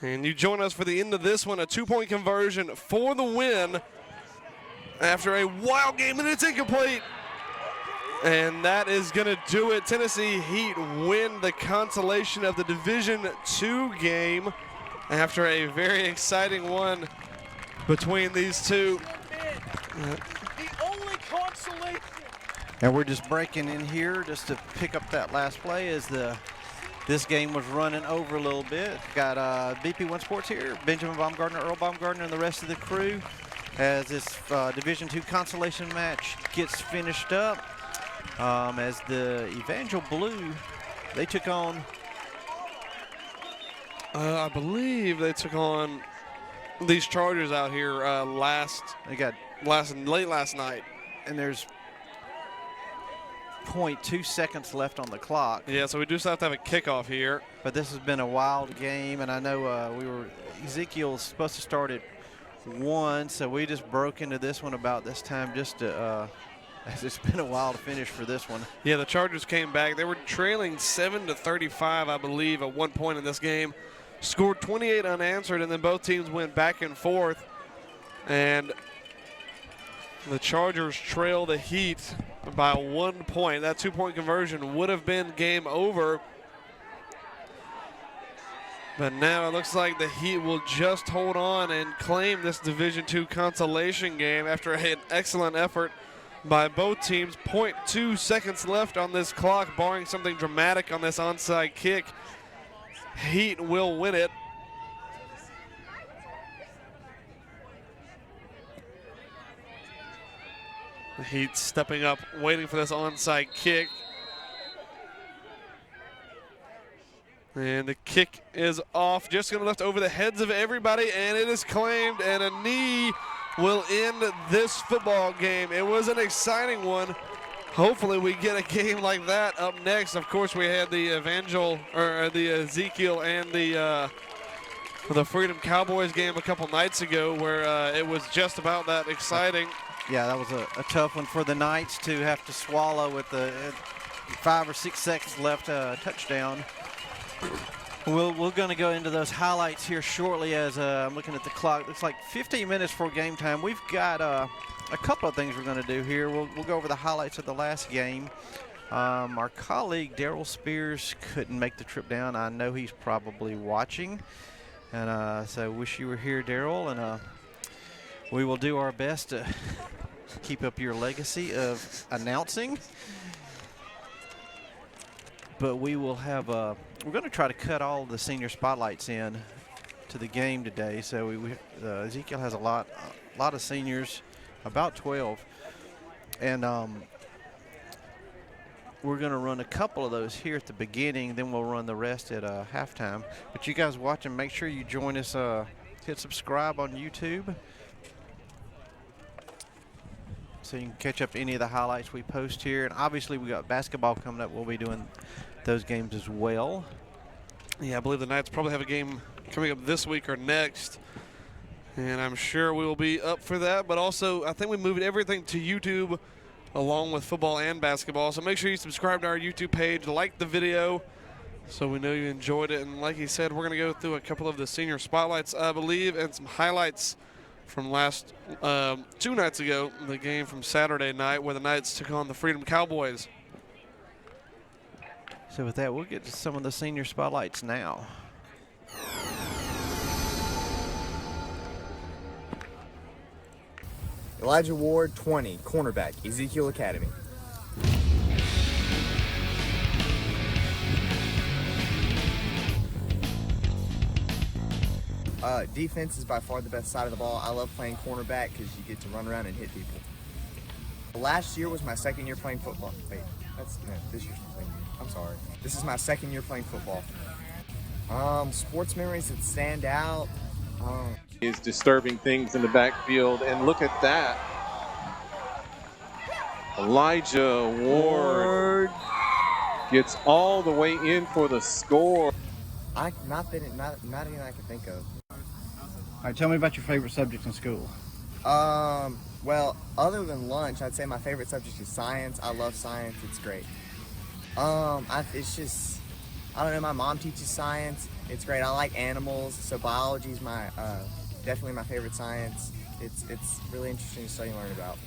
And you join us for the end of this one, a 2-point conversion for the win after a wild game, and it's incomplete. And that is going to do it. Tennessee Heat win the consolation of the Division II game after a very exciting one between these two. The only consolation. And we're just breaking in here just to pick up that last play as this game was running over a little bit. Got BP One Sports here, Benjamin Baumgartner, Earl Baumgartner, and the rest of the crew as this Division II consolation match gets finished up. As the Evangel Blue, they took on. I believe they took on these Chargers out here late last night. And there's 0.2 seconds left on the clock. Yeah, so we do still have to have a kickoff here. But this has been a wild game, and I know Ezekiel's supposed to start at 1, so we just broke into this one about this time just to, as it's been a wild finish for this one. Yeah, the Chargers came back. They were trailing 7-35, I believe, at one point in this game. Scored 28 unanswered, and then both teams went back and forth. And the Chargers trail the Heat by 1 point. That 2-point conversion would have been game over. But now it looks like the Heat will just hold on and claim this Division II consolation game after an excellent effort by both teams. 0.2 seconds left on this clock, barring something dramatic on this onside kick. Heat will win it. The Heat stepping up, waiting for this onside kick. And the kick is off, just going to lift over the heads of everybody, and it is claimed, and a knee will end this football game. It was an exciting one. Hopefully we get a game like that up next. Of course, we had the Ezekiel and the Freedom Cowboys game a couple nights ago where it was just about that exciting. Yeah, that was a tough one for the Knights to have to swallow with the 5 or 6 seconds left touchdown. We're going to go into those highlights here shortly as I'm looking at the clock. Looks like 15 minutes for game time. We've got a couple of things we're going to do here. We'll go over the highlights of the last game. Our colleague Daryl Spears couldn't make the trip down. I know he's probably watching. And so wish you were here, Daryl. And we will do our best to keep up your legacy of announcing. But we will have we're going to try to cut all the senior spotlights in to the game today. So Ezekiel has a lot of seniors, about 12, and we're going to run a couple of those here at the beginning. Then we'll run the rest at halftime. But you guys watching, make sure you join us. Hit subscribe on YouTube, so you can catch up any of the highlights we post here. And obviously we got basketball coming up. We'll be doing those games as well. Yeah, I believe the Knights probably have a game coming up this week or next, and I'm sure we will be up for that. But also, I think we moved everything to YouTube along with football and basketball. So make sure you subscribe to our YouTube page, like the video, so we know you enjoyed it. And like he said, we're going to go through a couple of the senior spotlights, I believe, and some highlights from last 2 nights ago, the game from Saturday night where the Knights took on the Freedom Cowboys. So with that, we'll get to some of the senior spotlights now. Elijah Ward, 20, cornerback, Ezekiel Academy. Defense is by far the best side of the ball. I love playing cornerback because you get to run around and hit people. Last year was my second year playing football. Wait, this year's my second year. I'm sorry. This is my second year playing football. Sports memories that stand out. Is disturbing things in the backfield, and look at that. Elijah Ward gets all the way in for the score. Not anything I can think of. All right, tell me about your favorite subjects in school. Well, other than lunch, I'd say my favorite subject is science. I love science. It's great. I I don't know, my mom teaches science. It's great. I like animals, so biology is my definitely my favorite science. It's really interesting to study and learn about.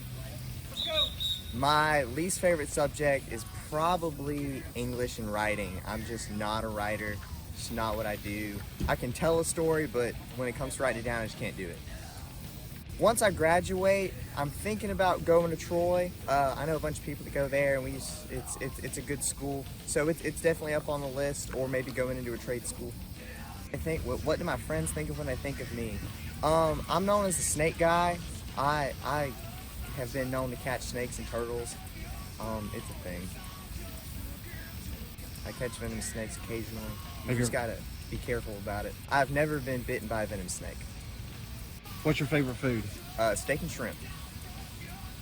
My least favorite subject is probably English and writing. I'm just not a writer. It's not what I do. I can tell a story, but when it comes to writing it down, I just can't do it. Once I graduate, I'm thinking about going to Troy. I know a bunch of people that go there, and it's a good school, so it's definitely up on the list. Or maybe going into a trade school. I think, what do my friends think of when they think of me? I'm known as the snake guy. I have been known to catch snakes and turtles. It's a thing. I catch venomous snakes occasionally. You just gotta be careful about it. I've never been bitten by a venomous snake. What's your favorite food? Steak and shrimp.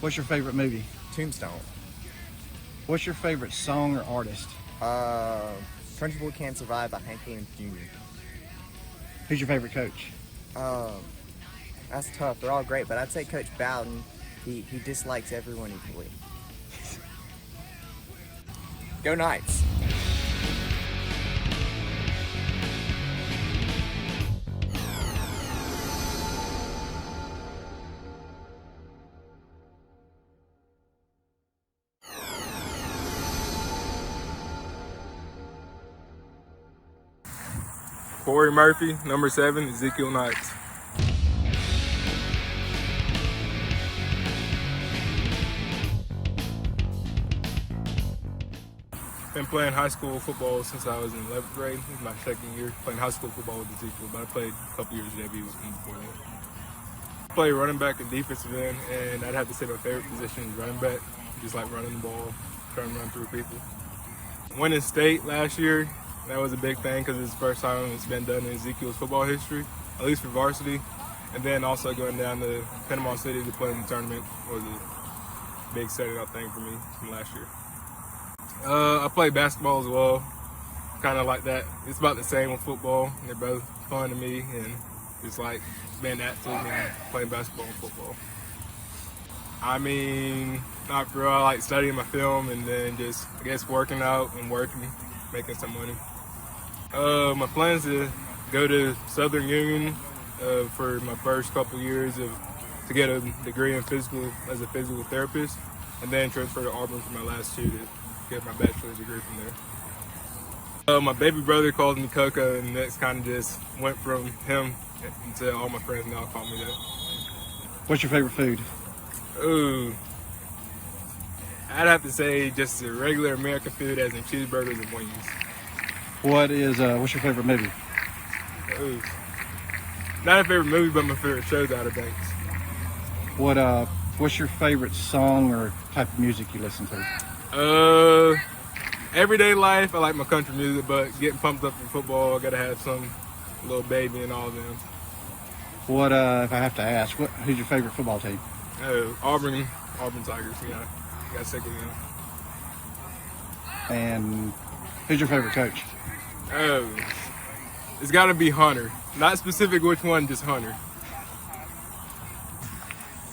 What's your favorite movie? Tombstone. What's your favorite song or artist? Country Boy Can't Survive by Hank Williams Jr. Who's your favorite coach? That's tough. They're all great, but I'd say Coach Bowden. He dislikes everyone equally. Go Knights. Corey Murphy, number 7, Ezekiel Knights. Been playing high school football since I was in 11th grade. This is my second year playing high school football with Ezekiel, but I played a couple years JV with him before that. I play running back and defensive end, and I'd have to say my favorite position is running back. Just like running the ball, trying to run through people. Winning state last year, that was a big thing because it's the first time it's been done in Ezekiel's football history, at least for varsity. And then also going down to Panama City to play in the tournament was a big setting up thing for me from last year. I play basketball as well, kind of like that. It's about the same with football. They're both fun to me, and it's like being active and playing basketball and football. I mean, not for real. I like studying my film and then just, I guess, working out and working, making some money. My plans to go to Southern Union for my first couple years to get a degree in physical as a physical therapist, and then transfer to Auburn for my last 2 to get my bachelor's degree from there. My baby brother calls me Coco, and that's kind of just went from him to all my friends now call me that. What's your favorite food? Ooh, I'd have to say just a regular American food, as in cheeseburgers and wings. What's your favorite movie? Ooh. Not a favorite movie, but my favorite show's Outer Banks. What's your favorite song or type of music you listen to? Everyday life, I like my country music, but getting pumped up for football, I gotta have some little baby and all of them. What, if I have to ask, who's your favorite football team? Auburn Tigers, yeah. Got sick of them. And who's your favorite coach? It's gotta be Hunter. Not specific which one, just Hunter.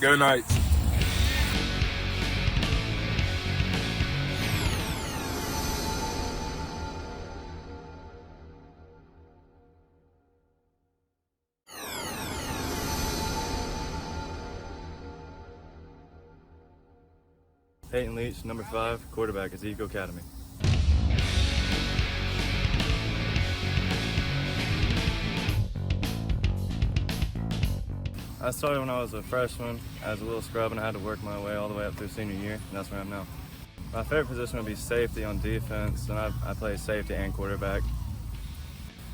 Go Knights. Peyton Leach, number 5, quarterback at Ezekiel Academy. I started when I was a freshman as a little scrub, and I had to work my way all the way up through senior year, and that's where I'm now. My favorite position would be safety on defense, and I play safety and quarterback.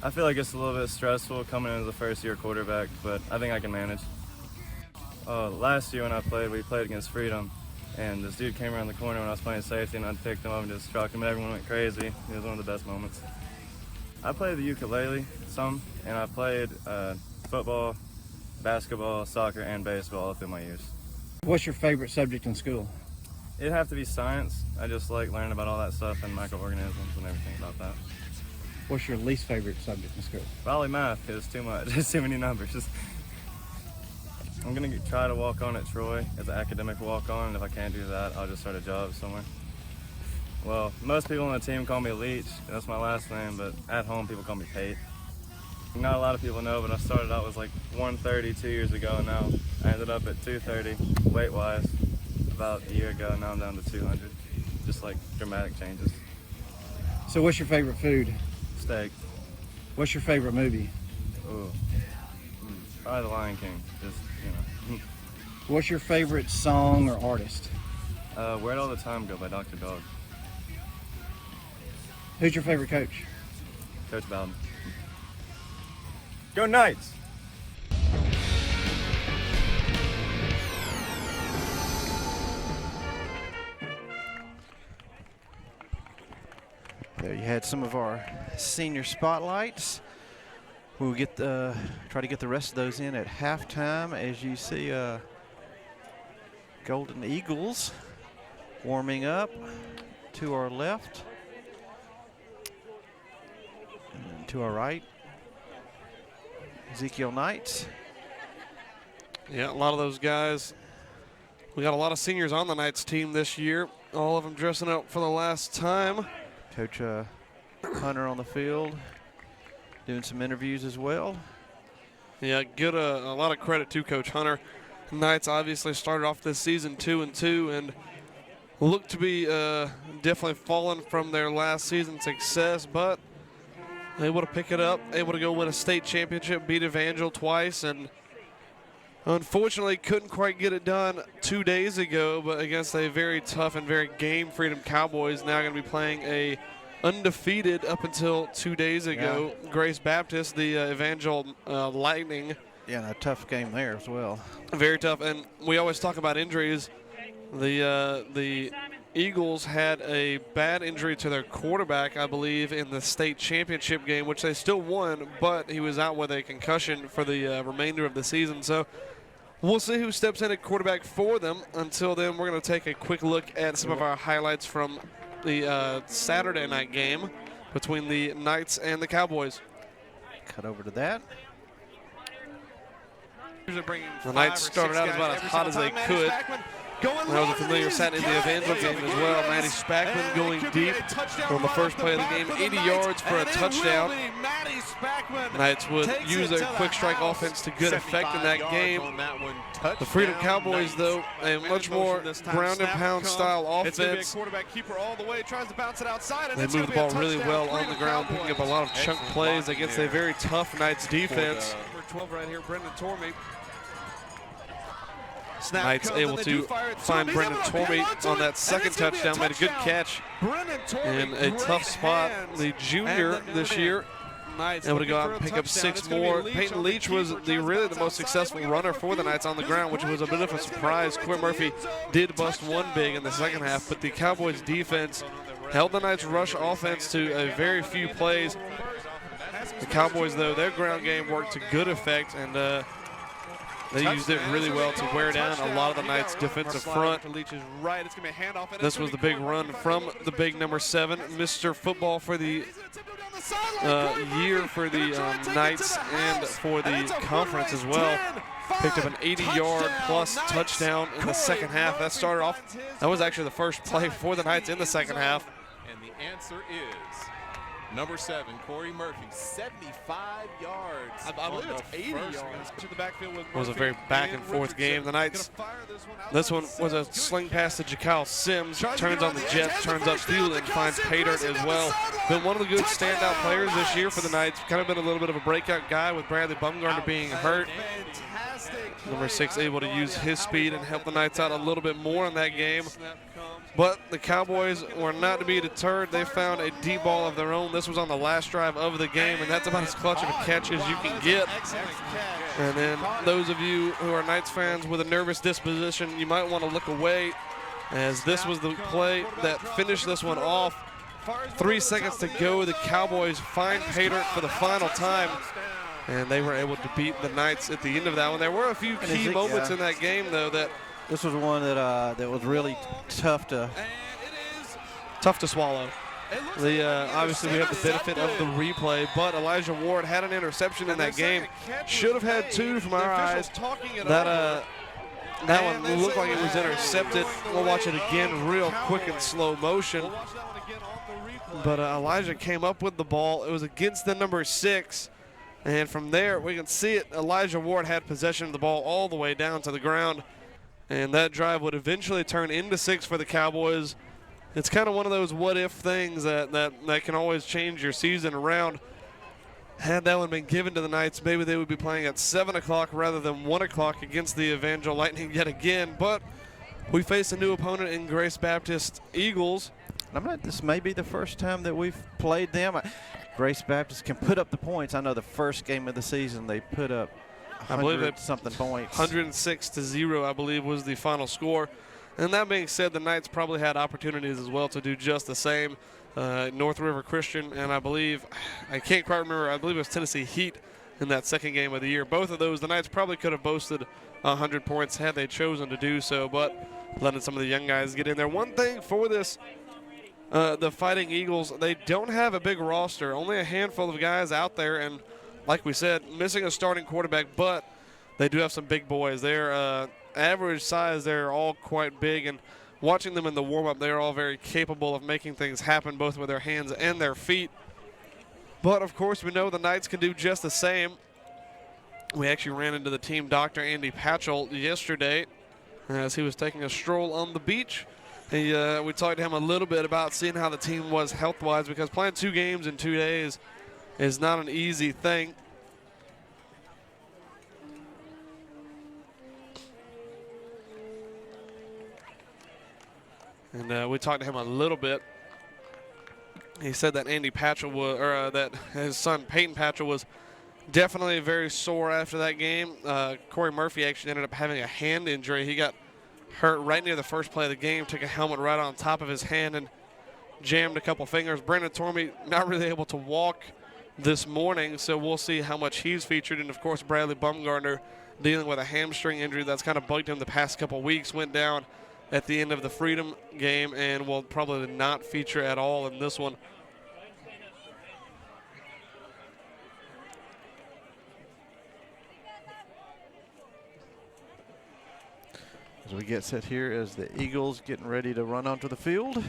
I feel like it's a little bit stressful coming in as a first-year quarterback, but I think I can manage. Last year when we played against Freedom, and this dude came around the corner when I was playing safety, and I picked him up and just struck him, and everyone went crazy. It was one of the best moments. I played the ukulele some, and I played football, basketball, soccer, and baseball all through my years. What's your favorite subject in school? It'd have to be science. I just like learning about all that stuff and microorganisms and everything about that. What's your least favorite subject in school? Probably math, because it's too much. There's too many numbers. I'm going to try to walk on at Troy as an academic walk-on, and if I can't do that, I'll just start a job somewhere. Well, most people on the team call me Leach. That's my last name, but at home people call me Pate. Not a lot of people know, but I started out was like 130 2 years ago, and now I ended up at 230 weight-wise about a year ago. Now I'm down to 200. Just like dramatic changes. So what's your favorite food? Steak. What's your favorite movie? Ooh. Probably The Lion King. Just, you know. What's your favorite song or artist? Where'd All the Time Go by Dr. Dog. Who's your favorite coach? Coach Bowden. Go Knights! There you had some of our senior spotlights. We'll get try to get the rest of those in at halftime. As you see, Golden Eagles warming up to our left and to our right. Ezekiel Knights. Yeah, a lot of those guys. We got a lot of seniors on the Knights team this year. All of them dressing up for the last time. Coach Hunter on the field, doing some interviews as well. Yeah, good. A lot of credit to Coach Hunter. Knights obviously started off this season 2-2 and looked to be definitely fallen from their last season's success, but able to pick it up, able to go win a state championship, beat Evangel twice, and unfortunately couldn't quite get it done 2 days ago, but against a very tough and very game freedom Cowboys. Now going to be playing a undefeated up until 2 days ago, Grace Baptist, the Evangel Lightning. Yeah, and a tough game there as well. Very tough, and we always talk about injuries. The Eagles had a bad injury to their quarterback, I believe, in the state championship game, which they still won, but he was out with a concussion for the remainder of the season. So we'll see who steps in at quarterback for them. Until then, we're going to take a quick look at some of our highlights from the Saturday night game between the Knights and the Cowboys. Cut over to that. The Knights started out about as hot as they could. That was a familiar set in the Evangel game as well. Maddie Spackman going deep on the first play of the game, 80 yards for a touchdown. Knights would use their quick strike offense to good effect in that game. The Freedom Cowboys, though, a much more ground and pound style offense. They move the ball really well on the ground, picking up a lot of chunk plays against a very tough Knights defense. Number 12 right here, Brendan Tormey. Knights able to find Brendan Tormey on that second touchdown, made a good catch in a tough spot. The junior this year, able to go out and pick up 6 more. Peyton Leach was really the most successful runner for the Knights on the ground, which was a bit of a surprise. Quinn Murphy did bust one big in the second half, but the Cowboys defense held the Knights rush offense to a very few plays. The Cowboys, though, their ground game worked to good effect, and they used it really well to wear down a lot of the Knights' defensive front. This was the big run from the big number 7, Mr. Football for the year for the Knights and for the conference as well. Picked up an 80-yard plus touchdown in the second half. That started off, that was actually the first play for the Knights in the second half. And the answer is number 7, Corey Murphy, 75 yards. I believe it's 80 yards. To the backfield with Murphy. It was a very back and forth game. The Knights, this one was a sling pass to Jakyle Sims, turns on the Jets, turns upfield and finds Paydirt as well. Been one of the good standout players this year for the Knights. Kind of been a little bit of a breakout guy with Bradley Bumgarner being hurt. Number 6 able to use his speed and help the Knights out a little bit more in that game. But the Cowboys were not to be deterred. They found a deep ball of their own. This was on the last drive of the game, and that's about as clutch of a catch as you can get. And then those of you who are Knights fans with a nervous disposition, you might want to look away, as this was the play that finished this one off. 3 seconds to go. The Cowboys find Paydirt for the final time, and they were able to beat the Knights at the end of that one. There were a few key moments in that game, though, that this was one that that was really tough to swallow. Obviously we have the benefit of the replay, but Elijah Ward had an interception in that game. Should have had 2 from our eyes. That That one looked like it was intercepted. We'll watch it again real quick in slow motion. But Elijah came up with the ball. It was against the number 6. And from there, we can see it. Elijah Ward had possession of the ball all the way down to the ground. And that drive would eventually turn into 6 for the Cowboys. It's kind of one of those what-if things that can always change your season around. Had that one been given to the Knights, maybe they would be playing at 7 o'clock rather than 1 o'clock against the Evangel Lightning yet again. But we face a new opponent in Grace Baptist Eagles. This may be the first time that we've played them. Grace Baptist can put up the points. I know the first game of the season they put up 100-something points. 106-0, I believe, was the final score. And that being said, the Knights probably had opportunities as well to do just the same. North River Christian, and I believe, I can't quite remember, I believe it was Tennessee Heat in that second game of the year. Both of those, the Knights probably could have boasted 100 points had they chosen to do so, but letting some of the young guys get in there. One thing for this, the Fighting Eagles, they don't have a big roster, only a handful of guys out there, and like we said, missing a starting quarterback, but they do have some big boys. Their average size, they're all quite big, and watching them in the warm-up, they're all very capable of making things happen, both with their hands and their feet. But, of course, we know the Knights can do just the same. We actually ran into the team Dr. Andy Patchell yesterday as he was taking a stroll on the beach. We talked to him a little bit about seeing how the team was health-wise, because playing 2 games in 2 days is not an easy thing. And we talked to him a little bit. He said that Andy Patchell was, that his son Peyton Patchell was definitely very sore after that game. Corey Murphy actually ended up having a hand injury. He got hurt right near the first play of the game, took a helmet right on top of his hand and jammed a couple fingers. Brandon Tormey not really able to walk this morning, so we'll see how much he's featured. And, of course, Bradley Bumgardner dealing with a hamstring injury that's kind of bugged him the past couple weeks, went down at the end of the Freedom game and will probably not feature at all in this one. As we get set here as the Eagles getting ready to run onto the field.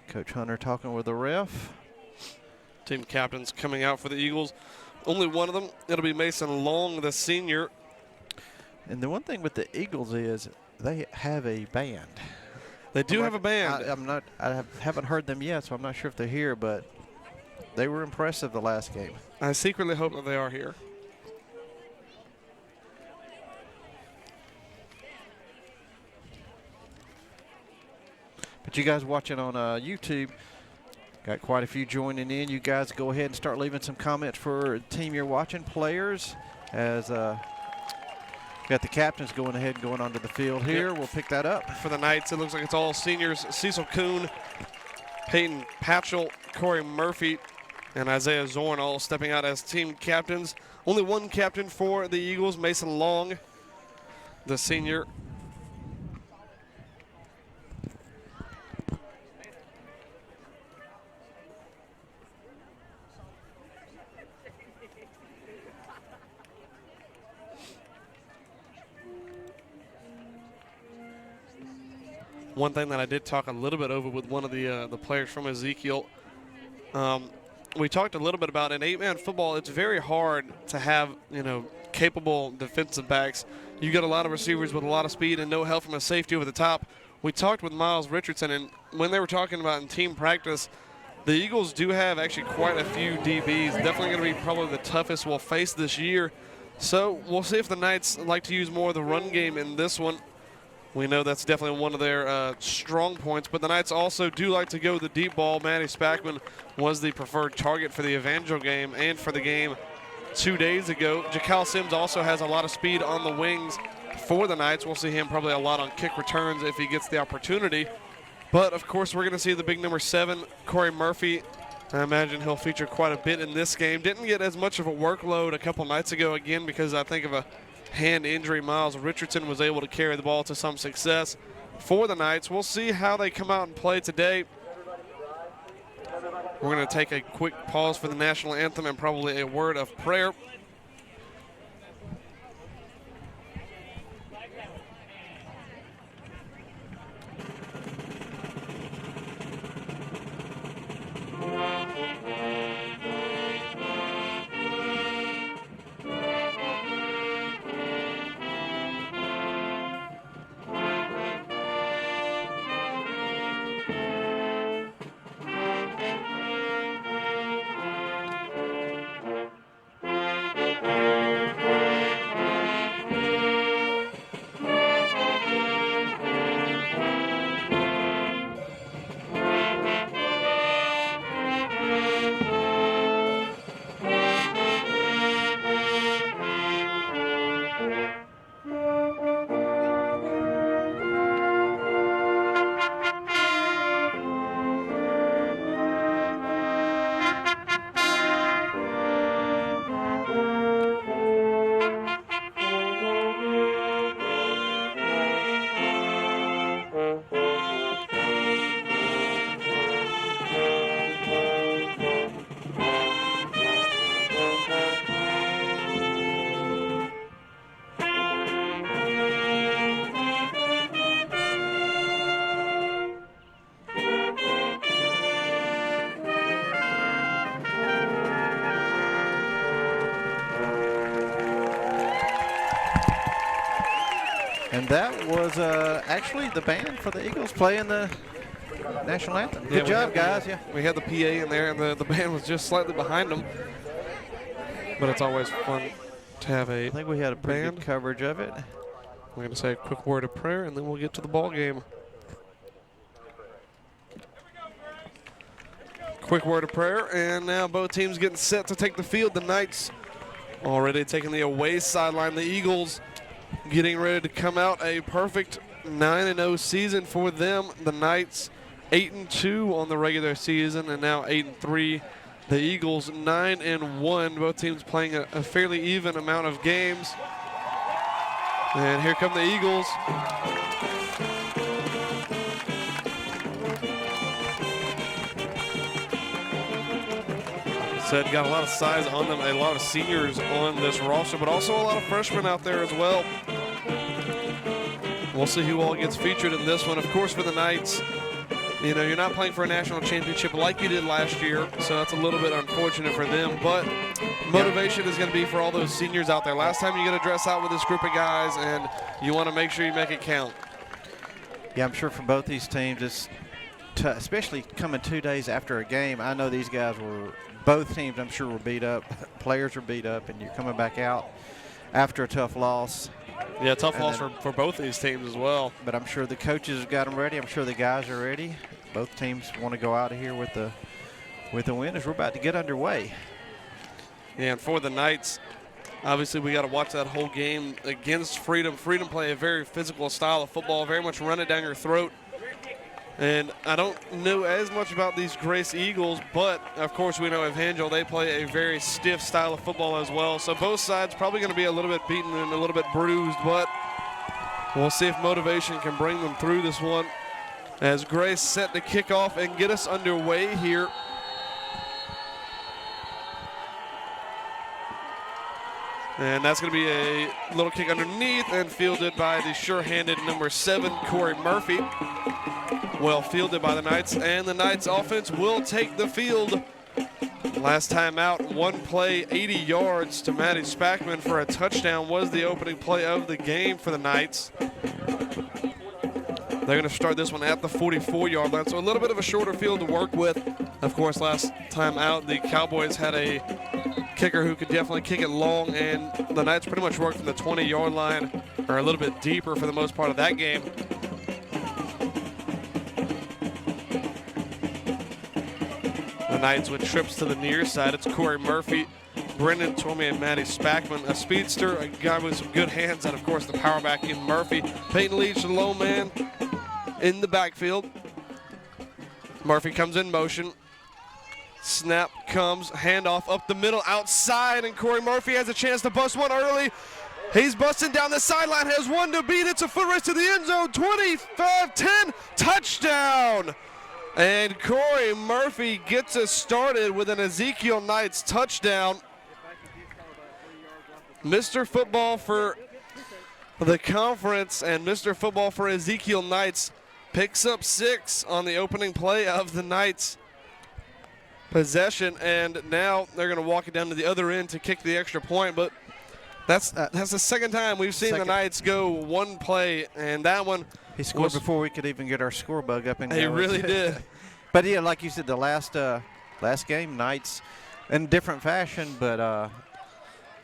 Coach Hunter talking with the ref. Team captains coming out for the Eagles. Only one of them. It'll be Mason Long, the senior. And the one thing with the Eagles is they have a band. They do have a band. I haven't heard them yet, so I'm not sure if they're here, but they were impressive the last game. I secretly hope that they are here. But you guys watching on YouTube, got quite a few joining in. You guys go ahead and start leaving some comments for the team you're watching, players, as got the captains going ahead and going onto the field here. Yep. We'll pick that up. For the Knights, it looks like it's all seniors. Cecil Kuhn, Peyton Patchell, Corey Murphy, and Isaiah Zorn all stepping out as team captains. Only one captain for the Eagles, Mason Long, the senior. One thing that I did talk a little bit over with one of the players from Ezekiel, we talked a little bit about in 8-man football, it's very hard to have, capable defensive backs. You got a lot of receivers with a lot of speed and no help from a safety over the top. We talked with Miles Richardson, and when they were talking about in team practice, the Eagles do have actually quite a few DBs. Definitely going to be probably the toughest we'll face this year. So we'll see if the Knights like to use more of the run game in this one. We know that's definitely one of their strong points, but the Knights also do like to go the deep ball. Matty Spackman was the preferred target for the Evangel game and for the game 2 days ago. Jacal Sims also has a lot of speed on the wings for the Knights. We'll see him probably a lot on kick returns if he gets the opportunity. But, of course, we're going to see the big number 7, Corey Murphy. I imagine he'll feature quite a bit in this game. Didn't get as much of a workload a couple nights ago, again, because I think of a hand injury. Miles Richardson was able to carry the ball to some success for the Knights. We'll see how they come out and play today. We're going to take a quick pause for the national anthem and probably a word of prayer. And that was actually the band for the Eagles playing the national anthem. Good job, guys. Yeah, we had the PA in there, and the band was just slightly behind them. But it's always fun to have a I think we had a pretty good coverage of it. We're going to say a quick word of prayer, and then we'll get to the ball game. Quick word of prayer, and now both teams getting set to take the field. The Knights already taking the away sideline. The Eagles getting ready to come out a perfect 9-0 season for them. The Knights 8-2 on the regular season, and now 8-3. The Eagles 9-1. Both teams playing a fairly even amount of games. And here come the Eagles. Said got a lot of size on them, a lot of seniors on this roster, but also a lot of freshmen out there as well. We'll see who all gets featured in this one. Of course, for the Knights, you know, you're not playing for a national championship like you did last year, so that's a little bit unfortunate for them, but motivation is going to be for all those seniors out there. Last time you get to dress out with this group of guys, and you want to make sure you make it count. Yeah, I'm sure for both these teams, it's especially coming 2 days after a game. I know these guys were, both teams I'm sure were beat up. Players were beat up, and you're coming back out after a tough loss. Yeah, tough loss for both these teams as well. But I'm sure the coaches have got them ready. I'm sure the guys are ready. Both teams want to go out of here with the win as we're about to get underway. Yeah, and for the Knights, obviously we got to watch that whole game against Freedom. Freedom play a very physical style of football, very much run it down your throat. And I don't know as much about these Grace Eagles, but of course we know Evangel, they play a very stiff style of football as well. So both sides probably going to be a little bit beaten and a little bit bruised, but we'll see if motivation can bring them through this one. As Grace set to kick off and get us underway here. And that's going to be a little kick underneath and fielded by the sure-handed number 7, Corey Murphy. Well fielded by the Knights, and the Knights offense will take the field. Last time out, one play, 80 yards to Maddie Spackman for a touchdown was the opening play of the game for the Knights. They're going to start this one at the 44-yard line, so a little bit of a shorter field to work with. Of course, last time out, the Cowboys had a kicker who could definitely kick it long, and the Knights pretty much worked from the 20-yard line, or a little bit deeper for the most part of that game. The Knights with trips to the near side. It's Corey Murphy, Brendan Tormey, and Maddie Spackman. A speedster, a guy with some good hands, and of course the power back in Murphy. Peyton Leach, the low man in the backfield. Murphy comes in motion. Snap comes, handoff up the middle, outside, and Corey Murphy has a chance to bust one early. He's busting down the sideline, has one to beat. It's a foot race to the end zone. 25-10, touchdown. And Corey Murphy gets us started with an Ezekiel Knights touchdown. Mr. Football for the conference and Mr. Football for Ezekiel Knights picks up 6 on the opening play of the Knights possession, and now they're going to walk it down to the other end to kick the extra point. But that's the second time we've seen the Knights go one play, and that one he scored before we could even get our score bug up and he really did. But yeah, like you said, the last game, Knights in different fashion, but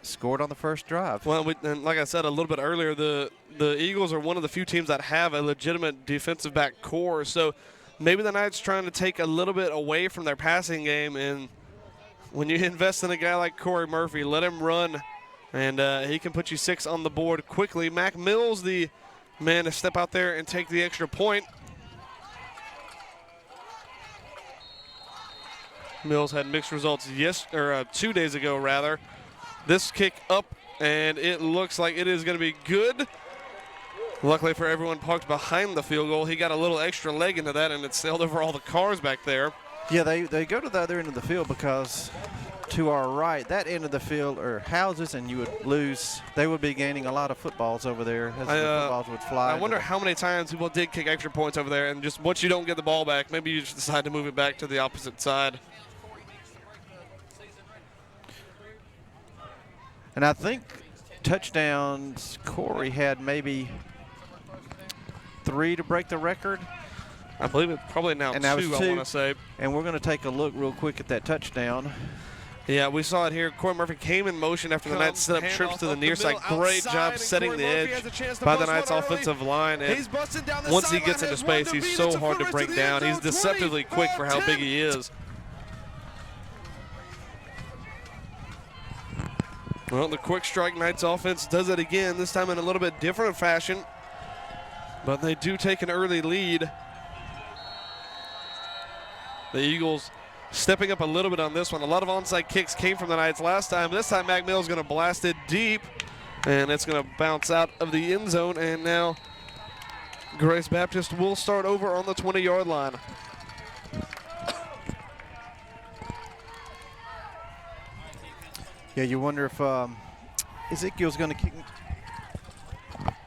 scored on the first drive. Well, and like I said a little bit earlier, the Eagles are one of the few teams that have a legitimate defensive back core. So maybe the Knights trying to take a little bit away from their passing game, and when you invest in a guy like Corey Murphy, let him run, and he can put you 6 on the board quickly. Mac Mills, the man to step out there and take the extra point. Mills had mixed results 2 days ago, rather. This kick up, and it looks like it is going to be good. Luckily for everyone parked behind the field goal, he got a little extra leg into that, and it sailed over all the cars back there. Yeah, they go to the other end of the field because to our right, that end of the field are houses, and you would lose. They would be gaining a lot of footballs over there as the footballs would fly. I wonder how many times people did kick extra points over there, and just once you don't get the ball back, maybe you just decide to move it back to the opposite side. And I think touchdowns, Corey had maybe 3 to break the record. I believe it's probably now And 2, that was 2. I want to say. And we're going to take a look real quick at that touchdown. Yeah, we saw it here. Corey Murphy came in motion after the Knights set up trips to the near side. Great job setting the edge by the Knights offensive line. And once he gets into space, he's so hard to break down. He's deceptively quick for how big he is. Well, the quick strike Knights offense does it again, this time in a little bit different fashion. But they do take an early lead. The Eagles stepping up a little bit on this one. A lot of onside kicks came from the Knights last time. This time McMill's going to blast it deep, and it's going to bounce out of the end zone. And now Grace Baptist will start over on the 20-yard line. Yeah, you wonder if Ezekiel's going to kick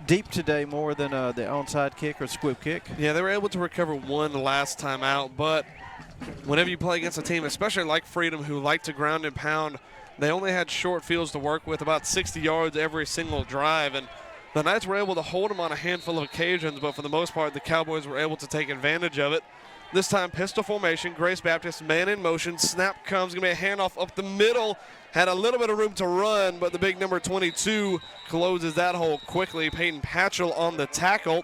deep today more than the onside kick or squib kick. Yeah, they were able to recover one last time out, but whenever you play against a team, especially like Freedom, who like to ground and pound, they only had short fields to work with, about 60 yards every single drive. And the Knights were able to hold them on a handful of occasions, but for the most part, the Cowboys were able to take advantage of it. This time, pistol formation, Grace Baptist, man in motion. Snap comes, going to be a handoff up the middle. Had a little bit of room to run, but the big number 22 closes that hole quickly. Peyton Patchell on the tackle.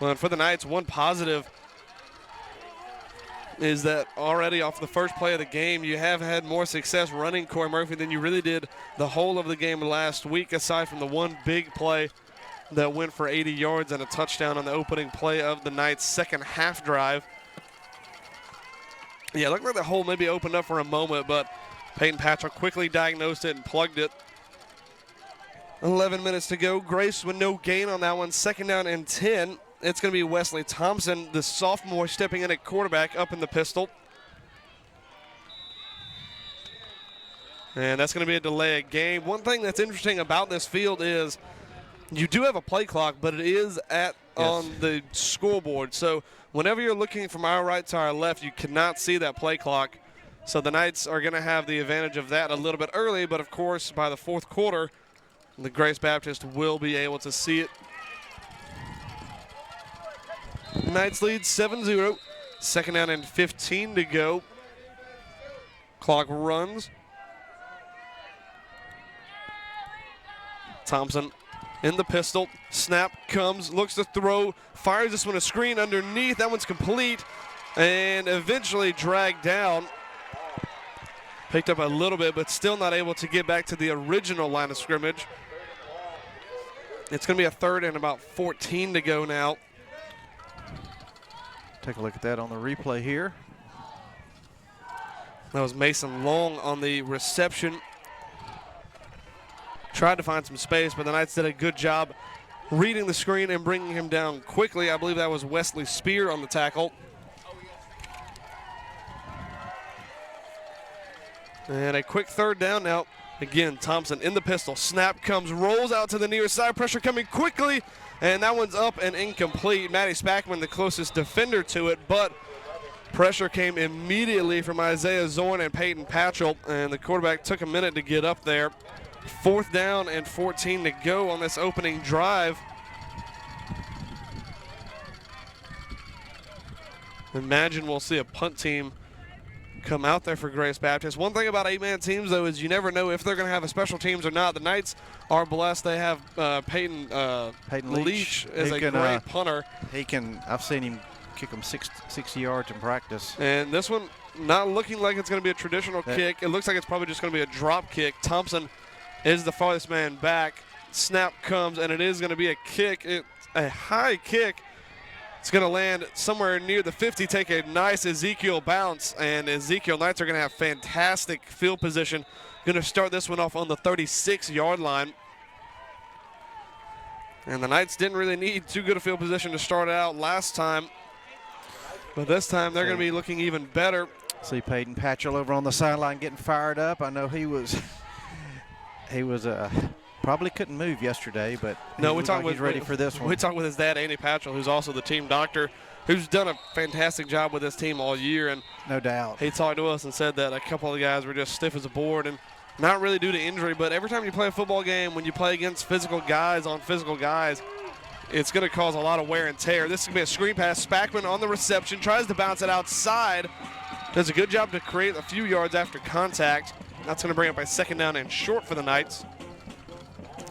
Well, and for the Knights, one positive is that already off the first play of the game, you have had more success running Corey Murphy than you really did the whole of the game last week, aside from the one big play that went for 80 yards and a touchdown on the opening play of the Knights' second half drive. Yeah, it looked like the hole maybe opened up for a moment, but Peyton Patchell quickly diagnosed it and plugged it. 11 minutes to go. Grace with no gain on that one. Second down and 10. It's going to be Wesley Thompson, the sophomore, stepping in at quarterback up in the pistol. And that's going to be a delay of game. One thing that's interesting about this field is you do have a play clock, but it is on the scoreboard. So whenever you're looking from our right to our left, you cannot see that play clock. So the Knights are going to have the advantage of that a little bit early, but of course by the fourth quarter, the Grace Baptist will be able to see it. Knights lead 7-0. Second down and 15 to go. Clock runs. Thompson in the pistol. Snap comes, looks to throw, fires this one a screen underneath. That one's complete and eventually dragged down. Picked up a little bit, but still not able to get back to the original line of scrimmage. It's going to be a third and about 14 to go now. Take a look at that on the replay here. That was Mason Long on the reception. Tried to find some space, but the Knights did a good job reading the screen and bringing him down quickly. I believe that was Wesley Spear on the tackle. And a quick third down now. Again, Thompson in the pistol. Snap comes, rolls out to the near side. Pressure coming quickly, and that one's up and incomplete. Matty Spackman, the closest defender to it, but pressure came immediately from Isaiah Zorn and Peyton Patchell, and the quarterback took a minute to get up there. Fourth down and 14 to go on this opening drive. Imagine we'll see a punt team come out there for Grace Baptist. One thing about 8-man teams, though, is you never know if they're going to have a special teams or not. The Knights are blessed. They have Peyton Leach as a great punter. I've seen him kick them 60 yards in practice. And this one not looking like it's going to be a traditional kick. It looks like it's probably just going to be a drop kick. Thompson is the farthest man back. Snap comes, and it is going to be a kick. It's a high kick. It's going to land somewhere near the 50, take a nice Ezekiel bounce, and Ezekiel Knights are going to have fantastic field position. Going to start this one off on the 36-yard line. And the Knights didn't really need too good a field position to start out last time, but this time they're going to be looking even better. See Peyton Patchell over on the sideline getting fired up. I know he was probably couldn't move yesterday, but he's ready for this one. We talked with his dad, Andy Patchell, who's also the team doctor, who's done a fantastic job with this team all year. And no doubt. He talked to us and said that a couple of the guys were just stiff as a board, and Not really due to injury, but every time you play a football game, when you play against physical guys on physical guys, it's going to cause a lot of wear and tear. This is going to be a screen pass. Spackman on the reception, tries to bounce it outside. Does a good job to create a few yards after contact. That's going to bring up a 2nd down and short for the Knights.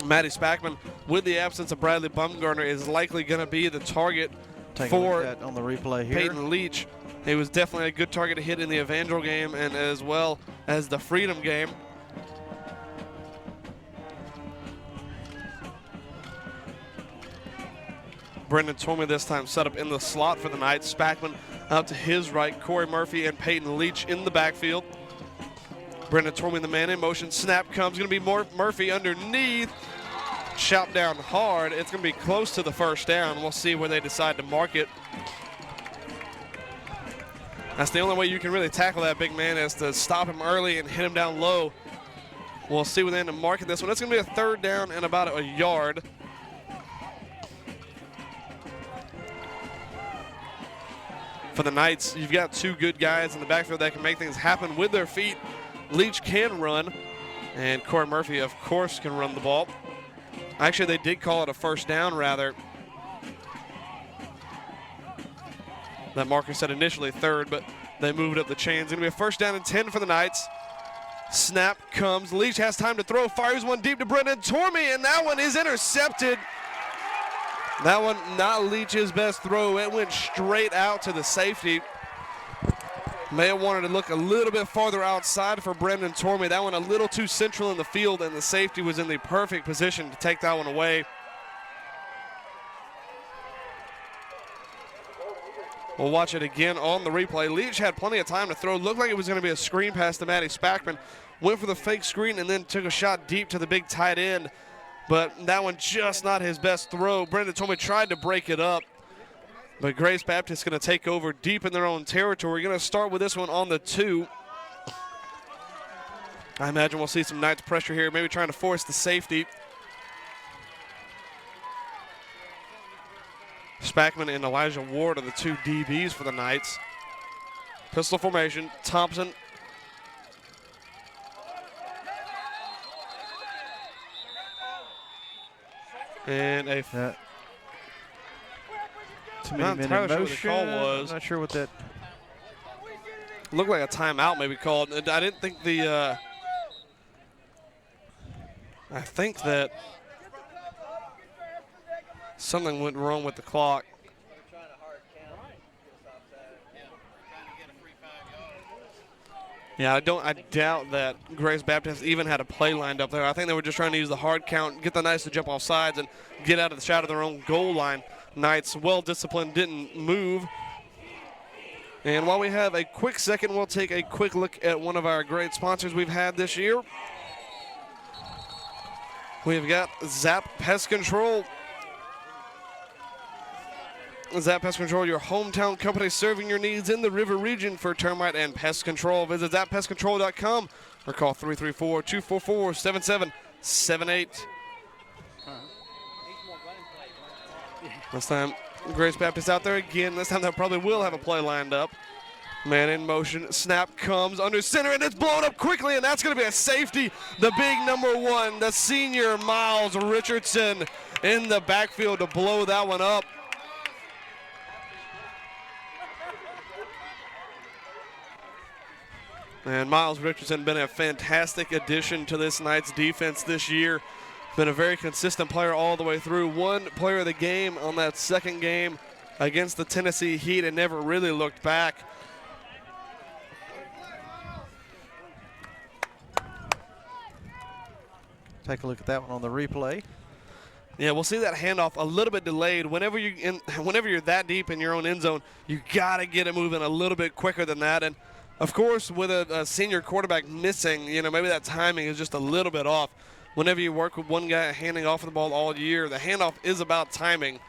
Matty Spackman, with the absence of Bradley Bumgarner, is likely going to be the target for that on the replay here. Peyton Leach. He was definitely a good target to hit in the Evangel game and as well as the Freedom game. Brendan Tormey this time set up in the slot for the Knights. Spackman out to his right. Corey Murphy and Peyton Leach in the backfield. Brendan Tormey, the man in motion. Snap comes. Going to be Murphy underneath. Chopped down hard. It's going to be close to the 1st down. We'll see where they decide to mark it. That's the only way you can really tackle that big man, is to stop him early and hit him down low. We'll see where they end up marking this one. It's going to be a 3rd down and about a yard. For the Knights, you've got 2 good guys in the backfield that can make things happen with their feet. Leach can run, and Corey Murphy, of course, can run the ball. Actually, they did call it a 1st down, rather. That marker said initially 3rd, but they moved up the chain. It's going to be a 1st down and 10 for the Knights. Snap comes. Leach has time to throw. Fires one deep to Brendan Tormey, and that one is intercepted. That one not Leach's best throw. It went straight out to the safety. May have wanted to look a little bit farther outside for Brendan Tormey. That one a little too central in the field, and the safety was in the perfect position to take that one away. We'll watch it again on the replay. Leach had plenty of time to throw. Looked like it was going to be a screen pass to Matty Spackman. Went for the fake screen and then took a shot deep to the big tight end. But that one just not his best throw. Brendan Tormey tried to break it up, but Grace Baptist going to take over deep in their own territory. Going to start with this one on the 2. I imagine we'll see some Knights pressure here, maybe trying to force the safety. Spackman and Elijah Ward are the 2 DBs for the Knights. Pistol formation, Thompson. And a not entirely sure what the call was. Not sure what that looked like. A timeout maybe called. I didn't think the. I think that something went wrong with the clock. Yeah, I doubt that Grace Baptist even had a play lined up there. I think they were just trying to use the hard count, get the Knights to jump off sides and get out of the shadow of their own goal line. Knights, well disciplined, didn't move. And while we have a quick second, we'll take a quick look at one of our great sponsors we've had this year. We've got Zap Pest Control. Zap Pest Control, your hometown company serving your needs in the River region for termite and pest control. Visit zappestcontrol.com or call 334-244-7778. This time, Grace Baptist out there again. This time they probably will have a play lined up. Man in motion, snap comes under center, and it's blown up quickly, and that's going to be a safety. The big number 1, the senior Miles Richardson in the backfield to blow that one up. And Miles Richardson been a fantastic addition to this Knights defense this year. Been a very consistent player all the way through. 1 player of the game on that 2nd game against the Tennessee Heat and never really looked back. Take a look at that one on the replay. Yeah, we'll see that handoff a little bit delayed. Whenever you're that deep in your own end zone, you got to get it moving a little bit quicker than that. And of course, with a senior quarterback missing, maybe that timing is just a little bit off. Whenever you work with one guy handing off the ball all year, the handoff is about timing.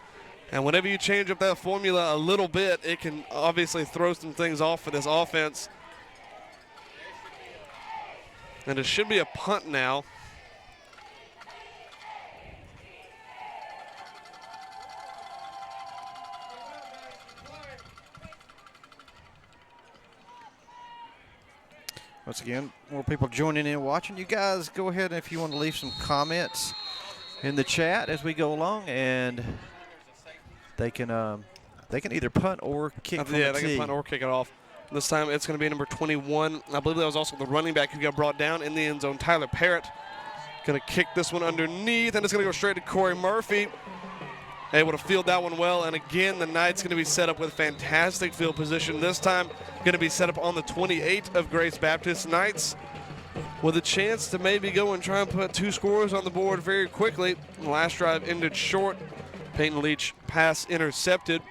And whenever you change up that formula a little bit, it can obviously throw some things off for this offense. And it should be a punt now. Once again, more people joining in watching. You guys go ahead and if you want to leave some comments in the chat as we go along, and they can either punt or kick from the Yeah, they tee. can punt or kick it off. This time it's going to be number 21. I believe that was also the running back who got brought down in the end zone, Tyler Parrott. Going to kick this one underneath, and it's going to go straight to Corey Murphy. Able to field that one well, and again, the Knights going to be set up with fantastic field position. This time, going to be set up on the 28 of Grace Baptist. Knights with a chance to maybe go and try and put 2 scores on the board very quickly. The last drive ended short. Peyton Leach pass intercepted.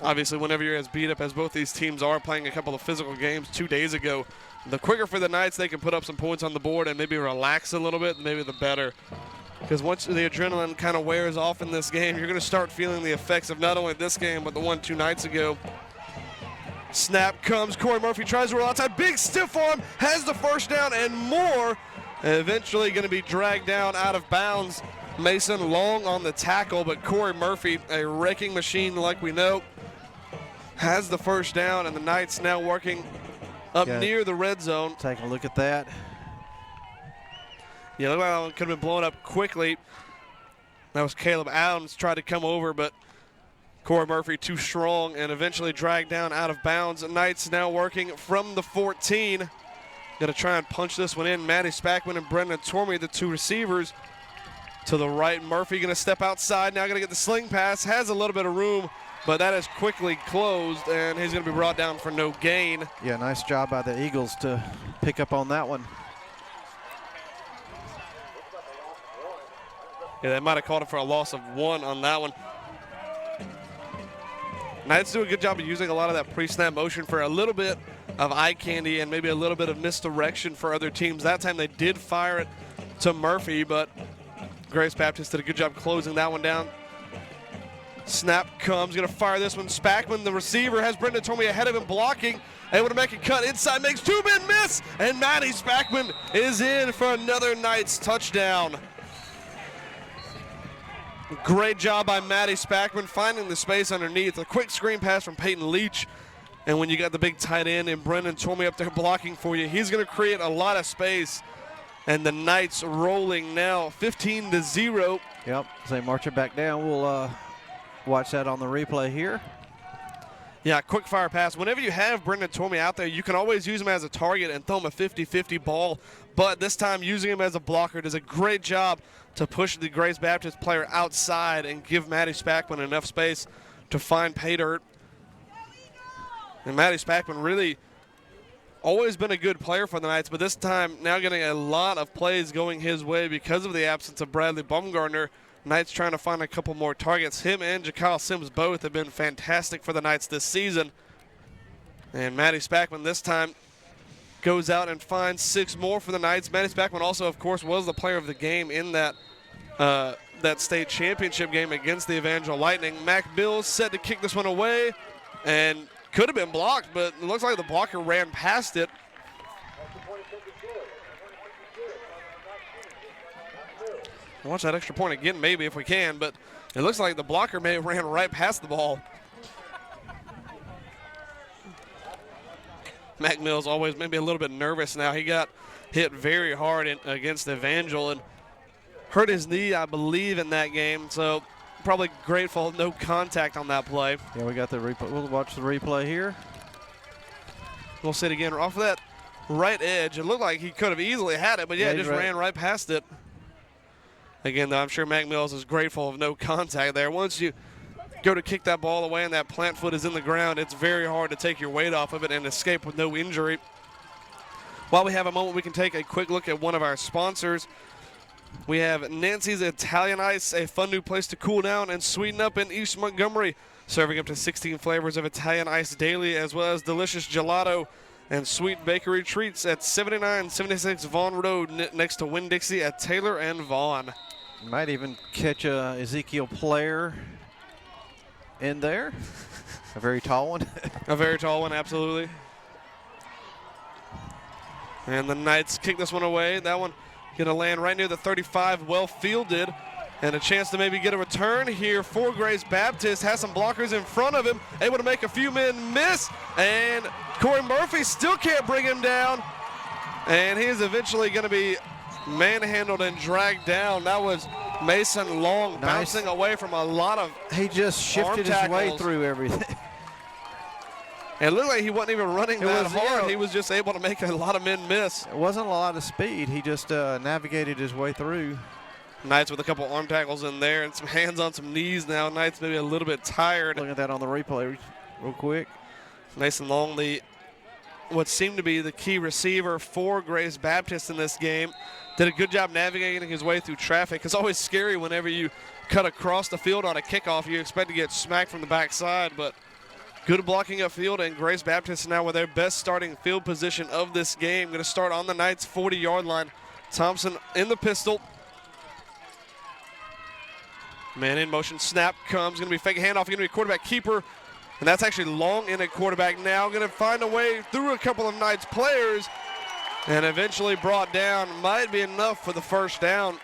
Obviously, whenever you're as beat up as both these teams are, playing a couple of physical games 2 days ago, the quicker for the Knights they can put up some points on the board and maybe relax a little bit, maybe the better. Because once the adrenaline kind of wears off in this game, you're going to start feeling the effects of not only this game, but the one 2 nights ago. Snap comes. Corey Murphy tries to roll outside. Big stiff arm, has the first down and more. Eventually going to be dragged down out of bounds. Mason Long on the tackle, but Corey Murphy, a wrecking machine like we know, has the first down, and the Knights now working up near the red zone. Taking a look at that. Yeah, look like that one could have been blown up quickly. That was Caleb Adams tried to come over, but Corey Murphy too strong and eventually dragged down out of bounds. The Knights now working from the 14. Going to try and punch this one in. Matty Spackman and Brendan Tormey, the 2 receivers. To the right, Murphy going to step outside. Now going to get the sling pass. Has a little bit of room, but that is quickly closed, and he's going to be brought down for no gain. Yeah, nice job by the Eagles to pick up on that one. Yeah, they might have called it for a loss of 1 on that one. Knights do a good job of using a lot of that pre-snap motion for a little bit of eye candy and maybe a little bit of misdirection for other teams. That time they did fire it to Murphy, but Grace Baptist did a good job closing that one down. Snap comes, going to fire this one. Spackman, the receiver, has Brendan Tormey ahead of him blocking. Able to make a cut inside, makes 2 men miss, and Matty Spackman is in for another Knights touchdown. Great job by Matty Spackman finding the space underneath. A quick screen pass from Peyton Leach. And when you got the big tight end and Brendan Tormey up there blocking for you, he's going to create a lot of space. And the Knights rolling now 15-0. Yep, so they march it back down. We'll watch that on the replay here. Yeah, quick fire pass. Whenever you have Brendan Tormey out there, you can always use him as a target and throw him a 50-50 ball. But this time using him as a blocker does a great job to push the Grace Baptist player outside and give Matty Spackman enough space to find pay dirt. And Matty Spackman really always been a good player for the Knights, but this time now getting a lot of plays going his way because of the absence of Bradley Baumgartner. Knights trying to find a couple more targets. Him and Jakyle Sims both have been fantastic for the Knights this season. And Matty Spackman this time goes out and finds 6 more for the Knights. Matty Spackman also, of course, was the player of the game in that state championship game against the Evangel Lightning. Mac Mills set to kick this one away and could have been blocked, but it looks like the blocker ran past it. Watch that extra point again, maybe, if we can, but it looks like the blocker may have ran right past the ball. Mac Mills always maybe a little bit nervous now. He got hit very hard against Evangel and hurt his knee, I believe, in that game. So probably grateful, no contact on that play. Yeah, we got the replay. We'll watch the replay here. We'll see it again. Off of that right edge, it looked like he could have easily had it, but yeah, just ran right past it. Again, though, I'm sure Mac Mills is grateful of no contact there. Once you go to kick that ball away and that plant foot is in the ground, it's very hard to take your weight off of it and escape with no injury. While we have a moment, we can take a quick look at one of our sponsors. We have Nancy's Italian Ice, a fun new place to cool down and sweeten up in East Montgomery, serving up to 16 flavors of Italian ice daily, as well as delicious gelato and sweet bakery treats at 7976 Vaughn Road, next to Winn-Dixie at Taylor and Vaughn. Might even catch a Ezekiel player in there. A very tall one. A very tall one, absolutely. And the Knights kick this one away. That one going to land right near the 35, well fielded. And a chance to maybe get a return here for Grace Baptist. Has some blockers in front of him, able to make a few men miss. And Corey Murphy still can't bring him down. And he is eventually going to be manhandled and dragged down. That was Mason Long bouncing away from a lot of He just shifted his way through everything. It looked like he wasn't even running that hard. He was just able to make a lot of men miss. It wasn't a lot of speed. He just navigated his way through. Knights with a couple arm tackles in there and some hands on some knees now. Knights maybe a little bit tired. Look at that on the replay real quick. Mason Long, what seemed to be the key receiver for Grace Baptist in this game, did a good job navigating his way through traffic. It's always scary whenever you cut across the field on a kickoff. You expect to get smacked from the backside, but good blocking upfield, and Grace Baptist now with their best starting field position of this game. Going to start on the Knights' 40-yard line. Thompson in the pistol. Man in motion, snap comes, going to be fake handoff, going to be quarterback keeper, and that's actually Long in at quarterback now. Going to find a way through a couple of Knights players, and eventually brought down. Might be enough for the first down.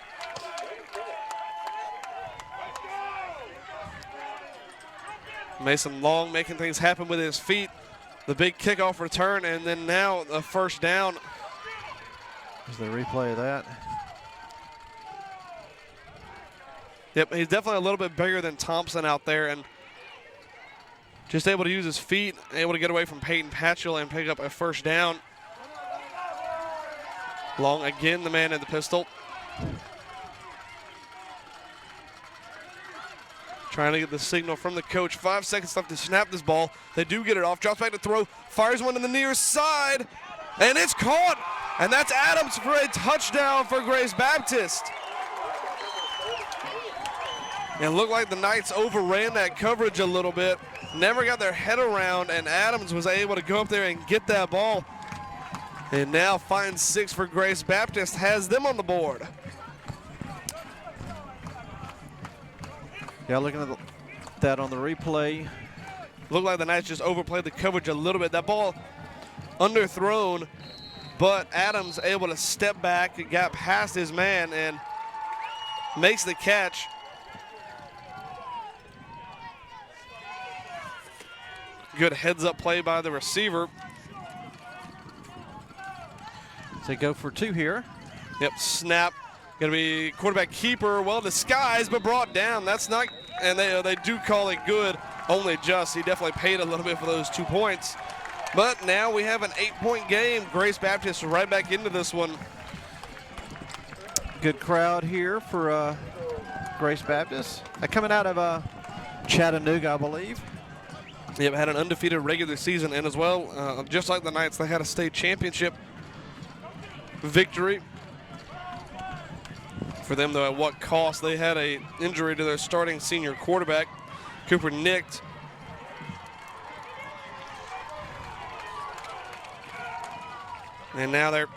Mason Long making things happen with his feet. The big kickoff return, and then now the first down. There's the replay of that. Yep, he's definitely a little bit bigger than Thompson out there, and just able to use his feet, able to get away from Peyton Patchell and pick up a first down. Long again, the man in the pistol. Trying to get the signal from the coach. 5 seconds left to snap this ball. They do get it off. Drops back to throw. Fires one to the near side. And it's caught. And that's Adams for a touchdown for Grace Baptist. It looked like the Knights overran that coverage a little bit. Never got their head around, and Adams was able to go up there and get that ball. And now finds 6 for Grace Baptist. Has them on the board. Yeah, looking at that on the replay. Looked like the Knights just overplayed the coverage a little bit. That ball underthrown, but Adams able to step back, got past his man, and makes the catch. Good heads-up play by the receiver. So they go for 2 here. Yep, snap. Going to be quarterback keeper, well disguised, but brought down. That's not, and they do call it good, only just. He definitely paid a little bit for those 2 points. But now we have an 8-point game. Grace Baptist right back into this one. Good crowd here for Grace Baptist. Coming out of Chattanooga, I believe. Yep, had an undefeated regular season, and as well, just like the Knights, they had a state championship victory. For them, though, at what cost? They had an injury to their starting senior quarterback, Cooper Nicked. And now they're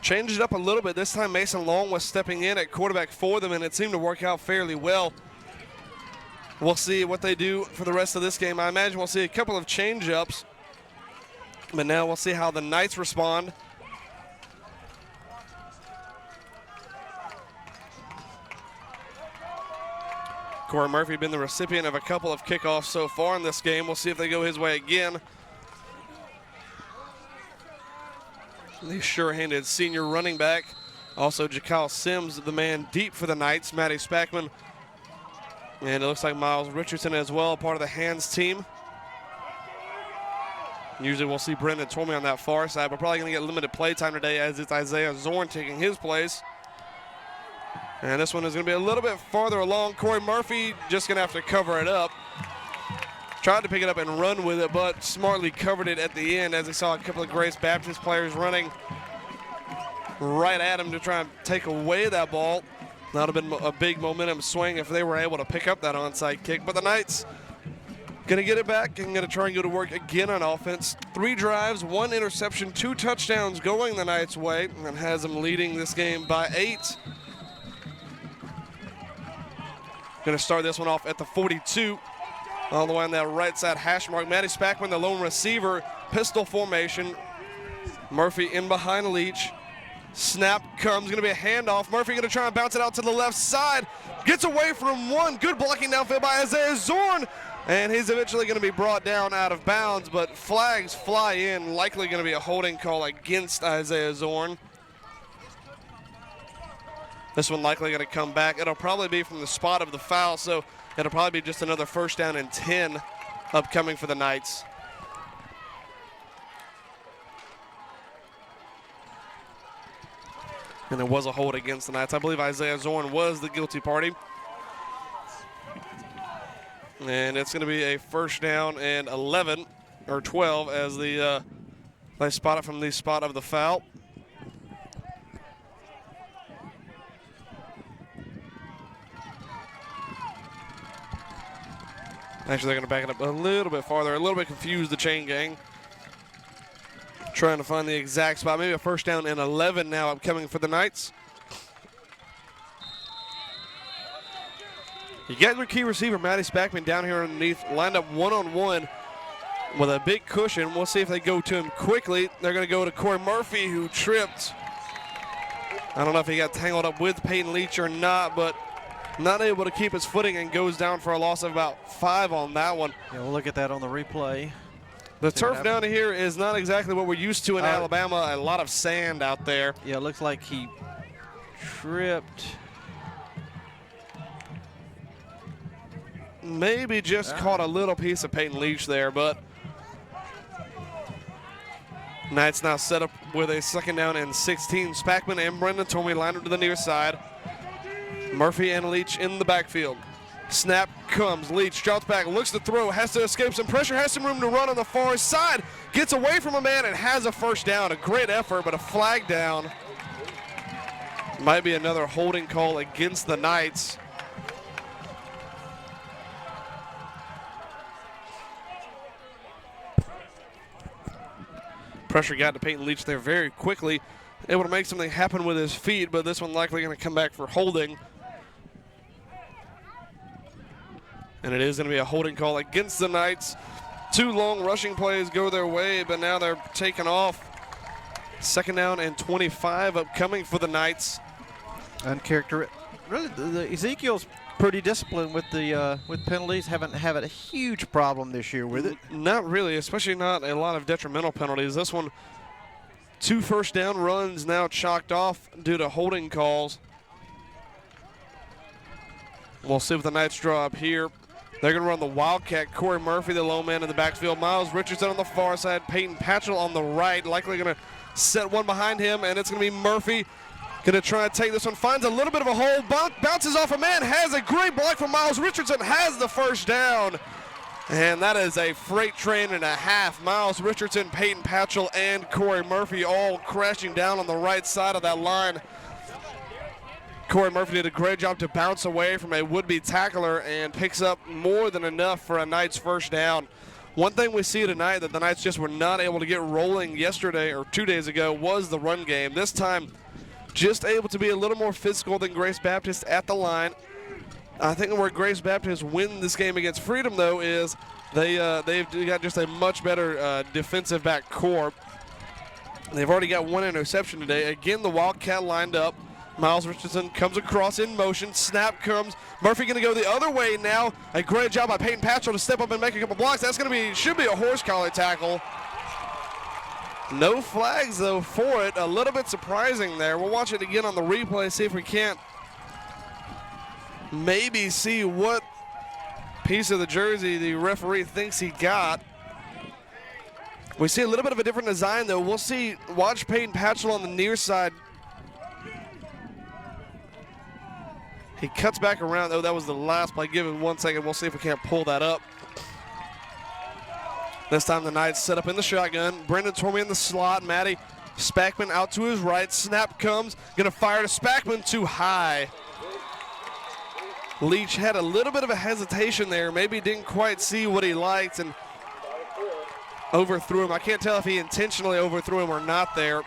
changed it up a little bit. This time Mason Long was stepping in at quarterback for them, and it seemed to work out fairly well. We'll see what they do for the rest of this game. I imagine we'll see a couple of change-ups, but now we'll see how the Knights respond. Corey Murphy been the recipient of a couple of kickoffs so far in this game. We'll see if they go his way again. The sure-handed senior running back. Also, Jakyle Sims, the man deep for the Knights. Matty Spackman. And it looks like Miles Richardson as well, part of the hands team. Usually we'll see Brendan Tormey on that far side, but probably going to get limited play time today as it's Isaiah Zorn taking his place. And this one is going to be a little bit farther along. Corey Murphy just going to have to cover it up. Tried to pick it up and run with it, but smartly covered it at the end as he saw a couple of Grace Baptist players running right at him to try and take away that ball. That would have been a big momentum swing if they were able to pick up that onside kick. But the Knights going to get it back and going to try and go to work again on offense. 3 drives, 1 interception, 2 touchdowns going the Knights' way, and has them leading this game by 8. Going to start this one off at the 42. All the way on that right side hash mark. Matty Spackman, the lone receiver, pistol formation. Murphy in behind Leach. Snap comes, going to be a handoff. Murphy going to try and bounce it out to the left side. Gets away from one. Good blocking downfield by Isaiah Zorn. And he's eventually going to be brought down out of bounds, but flags fly in. Likely going to be a holding call against Isaiah Zorn. This one likely going to come back. It'll probably be from the spot of the foul, so it'll probably be just another 1st down and 10 upcoming for the Knights. And it was a hold against the Knights. I believe Isaiah Zorn was the guilty party. And it's going to be a 1st down and 11 or 12 as they spot it from the spot of the foul. Actually, they're going to back it up a little bit farther, a little bit confused, the chain gang. Trying to find the exact spot. Maybe a 1st down and 11 now upcoming for the Knights. You got your key receiver, Matty Spackman, down here underneath, lined up one-on-one with a big cushion. We'll see if they go to him quickly. They're going to go to Corey Murphy, who tripped. I don't know if he got tangled up with Peyton Leach or not, but not able to keep his footing and goes down for a loss of about 5 on that one. Yeah, we'll look at that on the replay. The turf down here is not exactly what we're used to in Alabama. A lot of sand out there. Yeah, it looks like he tripped. Maybe just caught a little piece of Peyton Leach there, but Knights now set up with a 2nd down and 16. Spackman and Brendan Tormey lined up to the near side. Murphy and Leach in the backfield. Snap comes, Leach drops back, looks to throw, has to escape some pressure, has some room to run on the far side, gets away from a man and has a 1st down. A great effort, but a flag down. Might be another holding call against the Knights. Pressure got to Peyton Leach there very quickly, able to make something happen with his feet, but this one likely going to come back for holding. And it is going to be a holding call against the Knights. 2 long rushing plays go their way, but now they're taken off. 2nd down and 25 upcoming for the Knights. Really, Ezekiel's pretty disciplined with the with penalties. Haven't had a huge problem this year with it. Not really, especially not a lot of detrimental penalties. This one, 2 1st down runs now chalked off due to holding calls. We'll see what the Knights draw up here. They're going to run the Wildcat. Corey Murphy, the low man in the backfield. Miles Richardson on the far side. Peyton Patchell on the right. Likely going to set one behind him, and it's going to be Murphy. Going to try and take this one. Finds a little bit of a hole. Bounces off a man. Has a great block from Miles Richardson. Has the 1st down. And that is a freight train and a half. Miles Richardson, Peyton Patchell, and Corey Murphy all crashing down on the right side of that line. Corey Murphy did a great job to bounce away from a would-be tackler and picks up more than enough for a Knights 1st down. One thing we see tonight that the Knights just were not able to get rolling yesterday or 2 days ago was the run game. This time, just able to be a little more physical than Grace Baptist at the line. I think where Grace Baptist win this game against Freedom, though, is they've got just a much better defensive back core. They've already got 1 interception today. Again, the Wildcat lined up. Miles Richardson comes across in motion. Snap comes. Murphy going to go the other way now. A great job by Peyton Patchell to step up and make a couple blocks. That's going to be, should be a horse collar tackle. No flags, though, for it. A little bit surprising there. We'll watch it again on the replay, see if we can't maybe see what piece of the jersey the referee thinks he got. We see a little bit of a different design, though. We'll see. Watch Peyton Patchell on the near side. He cuts back around. Oh, that was the last play. Give him 1 second. We'll see if we can't pull that up. This time the Knights set up in the shotgun. Brendan Tormey in the slot. Matty Spackman out to his right. Snap comes. Going to fire to Spackman too high. Leach had a little bit of a hesitation there. Maybe didn't quite see what he liked and overthrew him. I can't tell if he intentionally overthrew him or not there.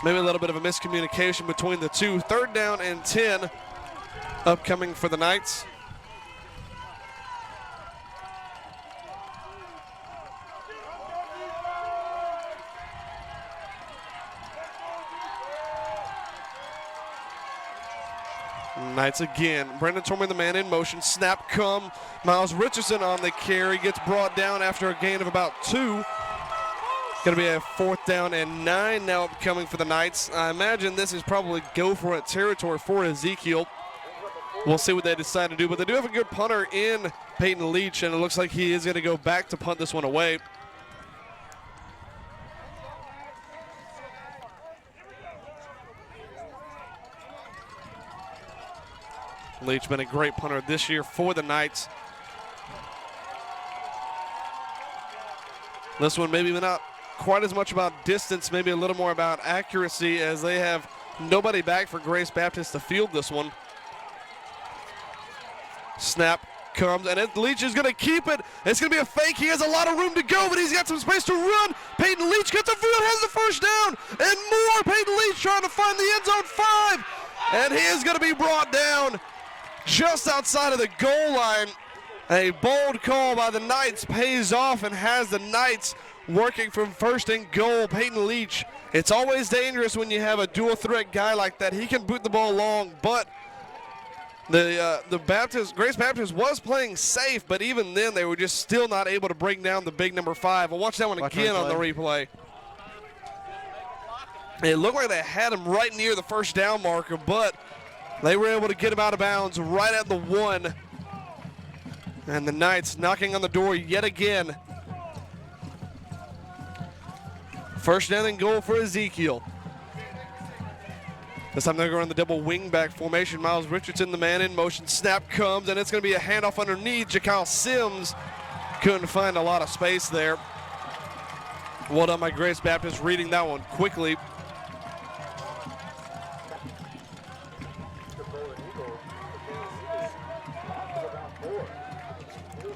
Maybe a little bit of a miscommunication between the two. 3rd down and 10 upcoming for the Knights. Knights again. Brendan Tormey, the man in motion. Snap come. Miles Richardson on the carry. Gets brought down after a gain of about 2. Going to be a 4th down and 9 now coming for the Knights. I imagine this is probably go for it territory for Ezekiel. We'll see what they decide to do, but they do have a good punter in Peyton Leach, and it looks like he is going to go back to punt this one away. Leach been a great punter this year for the Knights. This one maybe not quite as much about distance, maybe a little more about accuracy, as they have nobody back for Grace Baptist to field this one. Snap comes, and Leach is going to keep it. It's going to be a fake. He has a lot of room to go, but he's got some space to run. Peyton Leach gets the field, has the first down, and more. Peyton Leach trying to find the end zone 5, and he is going to be brought down just outside of the goal line. A bold call by the Knights pays off and has the Knights working from 1st and goal. Peyton Leach, it's always dangerous when you have a dual threat guy like that. He can boot the ball long, but the Grace Baptist was playing safe, but even then they were just still not able to bring down the big number 5. We'll watch that one again on the replay. It looked like they had him right near the first down marker, but they were able to get him out of bounds right at the 1. And the Knights knocking on the door yet again. 1st down and goal for Ezekiel. This time they're going to run the double wingback formation. Miles Richardson, the man in motion. Snap comes, and it's going to be a handoff underneath. Jakyle Sims couldn't find a lot of space there. Well done by Grace Baptist reading that one quickly.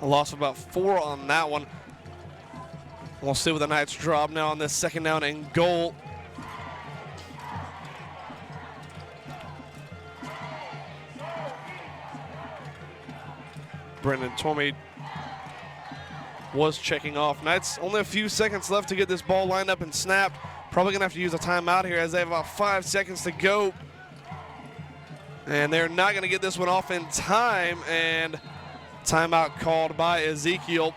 A loss of about 4 on that one. We'll see what the Knights drop now on this 2nd down and goal. Brendan Tormey was checking off. Knights only a few seconds left to get this ball lined up and snapped. Probably going to have to use a timeout here as they have about 5 seconds to go. And they're not going to get this one off in time. And timeout called by Ezekiel.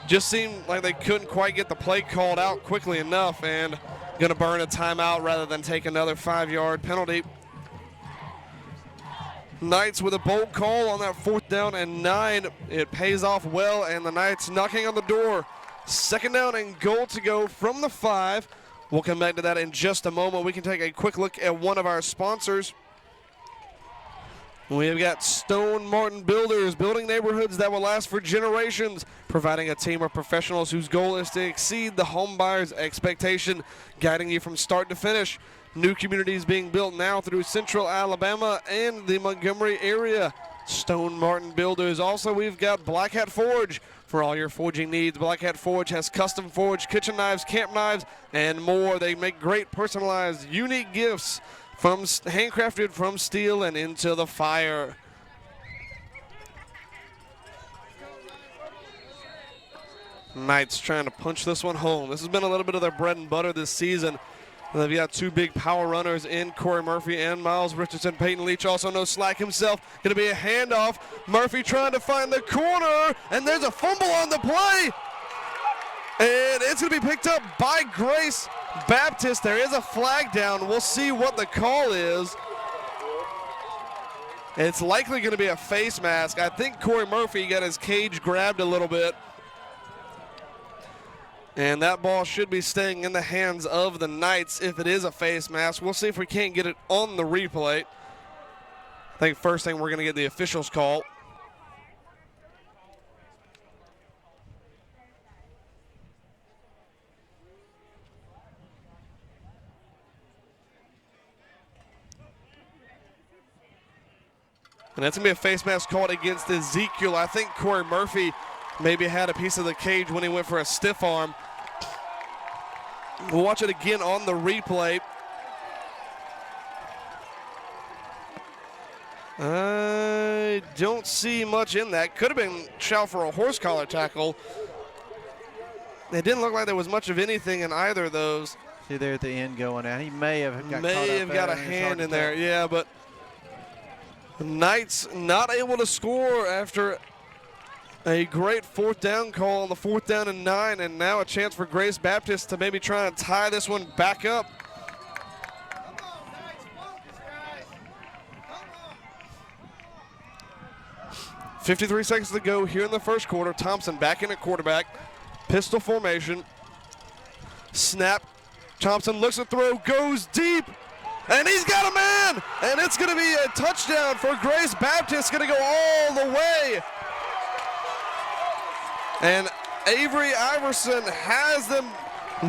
Just seemed like they couldn't quite get the play called out quickly enough, and going to burn a timeout rather than take another 5-yard penalty. Knights with a bold call on that 4th down and 9. It pays off well, and the Knights knocking on the door. 2nd down and goal to go from the 5. We'll come back to that in just a moment. We can take a quick look at one of our sponsors. We have got Stone Martin Builders, building neighborhoods that will last for generations, providing a team of professionals whose goal is to exceed the home buyer's expectation, guiding you from start to finish. New communities being built now through Central Alabama and the Montgomery area. Stone Martin Builders. Also, we've got Black Hat Forge for all your forging needs. Black Hat Forge has custom forged kitchen knives, camp knives, and more. They make great personalized, unique gifts handcrafted from steel and into the fire. Knights trying to punch this one home. This has been a little bit of their bread and butter this season. They've got 2 big power runners in Corey Murphy and Miles Richardson. Peyton Leach also no slack himself. Going to be a handoff. Murphy trying to find the corner, and there's a fumble on the play. And it's going to be picked up by Grace Baptist. There is a flag down. We'll see what the call is. It's likely going to be a face mask. I think Corey Murphy got his cage grabbed a little bit. And that ball should be staying in the hands of the Knights if it is a face mask. We'll see if we can't get it on the replay. I think first thing we're going to get the officials call. And that's going to be a face mask called against Ezekiel. I think Corey Murphy maybe had a piece of the cage when he went for a stiff arm. We'll watch it again on the replay. I don't see much in that. Could have been shout for a horse collar tackle. It didn't look like there was much of anything in either of those. See there at the end going out. He may have got a hand in there, yeah, but The Knights not able to score after a great 4th down call on the 4th down and 9, and now a chance for Grace Baptist to maybe try and tie this one back up. .53 seconds to go here in the first quarter. Thompson back in at quarterback. Pistol formation. Snap. Thompson looks to throw, goes deep, and he's got a man! And it's going to be a touchdown for Grace Baptist, going to go all the way. And Avery Iverson has them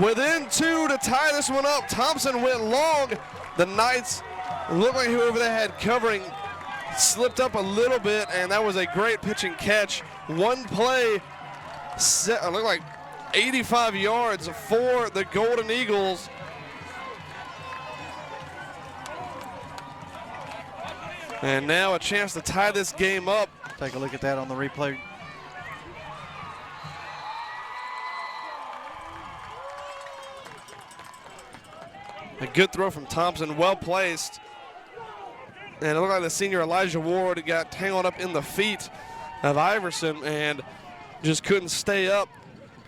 within 2 to tie this one up. Thompson went long. The Knights looked like whoever they had covering slipped up a little bit, and that was a great pitch and catch. One play, looked like 85 yards for the Golden Eagles. And now a chance to tie this game up. Take a look at that on the replay. A good throw from Thompson, well placed. And it looked like the senior Elijah Ward got tangled up in the feet of Iverson and just couldn't stay up.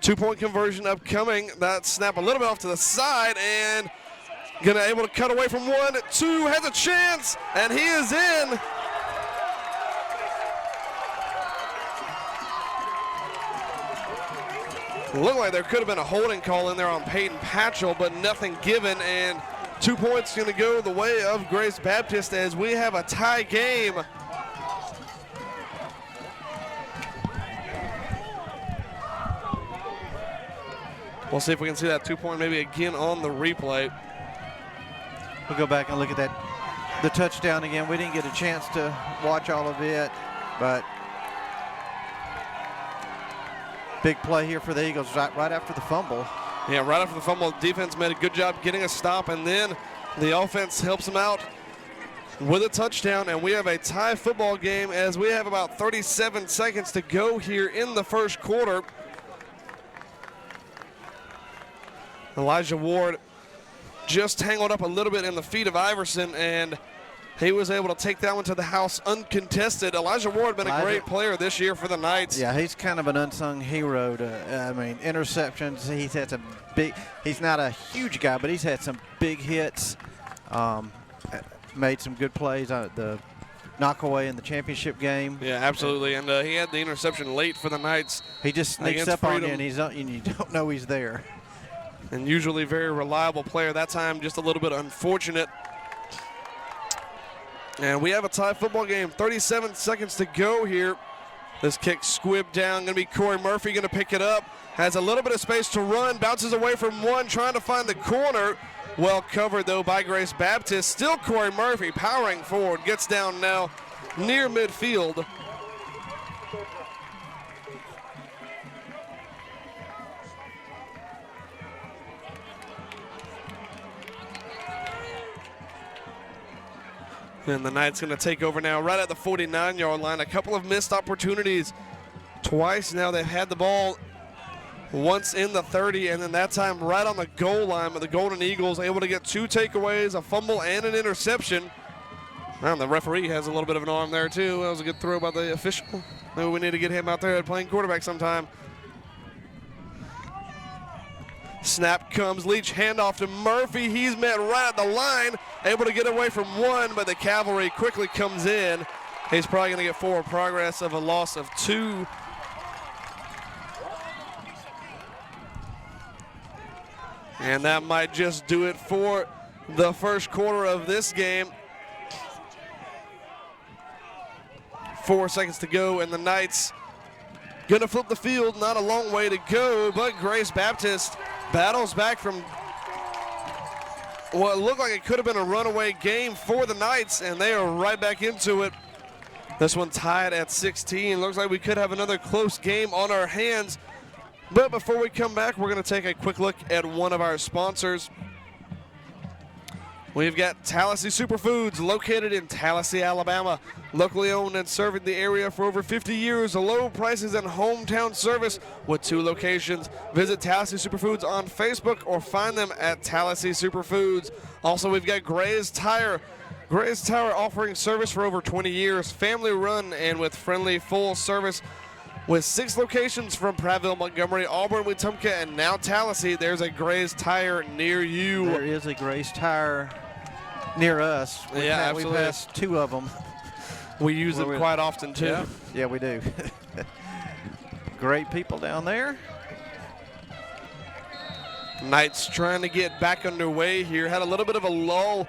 2-point conversion upcoming. That snap a little bit off to the side, and gonna able to cut away from 1, 2, has a chance, and he is in. Looked like there could have been a holding call in there on Peyton Patchell, but nothing given, and 2 points going to go the way of Grace Baptist as we have a tie game. We'll see if we can see that 2-point maybe again on the replay. We'll go back and look at that, the touchdown again. We didn't get a chance to watch all of it, but big play here for the Eagles right after the fumble. Yeah, right after the fumble, defense made a good job getting a stop, and then the offense helps them out with a touchdown, and we have a tie football game as we have about 37 seconds to go here in the first quarter. Elijah Ward just tangled up a little bit in the feet of Iverson, and he was able to take that one to the house uncontested. Elijah Ward been a great player this year for the Knights. Yeah, he's kind of an unsung hero. I mean, interceptions. He's had some big. He's not a huge guy, but he's had some big hits. Made some good plays. The knockaway in the championship game. Yeah, absolutely. And he had the interception late for the Knights. He just sneaks up on you, and you don't know he's there. And usually very reliable player. That time just a little bit unfortunate. And we have a tie football game. 37 seconds to go here. This kick squibbed down. Going to be Corey Murphy going to pick it up. Has a little bit of space to run. Bounces away from 1, trying to find the corner. Well covered, though, by Grace Baptist. Still Corey Murphy powering forward. Gets down now near midfield. And the Knights going to take over now right at the 49-yard line. A couple of missed opportunities. Twice now they've had the ball. Once in the 30, and then that time right on the goal line. But the Golden Eagles able to get 2 takeaways, a fumble, and an interception. And the referee has a little bit of an arm there, too. That was a good throw by the official. Maybe we need to get him out there playing quarterback sometime. Snap comes, Leach handoff to Murphy. He's met right at the line, able to get away from 1, but the cavalry quickly comes in. He's probably going to get forward progress of a loss of 2. And that might just do it for the first quarter of this game. 4 seconds to go, and the Knights gonna flip the field. Not a long way to go, but Grace Baptist battles back from what looked like it could have been a runaway game for the Knights, and they are right back into it. This one tied at 16. Looks like we could have another close game on our hands. But before we come back, we're going to take a quick look at one of our sponsors. We've got Tallahassee Superfoods, located in Tallahassee, Alabama. Locally owned and serving the area for over 50 years. Low prices and hometown service with 2 locations. Visit Tallahassee Superfoods on Facebook or find them at Tallahassee Superfoods. Also, we've got Gray's Tire. Grace Tower offering service for over 20 years, family run and with friendly full service with 6 locations from Prattville, Montgomery, Auburn, Wetumpka, and now Tallahassee. There's a Grace Tire near you. There is a Grace Tire near us. We've passed 2 of them. We use them quite often too. Yeah, we do. Great people down there. Knights trying to get back underway here. Had a little bit of a lull.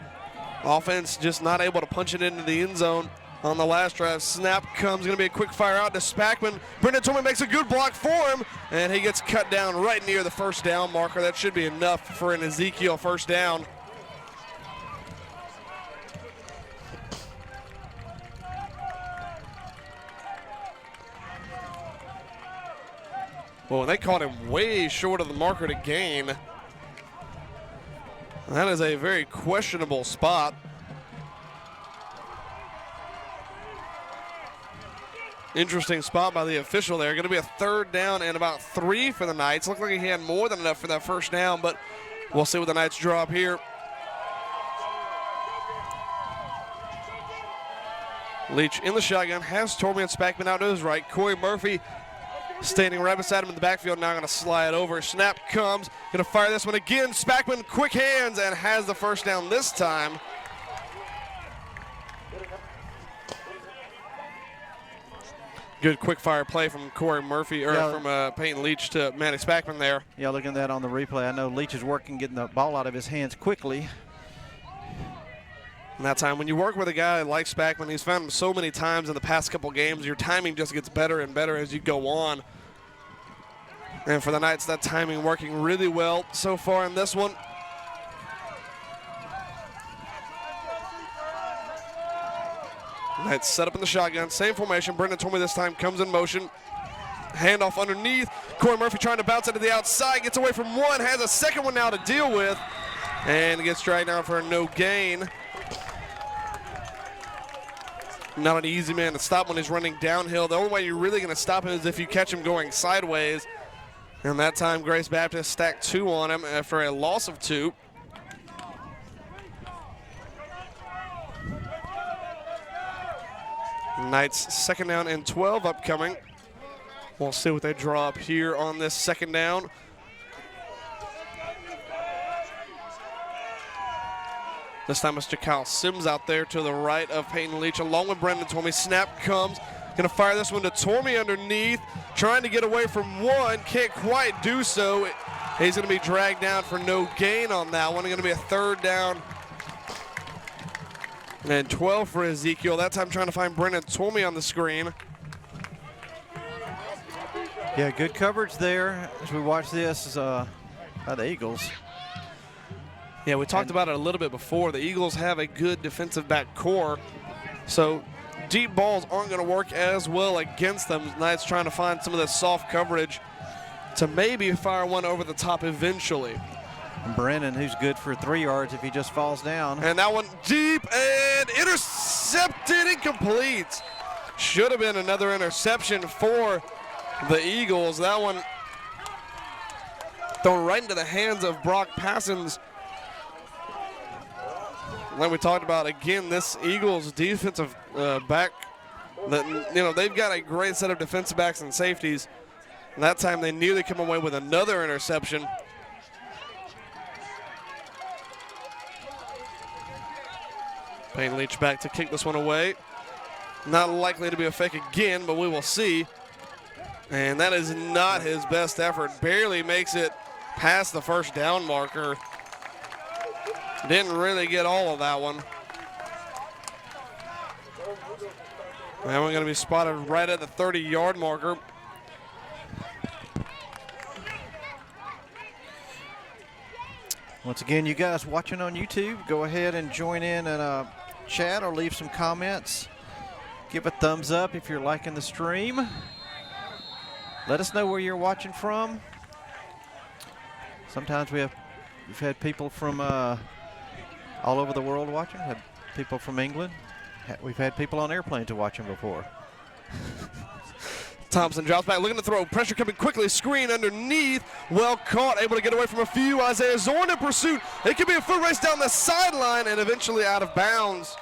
Offense just not able to punch it into the end zone on the last drive. Snap comes, going to be a quick fire out to Spackman. Brendan Tolman makes a good block for him, and he gets cut down right near the first down marker. That should be enough for an Ezekiel first down. Well, they caught him way short of the marker to gain. That is a very questionable spot. Interesting spot by the official there. Going to be a 3rd down and about 3 for the Knights. Looked like he had more than enough for that first down, but we'll see what the Knights draw up here. Leach in the shotgun, has Tormey and Spackman out to his right. Corey Murphy standing right beside him in the backfield, now going to slide over. Snap comes, going to fire this one again. Spackman, quick hands, and has the first down this time. Good quick fire play from Corey Murphy, or from Peyton Leach to Manny Spackman there. Yeah, looking at that on the replay, I know Leach is working, getting the ball out of his hands quickly. And that time, when you work with a guy like Spackman, he's found him so many times in the past couple games, your timing just gets better and better as you go on. And for the Knights, that timing working really well so far in this one. Knights set up in the shotgun, same formation. Brendan Tormey this time comes in motion. Handoff underneath. Corey Murphy trying to bounce it to the outside, gets away from one, has a second one now to deal with, and gets dragged down for a no gain. Not an easy man to stop when he's running downhill. The only way you're really going to stop him is if you catch him going sideways. And that time, Grace Baptist stacked 2 on him after a loss of 2. Knights 2nd down and 12 upcoming. We'll see what they draw up here on this 2nd down. This time it's Kyle Sims out there to the right of Peyton Leach along with Brendan Tormey. Snap comes. Going to fire this one to Tormey underneath. Trying to get away from one. Can't quite do so. He's going to be dragged down for no gain on that one. Going to be a 3rd down and 12 for Ezekiel. That time trying to find Brendan Tormey on the screen. Yeah, good coverage there as we watch this by the Eagles. Yeah, we talked about it a little bit before. The Eagles have a good defensive back core, so deep balls aren't going to work as well against them. Knights trying to find some of this soft coverage to maybe fire one over the top eventually. And Brennan, who's good for 3 yards if he just falls down. And that one deep and intercepted, incomplete. Should have been another interception for the Eagles. That one thrown right into the hands of Brock Passons. Like we talked about, again, this Eagles defensive back, they've got a great set of defensive backs and safeties. And that time they nearly come away with another interception. Peyton Leach back to kick this one away. Not likely to be a fake again, but we will see. And that is not his best effort. Barely makes it past the first down marker. Didn't really get all of that one. And we're going to be spotted right at the 30-yard marker. Once again, you guys watching on YouTube, go ahead and join in and chat or leave some comments. Give a thumbs up if you're liking the stream. Let us know where you're watching from. Sometimes we've had people from all over the world watching. Had people from England. We've had people on airplanes to watch them before. Thompson drops back, looking to throw. Pressure coming quickly. Screen underneath. Well caught. Able to get away from a few. Isaiah Zorn in pursuit. It could be a foot race down the sideline and eventually out of bounds.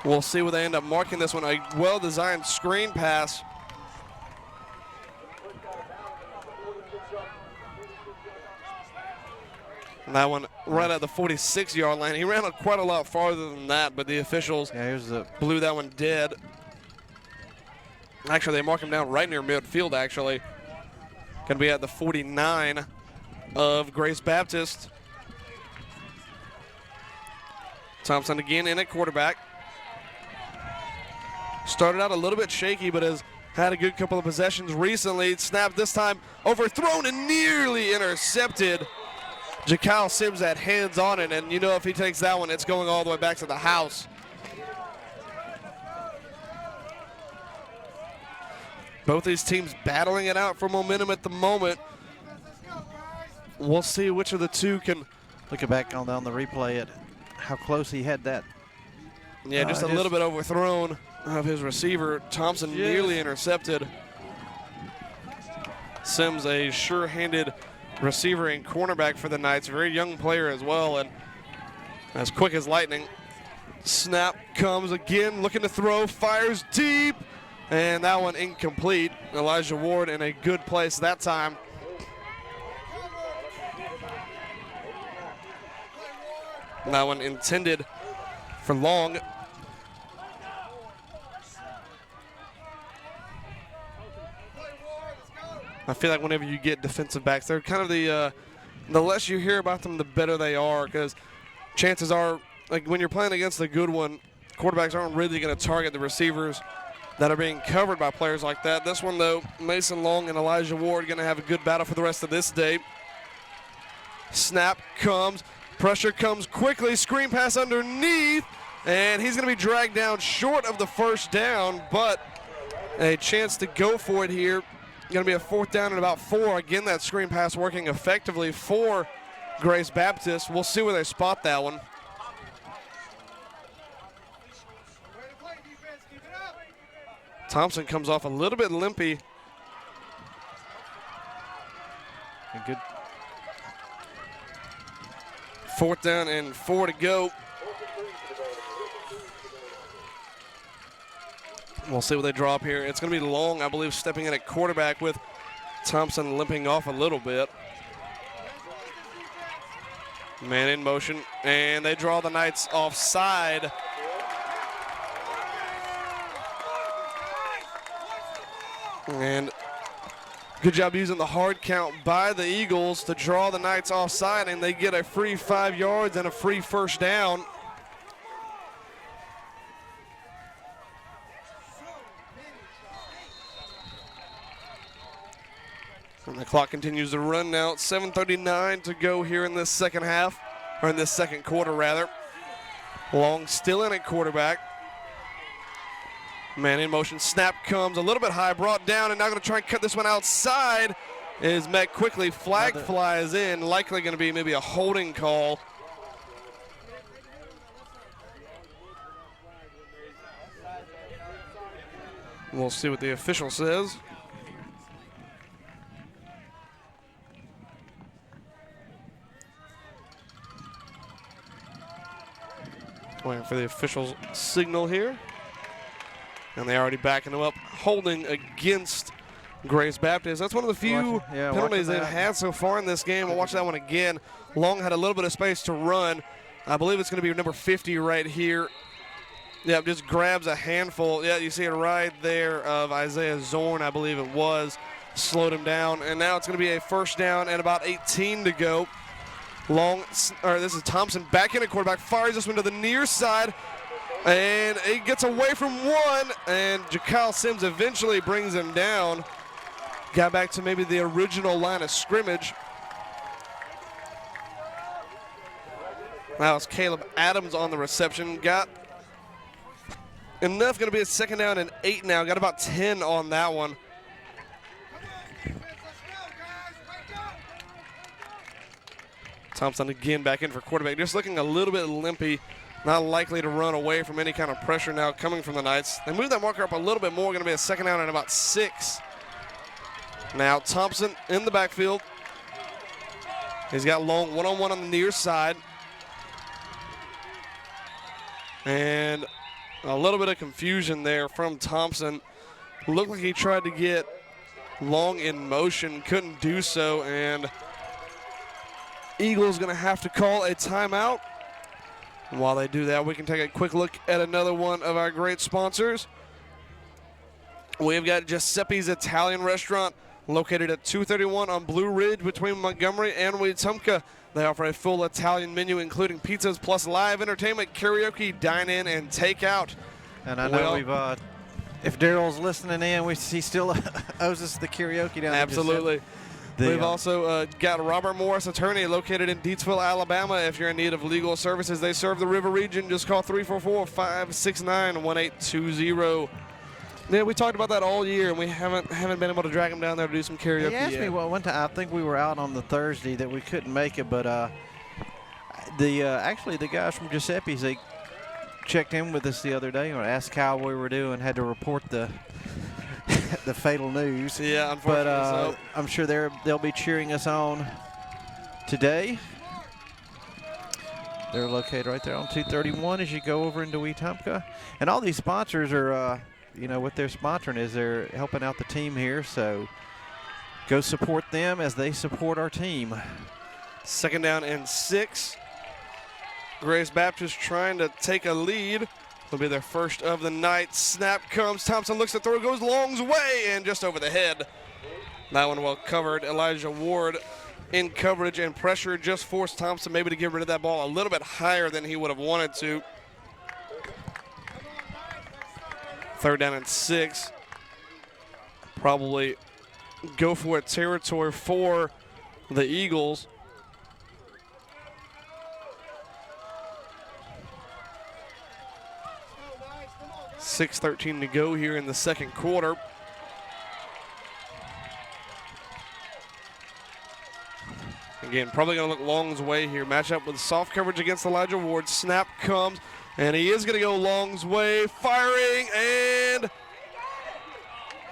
We'll see where they end up marking this one. A well-designed screen pass. And that one right at the 46-yard line. He ran quite a lot farther than that, but the officials blew that one dead. Actually, they mark him down right near midfield, actually. Going to be at the 49 of Grace Baptist. Thompson again in at quarterback. Started out a little bit shaky, but has had a good couple of possessions recently. Snap this time overthrown and nearly intercepted. Jakyle Sims had hands on it, and you know if he takes that one, it's going all the way back to the house. Both these teams battling it out for momentum at the moment. We'll see which of the two can. Looking back on the replay at how close he had that. Yeah, just a little bit overthrown of his receiver. Thompson nearly intercepted. Sims, a sure-handed receiver and cornerback for the Knights. Very young player as well, and as quick as lightning. Snap comes again, looking to throw, fires deep, and that one incomplete. Elijah Ward in a good place that time. And that one intended for long. I feel like whenever you get defensive backs, they're kind of the less you hear about them, the better they are, because chances are, like when you're playing against a good one, quarterbacks aren't really going to target the receivers that are being covered by players like that. This one, though, Mason Long and Elijah Ward going to have a good battle for the rest of this day. Snap comes, pressure comes quickly, screen pass underneath, and he's going to be dragged down short of the first down, but a chance to go for it here. Going to be a 4th down and about 4. Again, that screen pass working effectively for Grace Baptist. We'll see where they spot that one. Thompson comes off a little bit limpy. A good 4th down and 4 to go. We'll see what they draw up here. It's going to be Long, I believe, stepping in at quarterback with Thompson limping off a little bit. Man in motion, and they draw the Knights offside. And good job using the hard count by the Eagles to draw the Knights offside, and they get a free 5 yards and a free 1st down. And the clock continues to run now. 7:39 to go here in this second half, or in this second quarter, rather. Long still in at quarterback. Man in motion, snap comes a little bit high, brought down, and now going to try and cut this one outside. Is met quickly, flag flies in, likely going to be maybe a holding call. We'll see what the official says. Waiting for the official's signal here. And they're already backing them up, holding against Grace Baptist. That's one of the few penalties they've had so far in this game. We'll watch that one again. Long had a little bit of space to run. I believe it's going to be number 50 right here. Yep, just grabs a handful. Yeah, you see it right there of Isaiah Zorn, I believe it was. Slowed him down. And now it's going to be a 1st down and about 18 to go. This is Thompson back in at quarterback, fires this one to the near side, and he gets away from one, and Jakyle Sims eventually brings him down. Got back to maybe the original line of scrimmage. Now it's Caleb Adams on the reception. Got enough, going to be a 2nd down and 8 now. Got about 10 on that one. Thompson again back in for quarterback, just looking a little bit limpy, not likely to run away from any kind of pressure now coming from the Knights. They move that marker up a little bit more, going to be a 2nd down and about 6. Now Thompson in the backfield. He's got Long one-on-one on the near side. And a little bit of confusion there from Thompson. Looked like he tried to get Long in motion, couldn't do so, and Eagles gonna have to call a timeout. And while they do that, we can take a quick look at another one of our great sponsors. We've got Giuseppe's Italian Restaurant, located at 231 on Blue Ridge between Montgomery and Wetumpka. They offer a full Italian menu, including pizzas plus live entertainment, karaoke, dine-in, and takeout. And I know if Daryl's listening in, he still owes us the karaoke down there. Absolutely. We've also got Robert Morris Attorney, located in Deatsville, Alabama. If you're in need of legal services, they serve the River region. Just call 344-569-1820. Yeah, we talked about that all year, and we haven't been able to drag him down there to do some karaoke. He asked me one time. I think we were out on the Thursday that we couldn't make it, but actually the guys from Giuseppe's, they checked in with us the other day and asked how we were doing. Had to report the the fatal news. Yeah, unfortunately. But I'm sure they'll be cheering us on today. They're located right there on 231 as you go over into Wetumpka, and all these sponsors are. What they're sponsoring is they're helping out the team here, so go support them as they support our team. 2nd down and 6. Grace Baptist trying to take a lead. It'll be their first of the night. Snap comes. Thompson looks to throw, goes Long's way, and just over the head. That one well covered. Elijah Ward in coverage, and pressure just forced Thompson maybe to get rid of that ball a little bit higher than he would have wanted to. 3rd down and 6. Probably go for it territory for the Eagles. .6:13 to go here in the second quarter. Again, probably going to look Long's way here. Match up with soft coverage against Elijah Ward. Snap comes. And he is going to go Long's way, firing, and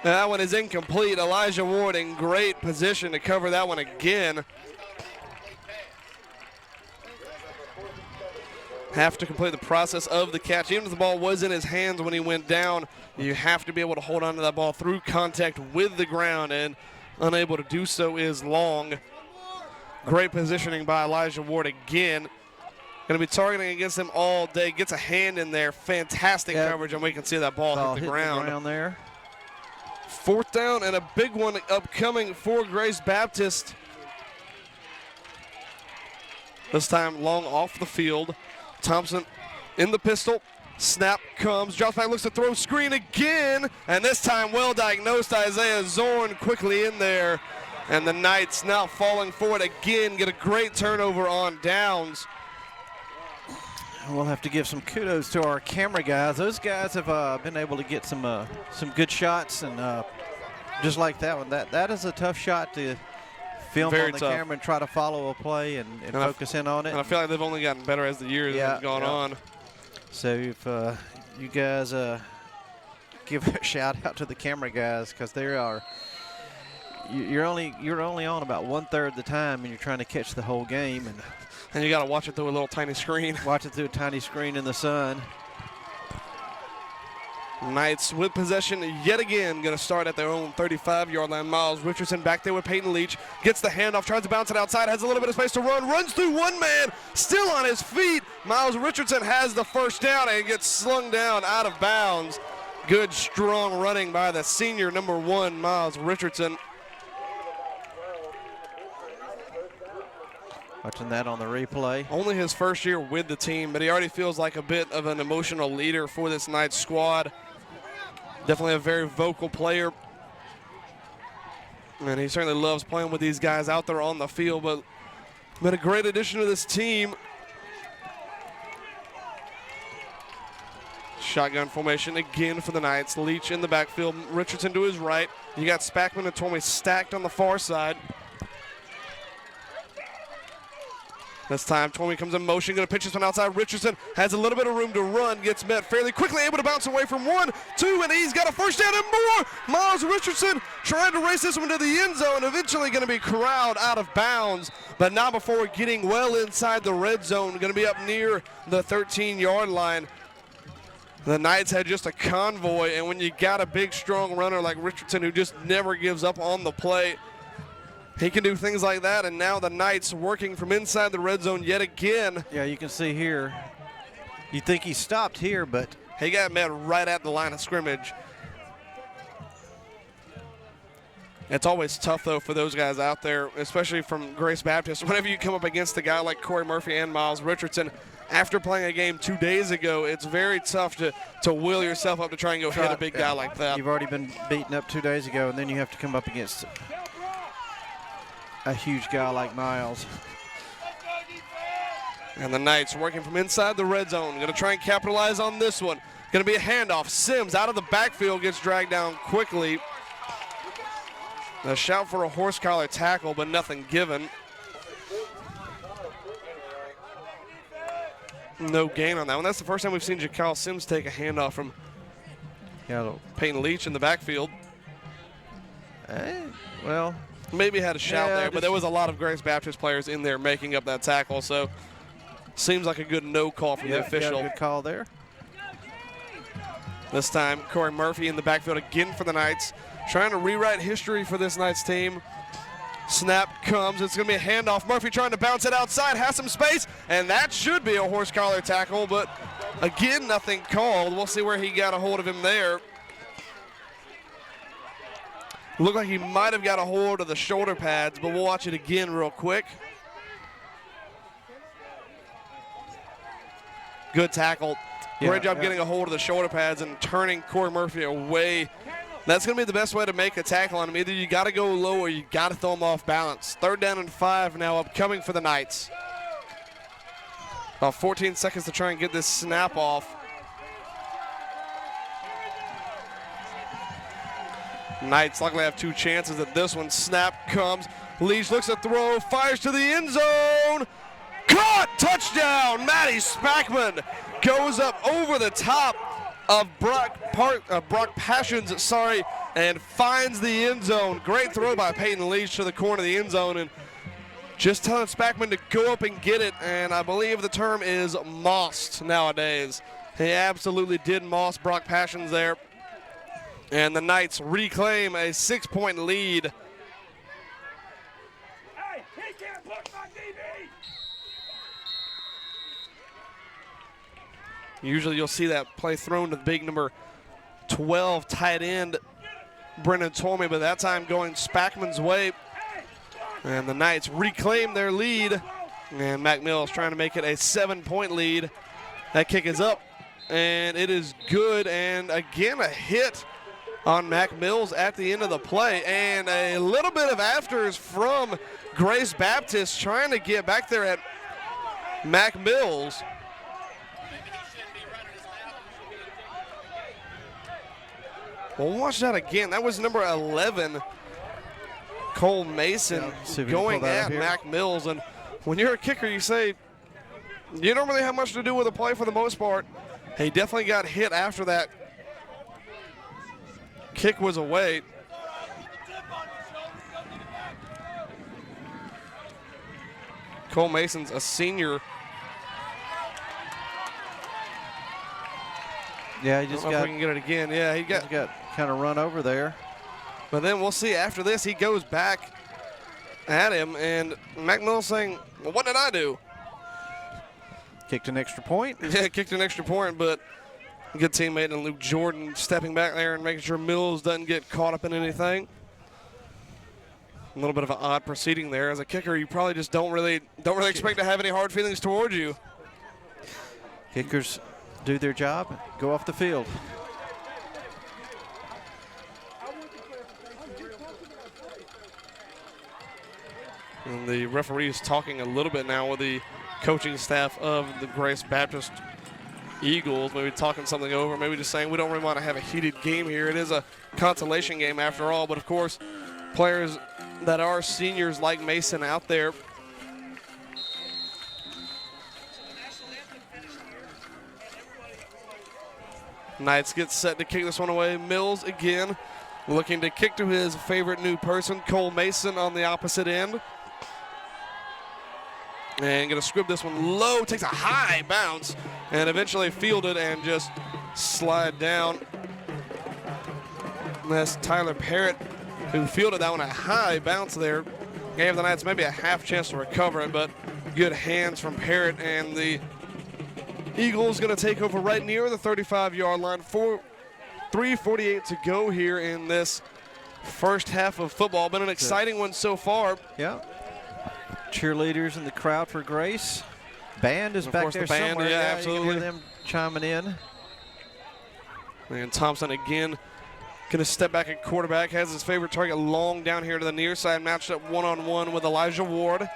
that one is incomplete. Elijah Ward in great position to cover that one again. Have to complete the process of the catch. Even if the ball was in his hands when he went down, you have to be able to hold on to that ball through contact with the ground, and unable to do so is Long. Great positioning by Elijah Ward again. Going to be targeting against him all day. Gets a hand in there. Fantastic coverage, and we can see that ball hit the ground. There. 4th down and a big one upcoming for Grace Baptist. This time Long off the field. Thompson in the pistol. Snap comes. Drops back, looks to throw, screen again. And this time well diagnosed. Isaiah Zorn quickly in there. And the Knights now falling for it again. Get a great turnover on downs. We'll have to give some kudos to our camera guys. Those guys have been able to get some good shots, and just like that one, that is a tough shot to film on the camera and try to follow a play and focus in on it. And I feel like they've only gotten better as the years have gone on. So if you guys give a shout out to the camera guys, because they are. You're only on about 1/3 the time, and you're trying to catch the whole game, and you got to watch it through a little tiny screen. Watch it through a tiny screen in the sun. Knights with possession yet again, going to start at their own 35-yard line. Miles Richardson back there with Peyton Leach, gets the handoff, tries to bounce it outside, has a little bit of space to run, runs through one man, still on his feet. Miles Richardson has the first down and gets slung down out of bounds. Good, strong running by the senior number 1, Miles Richardson. Watching that on the replay. Only his first year with the team, but he already feels like a bit of an emotional leader for this Knights squad. Definitely a very vocal player. And he certainly loves playing with these guys out there on the field, but been a great addition to this team. Shotgun formation again for the Knights. Leach in the backfield, Richardson to his right. You got Spackman and Tormey stacked on the far side. This time, Tormey comes in motion, going to pitch this one outside. Richardson has a little bit of room to run, gets met fairly quickly, able to bounce away from 1, 2, and he's got a first down and more. Miles Richardson trying to race this one to the end zone, eventually going to be corralled out of bounds, but not before getting well inside the red zone, going to be up near the 13-yard line. The Knights had just a convoy, and when you got a big, strong runner like Richardson who just never gives up on the plate, he can do things like that. And now the Knights working from inside the red zone yet again. Yeah, you can see here, you think he stopped here, but he got met right at the line of scrimmage. It's always tough, though, for those guys out there, especially from Grace Baptist. Whenever you come up against a guy like Corey Murphy and Miles Richardson, after playing a game 2 days ago, it's very tough to will yourself up to try and go hit a big guy like that. You've already been beaten up 2 days ago, and then you have to come up against a huge guy like Miles. And the Knights working from inside the red zone. Going to try and capitalize on this one. Going to be a handoff. Sims out of the backfield gets dragged down quickly. A shout for a horse collar tackle, but nothing given. No gain on that one. That's the first time we've seen Jakyle Sims take a handoff from Peyton Leach in the backfield. Well, maybe had a shout there, but there was a lot of Grace Baptist players in there making up that tackle, so seems like a good no call from the official. Good call there. This time, Corey Murphy in the backfield again for the Knights, trying to rewrite history for this Knights team. Snap comes. It's going to be a handoff. Murphy trying to bounce it outside, has some space, and that should be a horse collar tackle, but again, nothing called. We'll see where he got a hold of him there. Looked like he might have got a hold of the shoulder pads, but we'll watch it again real quick. Good tackle. Great job getting a hold of the shoulder pads and turning Corey Murphy away. That's going to be the best way to make a tackle on him. Either you got to go low or you got to throw him off balance. 3rd down and 5 now upcoming for the Knights. About 14 seconds to try and get this snap off. Knights luckily have 2 chances at this one. Snap comes. Leach looks to throw, fires to the end zone. Caught! Touchdown! Matty Spackman goes up over the top of Brock Passions, and finds the end zone. Great throw by Peyton Leach to the corner of the end zone, and just telling Spackman to go up and get it, and I believe the term is mossed nowadays. He absolutely did moss Brock Passions there, and the Knights reclaim a 6-point lead. Usually you'll see that play thrown to the big number 12 tight end, Brennan Tormey, but that time going Spackman's way. And the Knights reclaim their lead. And Mac Mills trying to make it a 7-point lead. That kick is up, and it is good. And again, a hit on Mac Mills at the end of the play. And a little bit of afters from Grace Baptist trying to get back there at Mac Mills. Well, watch that again. That was number 11, Cole Mason, going at Mac Mills. And when you're a kicker, you say, you don't really have much to do with the play for the most part. He definitely got hit after that kick was away. Cole Mason's a senior. Yeah, he just got. If we can get it again. Yeah, he got kind of run over there. But then we'll see after this, he goes back at him, and Mac Mills saying, well, what did I do? Kicked an extra point. Yeah, kicked an extra point, but good teammate and Luke Jordan stepping back there and making sure Mills doesn't get caught up in anything. A little bit of an odd proceeding there. As a kicker, you probably just don't really expect to have any hard feelings towards you. Kickers do their job, go off the field. And the referee is talking a little bit now with the coaching staff of the Grace Baptist Eagles, maybe talking something over, maybe just saying we don't really want to have a heated game here. It is a consolation game after all, but of course, players that are seniors like Mason out there. Knights get set to kick this one away. Mills again looking to kick to his favorite new person, Cole Mason, on the opposite end. And going to scrib this one low, takes a high bounce, and eventually fielded and just slide down. And that's Tyler Parrott who fielded that one a high bounce there. Gave the Knights maybe a half chance to recover it, but good hands from Parrott, and the Eagles going to take over right near the 35-yard line. 3:48 to go here in this first half of football. Been an exciting one so far. Yeah. Cheerleaders in the crowd for Grace. Band is back there somewhere. Yeah, absolutely. You can hear them chiming in. And Thompson again going to step back at quarterback. Has his favorite target long down here to the near side, matched up one-on-one with Elijah Ward.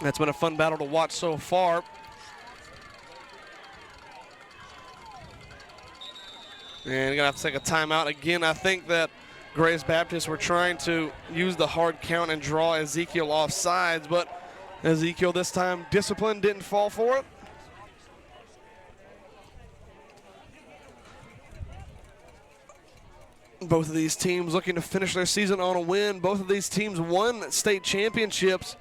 That's been a fun battle to watch so far. And you're going to have to take a timeout. Again, I think that Grace Baptist were trying to use the hard count and draw Ezekiel off sides, but Ezekiel this time, discipline didn't fall for it. Both of these teams looking to finish their season on a win. Both of these teams won state championships.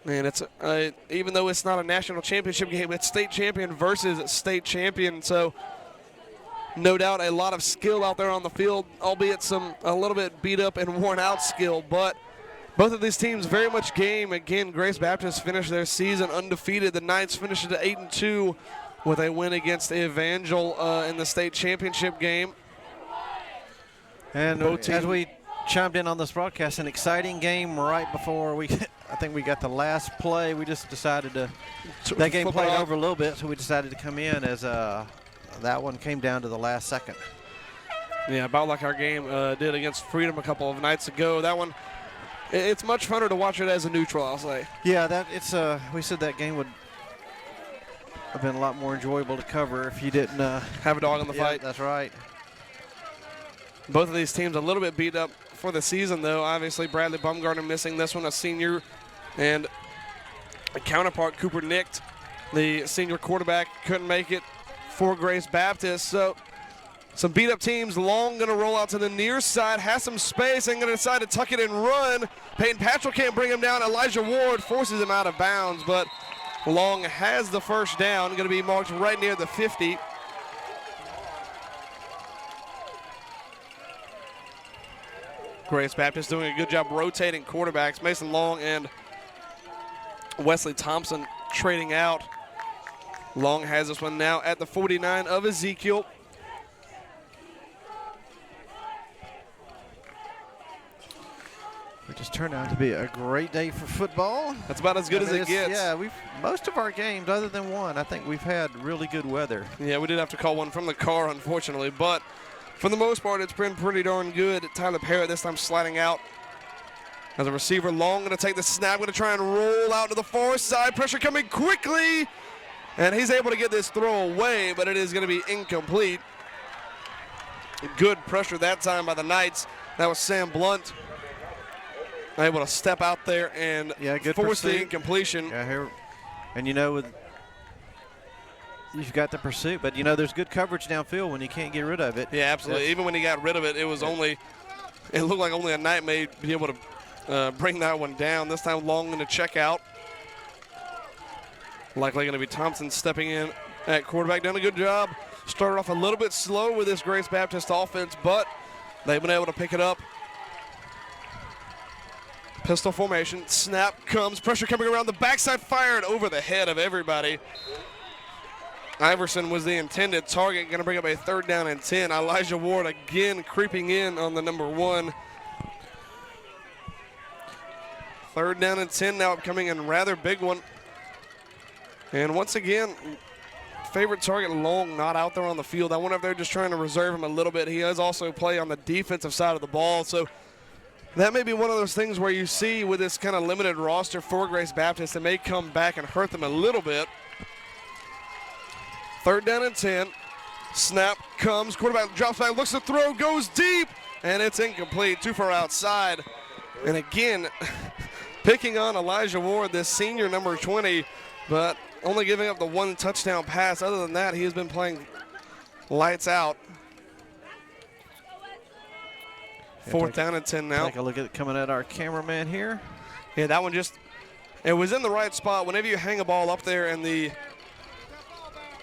And it's even though it's not a national championship game, it's state champion versus state champion. So no doubt a lot of skill out there on the field, albeit a little bit beat up and worn out skill. But both of these teams very much game. Again, Grace Baptist finished their season undefeated. The Knights finished at 8-2 with a win against Evangel in the state championship game. And as we chimed in on this broadcast, an exciting game right before I think we got the last play. We just decided that game played over a little bit, so we decided to come in as that one came down to the last second. Yeah, about like our game did against Freedom a couple of nights ago. That one, it's much funner to watch it as a neutral, I'll say. Yeah, we said that game would have been a lot more enjoyable to cover if you didn't have a dog in the fight. That's right. Both of these teams a little bit beat up for the season, though. Obviously, Bradley Bumgarner missing this one, a senior, and a counterpart, Cooper Nicht, the senior quarterback, couldn't make it for Grace Baptist. So some beat-up teams. Long going to roll out to the near side, has some space, and going to decide to tuck it and run. Peyton Patchell can't bring him down. Elijah Ward forces him out of bounds, but Long has the first down, going to be marked right near the 50. Grace Baptist doing a good job rotating quarterbacks. Mason Long and Wesley Thompson trading out. Long has this one now at the 49 of Ezekiel. It just turned out to be a great day for football. That's about as good as it gets. Yeah, most of our games, other than one, I think we've had really good weather. Yeah, we did have to call one from the car, unfortunately, but for the most part, it's been pretty darn good. Tyler Parrott this time sliding out as a receiver. Long going to take the snap, going to try and roll out to the far side. Pressure coming quickly, and he's able to get this throw away, but it is going to be incomplete. Good pressure that time by the Knights. That was Sam Blunt able to step out there and force the incompletion. Yeah, here, and you've got the pursuit, but there's good coverage downfield when you can't get rid of it. Yeah, absolutely. Even when he got rid of it, it looked like only a Knight may be able to bring that one down. This time Long going to check out. Likely going to be Thompson stepping in at quarterback. Done a good job. Started off a little bit slow with this Grace Baptist offense, but they've been able to pick it up. Pistol formation, snap comes, pressure coming around the backside, fired over the head of everybody. Iverson was the intended target, going to bring up a 3rd down and 10. Elijah Ward again creeping in on the number 1. 3rd down and 10 now coming in, rather big one. And once again, favorite target Long not out there on the field. I wonder if they're just trying to reserve him a little bit. He does also play on the defensive side of the ball, so that may be one of those things where you see with this kind of limited roster for Grace Baptist, it may come back and hurt them a little bit. 3rd down and 10. Snap comes, quarterback drops back, looks to throw, goes deep, and it's incomplete, too far outside. And again, picking on Elijah Ward, this senior number 20, but only giving up the 1 touchdown pass. Other than that, he has been playing lights out. 4th down and 10 now. Take a look at it coming at our cameraman here. Yeah, that one it was in the right spot. Whenever you hang a ball up there and the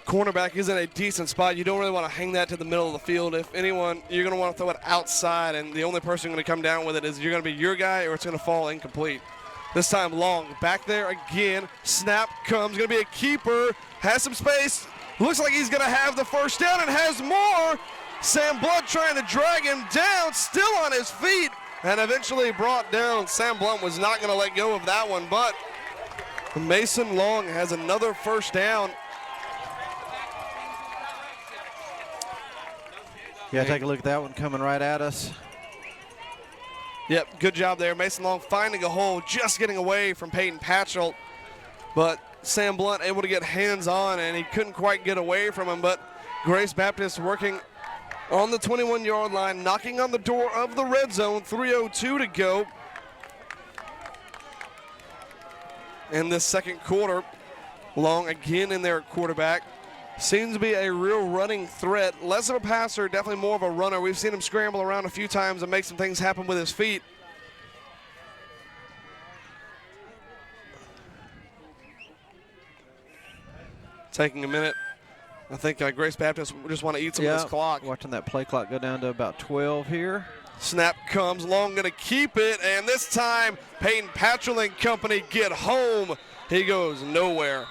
cornerback is in a decent spot. You don't really want to hang that to the middle of the field. If anyone, you're going to want to throw it outside, and the only person going to come down with it is you're going to be your guy, or it's going to fall incomplete. This time Long back there again. Snap comes, going to be a keeper, has some space. Looks like he's going to have the first down and has more. Sam Blunt trying to drag him down, still on his feet, and eventually brought down. Sam Blunt was not going to let go of that one, but Mason Long has another first down. Yeah, take a look at that one coming right at us. Yep, good job there. Mason Long finding a hole, just getting away from Peyton Patchell. But Sam Blunt able to get hands on, and he couldn't quite get away from him. But Grace Baptist working on the 21-yard line, knocking on the door of the red zone. 3:02 to go in this second quarter. Long again in there at quarterback. Seems to be a real running threat. Less of a passer, definitely more of a runner. We've seen him scramble around a few times and make some things happen with his feet. Taking a minute. I think Grace Baptist just want to eat some of this clock. Watching that play clock go down to about 12 here. Snap comes, Long going to keep it, and this time Peyton Patchell and company get home. He goes nowhere.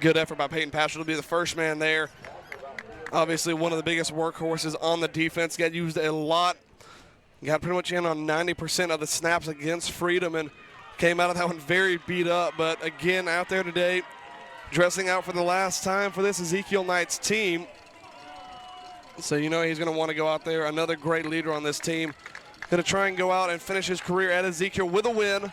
Good effort by Peyton Patchell to be the first man there. Obviously one of the biggest workhorses on the defense. Got used a lot. Got pretty much in on 90% of the snaps against Freedom and came out of that one very beat up. But again, out there today, dressing out for the last time for this Ezekiel Knights team. So you know he's going to want to go out there. Another great leader on this team. Going to try and go out and finish his career at Ezekiel with a win.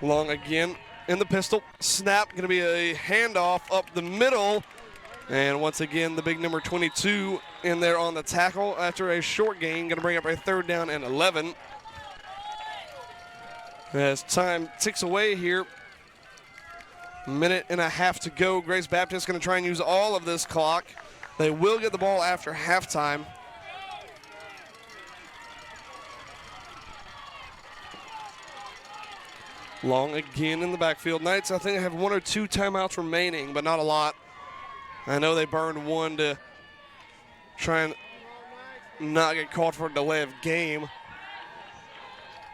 Long again in the pistol. Snap, going to be a handoff up the middle. And once again, the big number 22 in there on the tackle after a short gain. Going to bring up a 3rd down and 11. As time ticks away here, minute and a half to go. Grace Baptist going to try and use all of this clock. They will get the ball after halftime. Long again in the backfield. Knights, I think, have 1 or 2 timeouts remaining, but not a lot. I know they burned one to try and not get called for a delay of game.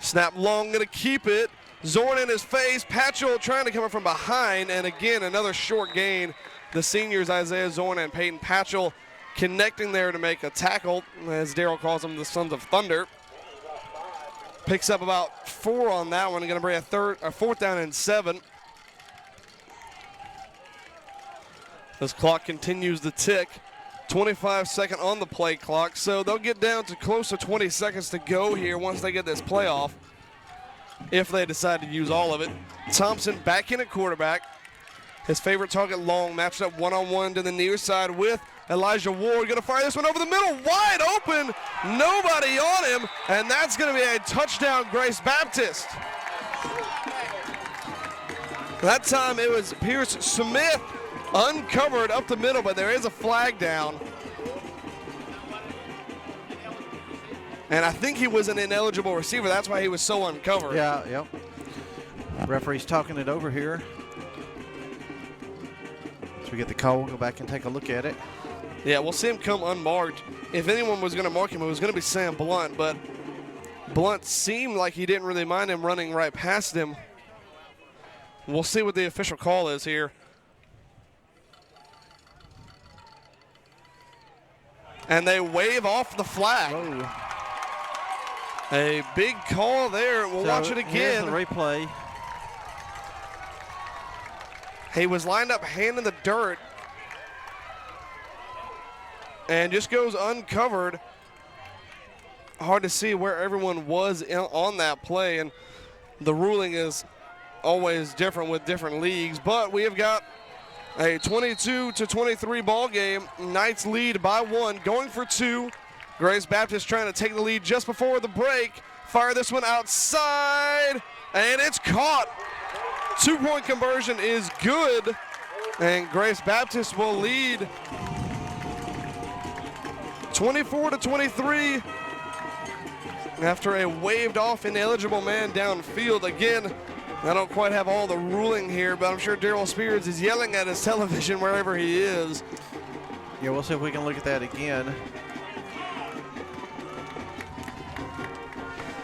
Snap, Long going to keep it. Zorn in his face. Patchell trying to come in from behind, and again, another short gain. The seniors, Isaiah Zorn and Peyton Patchell, connecting there to make a tackle, as Darryl calls them, the Sons of Thunder. Picks up about 4 on that one. Going to bring a 4th down and 7. This clock continues to tick. 25-second on the play clock, so they'll get down to close to 20 seconds to go here once they get this play off, if they decide to use all of it. Thompson back in at quarterback. His favorite target, Long, matched up one-on-one to the near side with Elijah Ward. Going to fire this one over the middle, wide open, nobody on him, and that's going to be a touchdown, Grace Baptist. That time it was Pierce Smith uncovered up the middle, but there is a flag down. And I think he was an ineligible receiver. That's why he was so uncovered. Yeah, yep. Referee's talking it over here. So we get the call, we'll go back and take a look at it. Yeah, we'll see him come unmarked. If anyone was going to mark him, it was going to be Sam Blunt, but Blunt seemed like he didn't really mind him running right past him. We'll see what the official call is here. And they wave off the flag. Whoa. A big call there. We'll watch it again. Here's the replay. He was lined up hand in the dirt and just goes uncovered. Hard to see where everyone was on that play, and the ruling is always different with different leagues, but we have got a 22-23 ball game. Knights lead by 1, going for 2. Grace Baptist trying to take the lead just before the break. Fire this one outside, and it's caught. 2-point conversion is good, and Grace Baptist will lead 24-23 after a waved off ineligible man downfield. Again, I don't quite have all the ruling here, but I'm sure Daryl Spears is yelling at his television wherever he is. Yeah, we'll see if we can look at that again.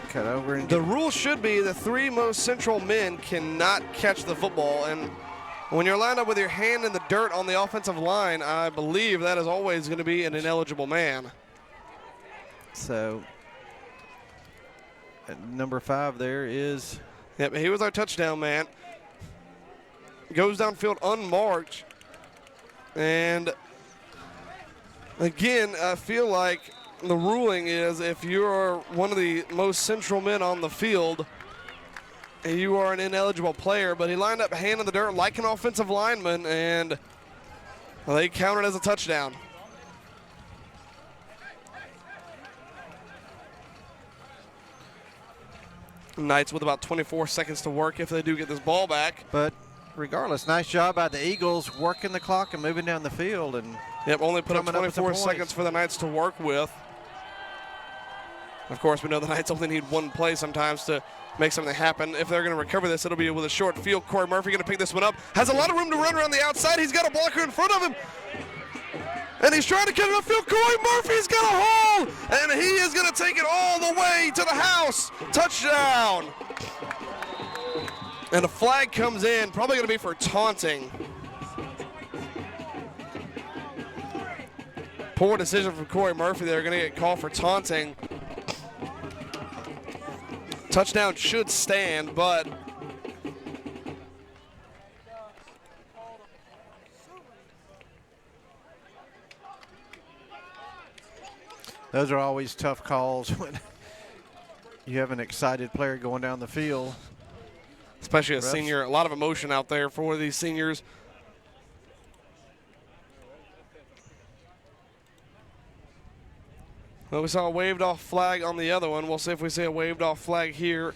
Cut over. And the rule should be the 3 most central men cannot catch the football, and when you're lined up with your hand in the dirt on the offensive line, I believe that is always going to be an ineligible man. So, at number 5 there is... Yep, he was our touchdown man. Goes downfield unmarked. And again, I feel like the ruling is if you're one of the most central men on the field, you are an ineligible player, but he lined up hand in the dirt like an offensive lineman, and they counted as a touchdown. Knights with about 24 seconds to work if they do get this ball back. But regardless, nice job by the Eagles working the clock and moving down the field. And yep, only put up 24 seconds for the Knights to work with. Of course, we know the Knights only need 1 play sometimes to make something happen. If they're going to recover this, it'll be with a short field. Corey Murphy going to pick this one up. Has a lot of room to run around the outside. He's got a blocker in front of him. And he's trying to get it upfield. Corey Murphy's got a hole. And he is going to take it all the way to the house. Touchdown. And a flag comes in, probably going to be for taunting. Poor decision from Corey Murphy. They're going to get called for taunting. Touchdown should stand, but those are always tough calls when you have an excited player going down the field. Especially a senior. A lot of emotion out there for these seniors. Well, we saw a waved off flag on the other one. We'll see if we see a waved off flag here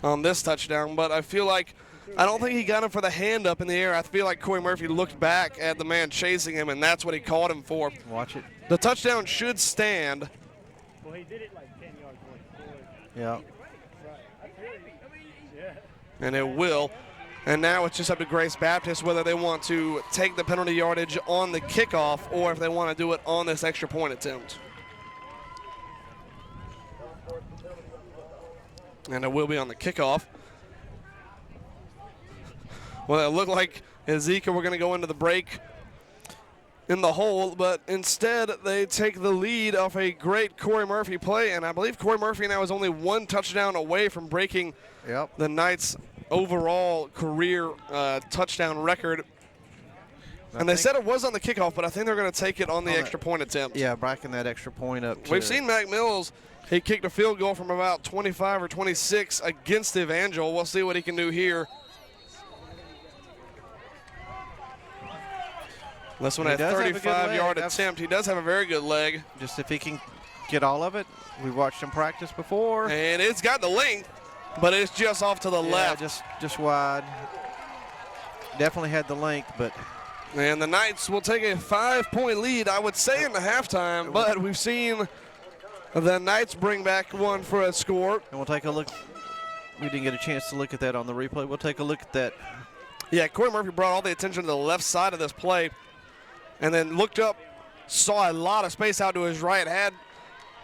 on this touchdown. But I feel like, I don't think he got him for the hand up in the air. I feel like Corey Murphy looked back at the man chasing him, and that's what he called him for. Watch it. The touchdown should stand. Well, he did it like 10 yards away. Yeah. And it will. And now it's just up to Grace Baptist whether they want to take the penalty yardage on the kickoff or if they want to do it on this extra point attempt. And it will be on the kickoff. Well, it looked like Ezekiel were going to go into the break in the hole, but instead they take the lead off a great Corey Murphy play, and I believe Corey Murphy now is only 1 touchdown away from breaking the Knights' overall career touchdown record. And they said it was on the kickoff, but I think they're going to take it on the extra point attempt. Yeah, breaking that extra point up. We've seen Mac Mills. He kicked a field goal from about 25 or 26 against Evangel. We'll see what he can do here. This one, a 35-yard attempt. He does have a very good leg. Just if he can get all of it. We've watched him practice before. And it's got the length, but it's just off to the left. Just wide. Definitely had the length, but. And the Knights will take a 5-point lead, I would say, in the halftime, but we've seen the Knights bring back one for a score. And we'll take a look. We didn't get a chance to look at that on the replay. We'll take a look at that. Yeah, Corey Murphy brought all the attention to the left side of this play and then looked up, saw a lot of space out to his right, had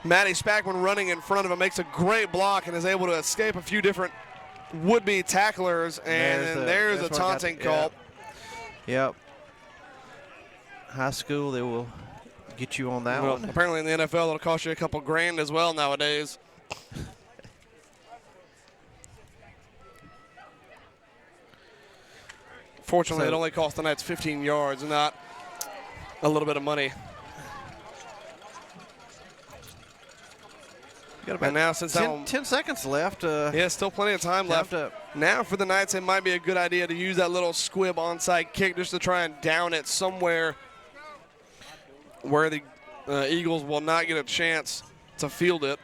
Matty Spackman running in front of him, makes a great block and is able to escape a few different would-be tacklers, and there's a taunting call. Yep. High school, they will get you on that one. Apparently in the NFL, it'll cost you a couple grand as well nowadays. Fortunately, it only cost the Knights 15 yards, not a little bit of money. Got about now, since 10 seconds left. Yeah, still plenty of time left. Now for the Knights, it might be a good idea to use that little squib onside kick just to try and down it somewhere where the Eagles will not get a chance to field it.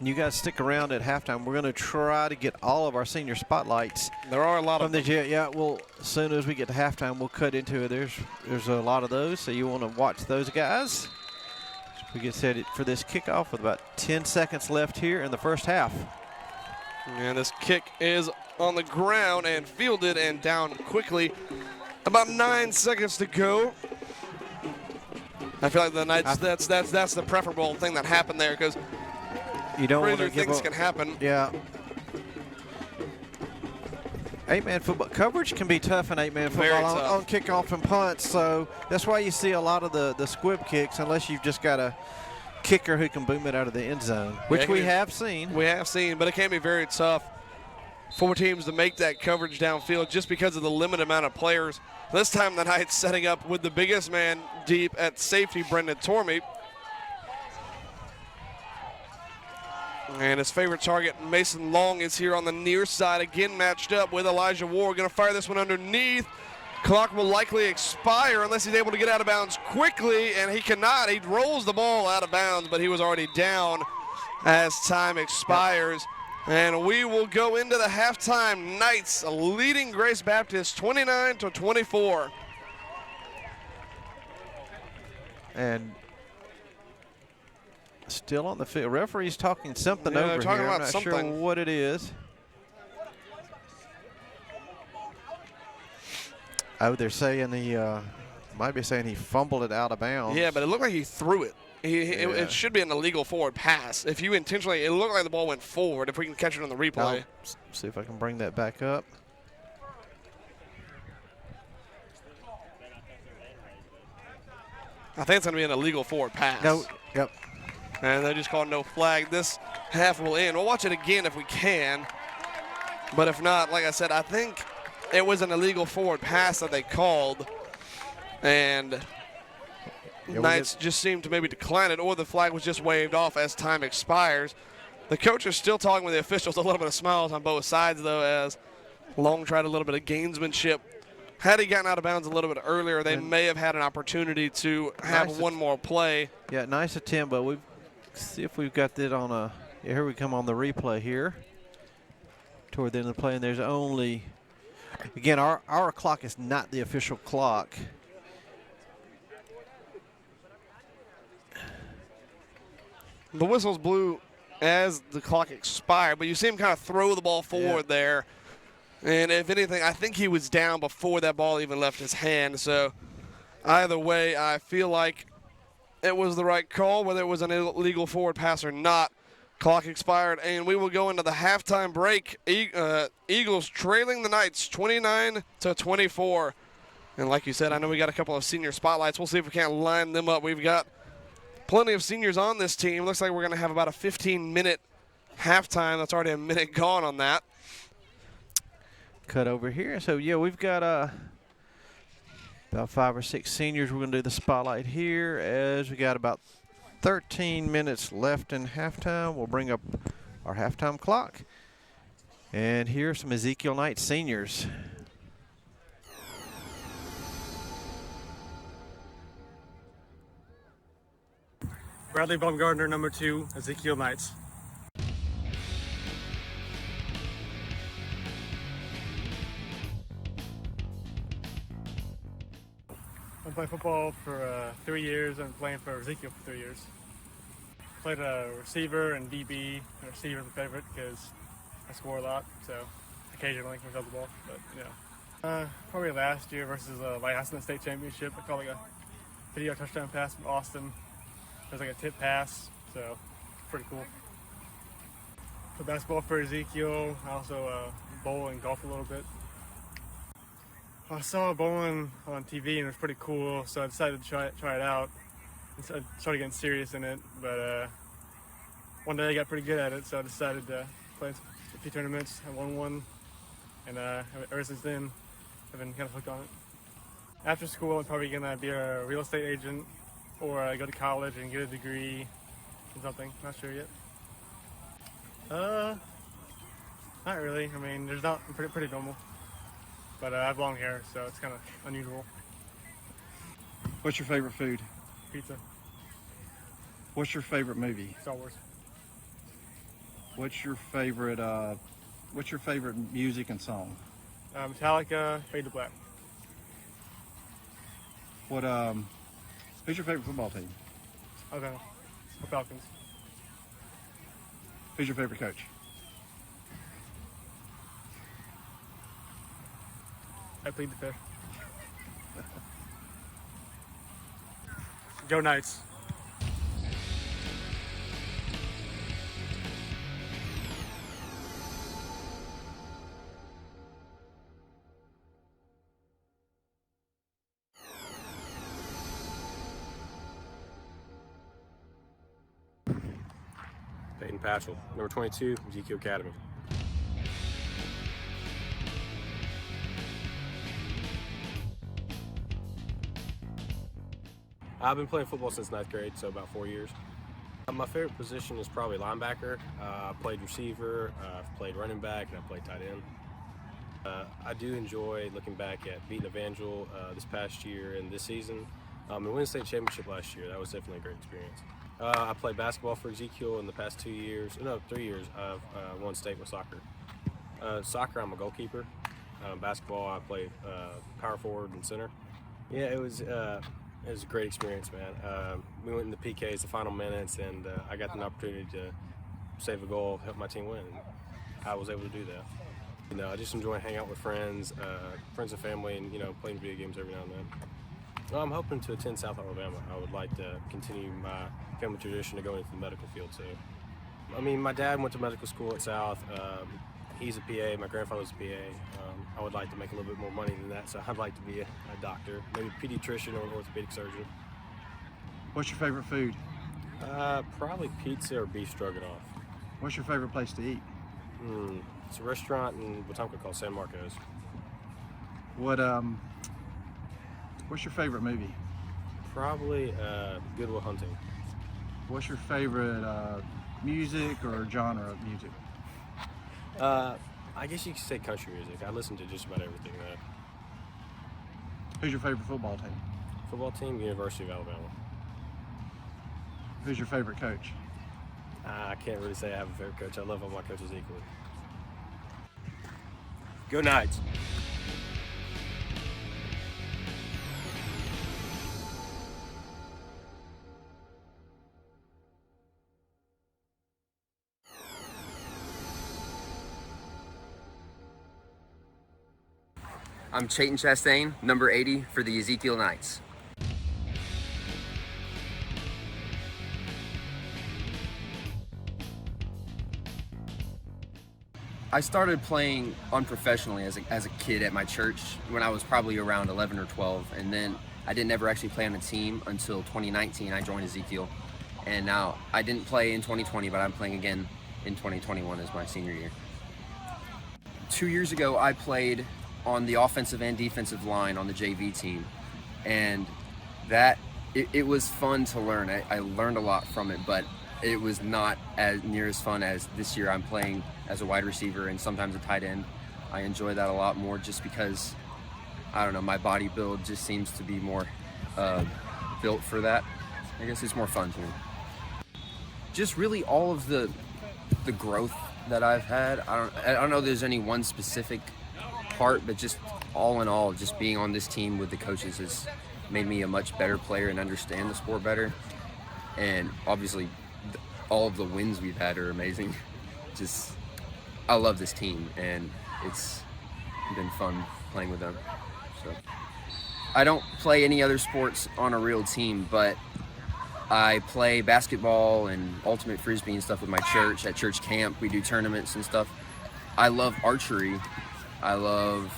You guys stick around at halftime. We're going to try to get all of our senior spotlights. There are a lot of them. Yeah, well, as soon as we get to halftime, we'll cut into it. There's a lot of those, so you want to watch those guys. We get set for this kickoff with about 10 seconds left here in the first half. And this kick is on the ground and fielded and down quickly. About 9 seconds to go. I feel like the Knights, that's the preferable thing that happened there, because you don't want to give things can happen. Yeah. 8-man football coverage can be tough in 8-man football on kickoff and punts, so that's why you see a lot of the squib kicks, unless you've just got a kicker who can boom it out of the end zone, which we have seen. We have seen, but it can be very tough for teams to make that coverage downfield just because of the limited amount of players. This time the Knights setting up with the biggest man deep at safety, Brendan Tormey. And his favorite target, Mason Long, is here on the near side, again matched up with Elijah Ward. Going to fire this one underneath. Clock will likely expire unless he's able to get out of bounds quickly, and he cannot. He rolls the ball out of bounds, but he was already down as time expires. And we will go into the halftime. Knights leading Grace Baptist 29-24. And still on the field. Referee's talking something over talking here. about I'm not something. sure what it is. Oh, they're saying he might be saying he fumbled it out of bounds. Yeah, but it looked like he threw it. It should be an illegal forward pass. If you intentionally, it looked like the ball went forward. If we can catch it on the replay. See if I can bring that back up. I think it's going to be an illegal forward pass. No, yep. And they just called no flag. This half will end. We'll watch it again if we can. But if not, like I said, I think it was an illegal forward pass that they called. And Knights just seemed to maybe decline it, or the flag was just waved off as time expires. The coach is still talking with the officials. A little bit of smiles on both sides, though, as Long tried a little bit of gamesmanship. Had he gotten out of bounds a little bit earlier, they may have had an opportunity to have one more play. Yeah, nice attempt, but we see if we've got that on a. Yeah, here we come on the replay here. Toward the end of the play, and there's only. Again, our clock is not the official clock. The whistle's blew as the clock expired, but you see him kind of throw the ball forward there. And if anything, I think he was down before that ball even left his hand. So either way, I feel like it was the right call, whether it was an illegal forward pass or not. Clock expired, and we will go into the halftime break. Eagles trailing the Knights 29-24. And like you said, I know we got a couple of senior spotlights. We'll see if we can't line them up. We've got plenty of seniors on this team. Looks like we're going to have about a 15-minute halftime. That's already a minute gone on that. Cut over here. So, yeah, we've got about 5 or 6 seniors. We're going to do the spotlight here as we got about 13 minutes left in halftime. We'll bring up our halftime clock. And here are some Ezekiel Knight seniors. Bradley Baumgartner, number 2, Ezekiel Knights. I played football for 3 years. I'm playing for Ezekiel for 3 years. Played a receiver and DB. Receiver is my favorite because I score a lot, so occasionally can the ball. But probably last year versus Lyaston State Championship, I caught like a 50-yard touchdown pass from Austin. It was like a tip pass, so pretty cool. Play basketball for Ezekiel. I also bowl and golf a little bit. I saw bowling on TV and it was pretty cool, so I decided to try it out. I started getting serious in it, but one day I got pretty good at it, so I decided to play a few tournaments. I won one, and ever since then, I've been kind of hooked on it. After school, I'm probably gonna be a real estate agent, or go to college and get a degree in something. Not sure yet. Not really. I mean, I'm pretty normal. But I have long hair, so it's kind of unusual. What's your favorite food? Pizza. What's your favorite movie? Star Wars. What's your favorite music and song? Metallica, Fade to Black. Who's your favorite football team? Okay. The Falcons. Who's your favorite coach? I plead the fifth. Go Knights. Peyton Patchell, number 22, Ezekiel Academy. I've been playing football since 9th grade, so about 4 years. My favorite position is probably linebacker. I've played receiver, I've played running back, and I've played tight end. I do enjoy looking back at beating Evangel this past year and this season. And winning state championship last year, that was definitely a great experience. I played basketball for Ezekiel in the past 3 years. I've won state with soccer. Soccer, I'm a goalkeeper. Basketball, I play power forward and center. Yeah, it was a great experience, man. We went into PKs, the final minutes, and I got an opportunity to save a goal, help my team win. And I was able to do that. You know, I just enjoy hanging out with friends and family, and playing video games every now and then. Well, I'm hoping to attend South Alabama. I would like to continue my family tradition to go into the medical field. So, I mean, my dad went to medical school at South. He's a PA. My grandfather's a PA. I would like to make a little bit more money than that, so I'd like to be a doctor, maybe a pediatrician or an orthopedic surgeon. What's your favorite food? Probably pizza or beef stroganoff. What's your favorite place to eat? It's a restaurant in Wetumpka called San Marcos. What's your favorite movie? Probably Good Will Hunting. What's your favorite music or genre of music? I guess you could say country music. I listen to just about everything. Who's your favorite football team? Football team, University of Alabama. Who's your favorite coach? I can't really say I have a favorite coach. I love all my coaches equally. Go Knights! I'm Chayton Chastain, number 80 for the Ezekiel Knights. I started playing unprofessionally as a kid at my church when I was probably around 11 or 12, and then I didn't ever actually play on a team until 2019. I joined Ezekiel, and now I didn't play in 2020, but I'm playing again in 2021 as my senior year. 2 years ago, I played on the offensive and defensive line on the JV team, and it was fun to learn. I learned a lot from it, but it was not as near as fun as this year. I'm playing as a wide receiver and sometimes a tight end. I enjoy that a lot more just because, I don't know, my body build just seems to be more built for that. I guess it's more fun to me. Just really all of the growth that I've had. I don't know if there's any one specific part, but just all in all, just being on this team with the coaches has made me a much better player and understand the sport better. And obviously all of the wins we've had are amazing. Just, I love this team, and it's been fun playing with them. So I don't play any other sports on a real team, but I play basketball and ultimate frisbee and stuff with my church. At church camp, we do tournaments and stuff. I love archery. I love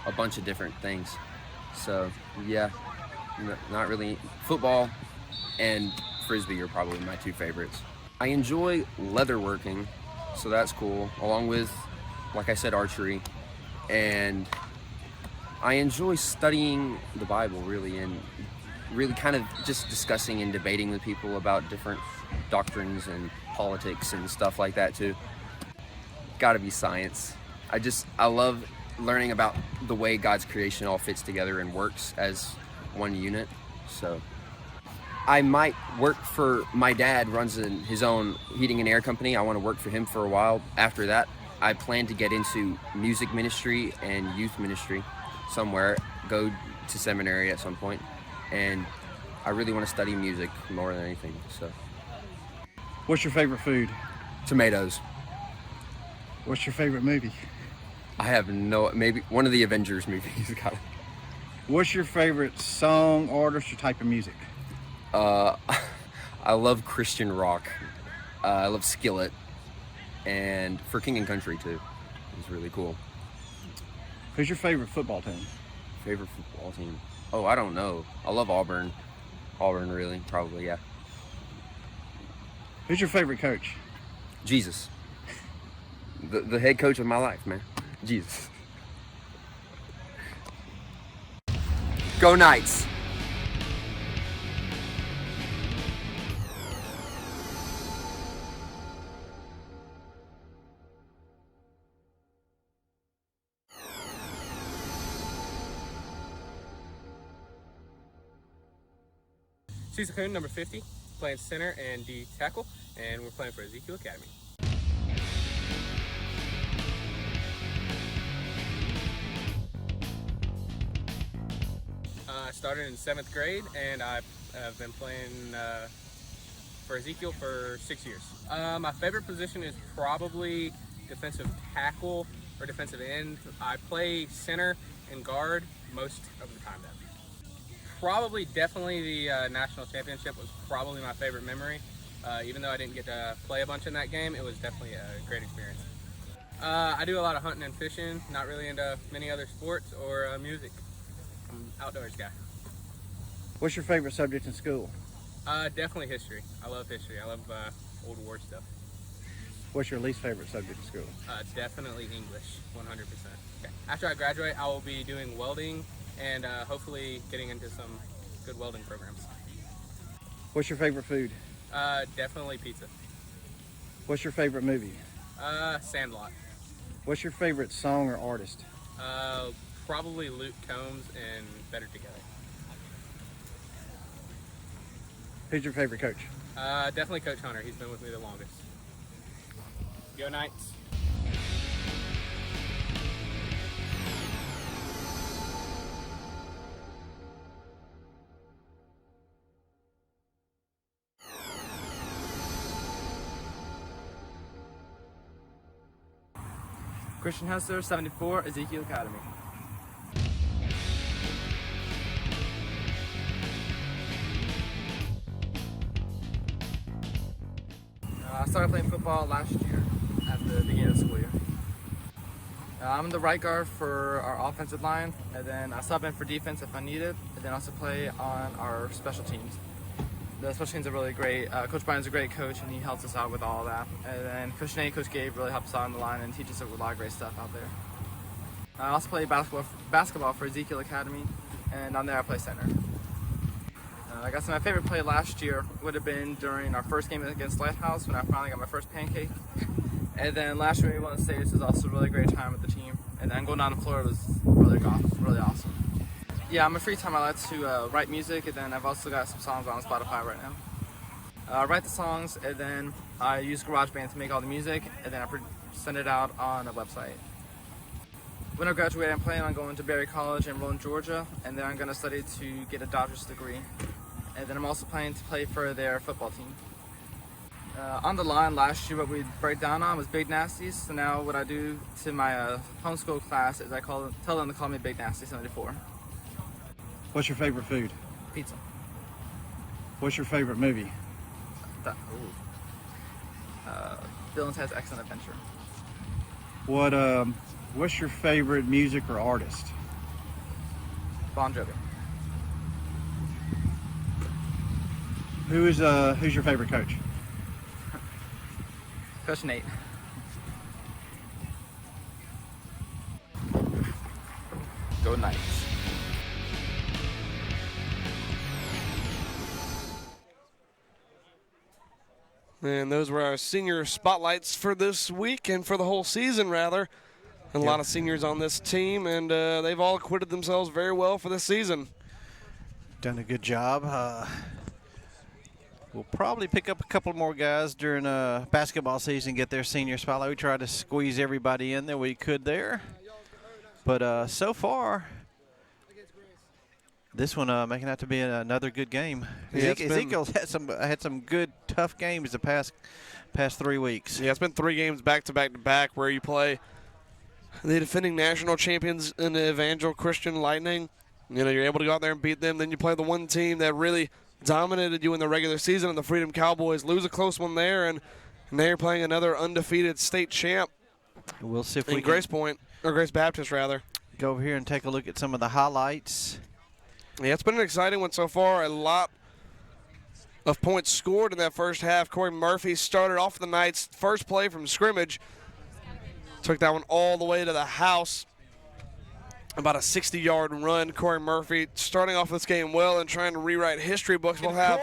a bunch of different things. So yeah, not really. Football and frisbee are probably my two favorites. I enjoy leatherworking, so that's cool, along with, like I said, archery. And I enjoy studying the Bible, really, and really kind of just discussing and debating with people about different doctrines and politics and stuff like that too. Gotta be science. I love learning about the way God's creation all fits together and works as one unit. So I might work for, my dad runs his own heating and air company. I want to work for him for a while. After that, I plan to get into music ministry and youth ministry somewhere, go to seminary at some point, and I really want to study music more than anything. So, What's your favorite food? tomatoes. What's your favorite movie? I have maybe one of the Avengers movies. Got it. What's your favorite song, artist, or type of music? I love Christian rock. I love Skillet, and For King and Country too. It's really cool. Who's your favorite football team? Favorite football team? Oh, I don't know. I love Auburn. Auburn, really, probably, yeah. Who's your favorite coach? Jesus. The head coach of my life, man. Jesus. Go Knights. Cecil Kuhn, number 50, playing center and D tackle, and we're playing for Ezekiel Academy. I started in 7th grade, and I've been playing for Ezekiel for 6 years. My favorite position is probably defensive tackle or defensive end. I play center and guard most of the time though. Probably, definitely the national championship was probably my favorite memory. Even though I didn't get to play a bunch in that game, it was definitely a great experience. I do a lot of hunting and fishing, not really into many other sports or music. I'm an outdoors guy. What's your favorite subject in school? Definitely history. I love history. I love old war stuff. What's your least favorite subject in school? Definitely English, 100%. Okay. After I graduate, I will be doing welding and hopefully getting into some good welding programs. What's your favorite food? Definitely pizza. What's your favorite movie? Sandlot. What's your favorite song or artist? Probably Luke Combs and Better Together. Who's your favorite coach? Definitely Coach Hunter. He's been with me the longest. Go Knights. Christian Hessler, 74, Ezekiel Academy. I started playing football last year at the beginning of the school year. I'm the right guard for our offensive line, and then I sub in for defense if I need it, and then also play on our special teams. The special teams are really great. Coach Brian's a great coach, and he helps us out with all of that. And then Coach Nate, Coach Gabe really helps us out on the line and teaches us a lot of great stuff out there. I also play basketball for Ezekiel Academy, and on there I play center. I guess my favorite play last year would have been during our first game against Lighthouse when I finally got my first pancake. And then last year we won the States. It was also a really great time with the team. And then going down to Florida was really awesome. Yeah, on my free time I like to write music, and then I've also got some songs on Spotify right now. I write the songs, and then I use GarageBand to make all the music, and then I send it out on a website. When I graduate, I'm planning on going to Berry College in Rome, Georgia, and then I'm going to study to get a doctorate degree. And then I'm also planning to play for their football team. On the line last year, what we'd break down on was Big Nasties. So now what I do to my homeschool class is I tell them to call me Big Nasty 74. What's your favorite food? Pizza. What's your favorite movie? Bill and Ted's Excellent Adventure. What's your favorite music or artist? Bon Jovi. Who's your favorite coach? Coach Nate. Go Knights. And those were our senior spotlights for this week and for the whole season, rather. A lot of seniors on this team, and they've all acquitted themselves very well for this season. Done a good job. We'll probably pick up a couple more guys during basketball season, get their senior spotlight. We tried to squeeze everybody in that we could there. But so far, this one making out to be another good game. Yeah, Ezekiel's had some good, tough games the past 3 weeks. Yeah, it's been 3 games back-to-back to back where you play the defending national champions in the Evangel Christian Lightning. You know, you're able to go out there and beat them. Then you play the one team that really dominated you in the regular season, and the Freedom Cowboys lose a close one there, and now you're playing another undefeated state champ. We'll see if we Grace Baptist rather. Go over here and take a look at some of the highlights. Yeah, it's been an exciting one so far. A lot of points scored in that first half. Corey Murphy started off the night's first play from scrimmage. Took that one all the way to the house. About a 60-yard run. Corey Murphy starting off this game well and trying to rewrite history books. We'll have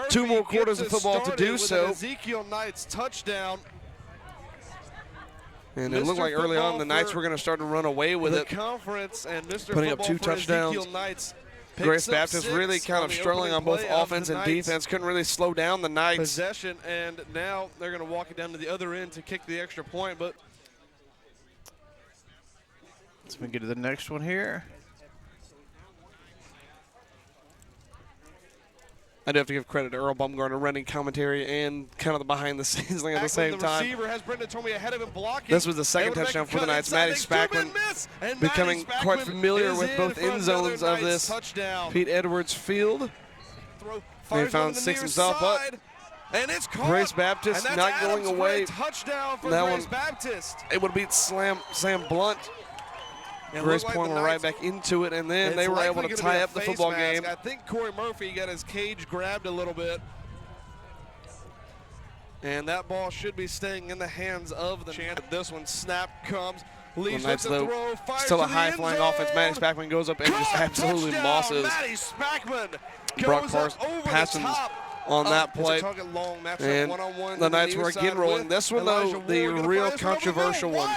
2 more quarters of football to do so. Ezekiel Knight's touchdown. And it looked like early on the Knights were going to start to run away with it. Conference and Mr. Putting up Football 2 touchdowns. Ezekiel Knights Grace Baptist really kind of struggling on both offense and defense. Couldn't really slow down the Knights. Possession, and now they're going to walk it down to the other end to kick the extra point. But let's get to the next one here. I do have to give credit to Earl Baumgartner running commentary and kind of the behind-the-scenes thing at the same time. The receiver has Brendan Tomey ahead of him blocking. This was the second touchdown for the Knights. Maddie Spackman becoming quite familiar with both end zones of this Pete Edwards field. He found 6 himself, but and it's caught. Grace Baptist not going away. Touchdown for that Grace one Baptist. It would beat Sam Blunt. Grace Point went right back into it, and then they were able to tie up the football game. I think Corey Murphy got his cage grabbed a little bit. And that ball should be staying in the hands of the chance. This one, snap comes. Leaves with the throw, fires still a to the high-flying end zone. offense. Maddie Spackman goes up and just absolutely mosses Maddie Spackman Brock goes Parsons up over the Parsons top. on that play. Long matchup, And one-on-one the to Knights were again rolling. This one, though, the real controversial one.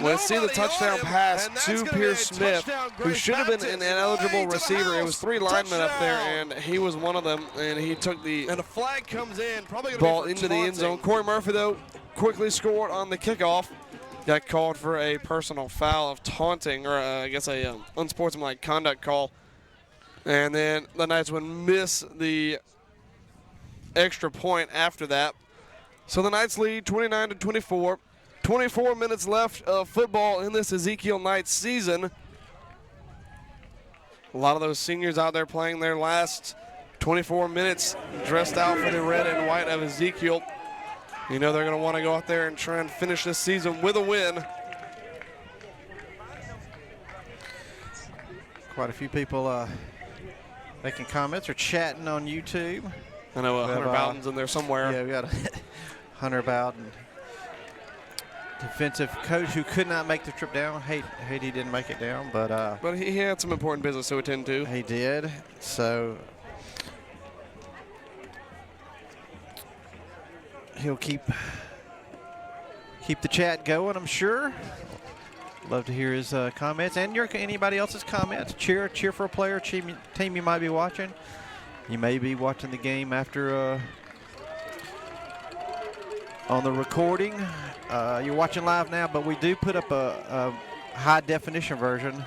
Let's see the touchdown pass to Pierce Smith, who should have been an ineligible receiver. It was 3 linemen up there, and he was one of them, and he took the and a flag comes in, probably ball into the end zone. Corey Murphy, though, quickly scored on the kickoff. Got called for a personal foul of taunting, or I guess a unsportsmanlike conduct call. And then the Knights would miss the extra point after that. So the Knights lead 29-24. 24 minutes left of football in this Ezekiel Knights season. A lot of those seniors out there playing their last 24 minutes dressed out for the red and white of Ezekiel. You know they're going to want to go out there and try and finish this season with a win. Quite a few people making comments or chatting on YouTube. I know Hunter Bowden's in there somewhere. Yeah, we got Hunter Bowden, defensive coach who could not make the trip down. Hate he didn't make it down, but he had some important business to attend to. He did. So he'll keep the chat going, I'm sure. Love to hear his comments and anybody else's comments. Cheer for a player, team you might be watching. You may be watching the game after on the recording. You're watching live now, but we do put up a high-definition version.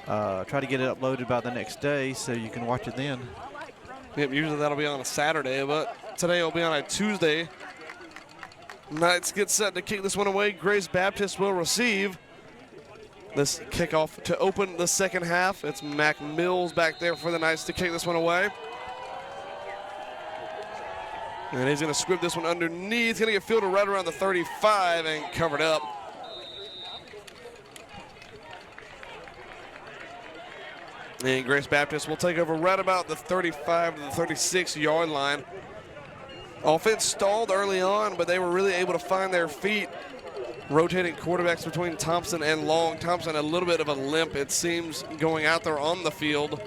Try to get it uploaded by the next day so you can watch it then. Yep, usually that'll be on a Saturday, but today it'll be on a Tuesday. Knights get set to kick this one away. Grace Baptist will receive this kickoff to open the second half. It's Mac Mills back there for the Knights to kick this one away. And he's going to squib this one underneath. He's going to get fielded right around the 35 and covered up. And Grace Baptist will take over right about the 35 to the 36-yard line. Offense stalled early on, but they were really able to find their feet. Rotating quarterbacks between Thompson and Long. Thompson a little bit of a limp, it seems, going out there on the field.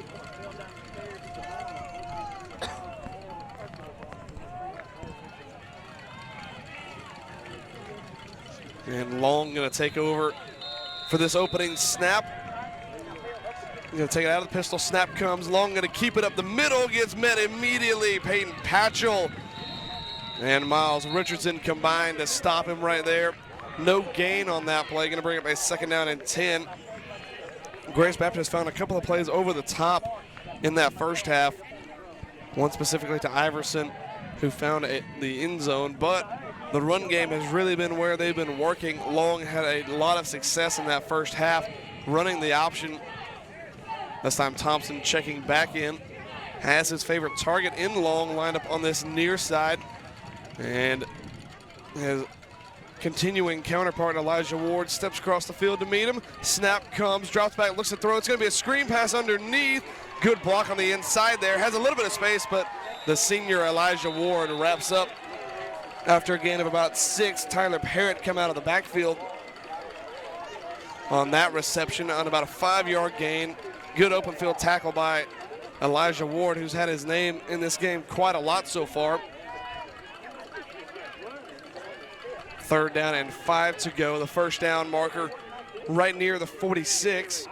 And Long going to take over for this opening snap. Going to take it out of the pistol. Snap comes. Long going to keep it up the middle. Gets met immediately. Peyton Patchell and Miles Richardson combined to stop him right there. No gain on that play. Going to bring up a 2nd down and 10. Grace Baptist found a couple of plays over the top in that first half. One specifically to Iverson, who found the end zone. But the run game has really been where they've been working. Long had a lot of success in that first half, running the option. This time Thompson checking back in. Has his favorite target in Long lined up on this near side. And his continuing counterpart Elijah Ward steps across the field to meet him. Snap comes, drops back, looks to throw. It's going to be a screen pass underneath. Good block on the inside there. Has a little bit of space, but the senior Elijah Ward wraps up after a gain of about 6. Tyler Parrott come out of the backfield on that reception on about a 5-yard gain. Good open field tackle by Elijah Ward, who's had his name in this game quite a lot so far. 3rd down and 5 to go. The first down marker right near the 46.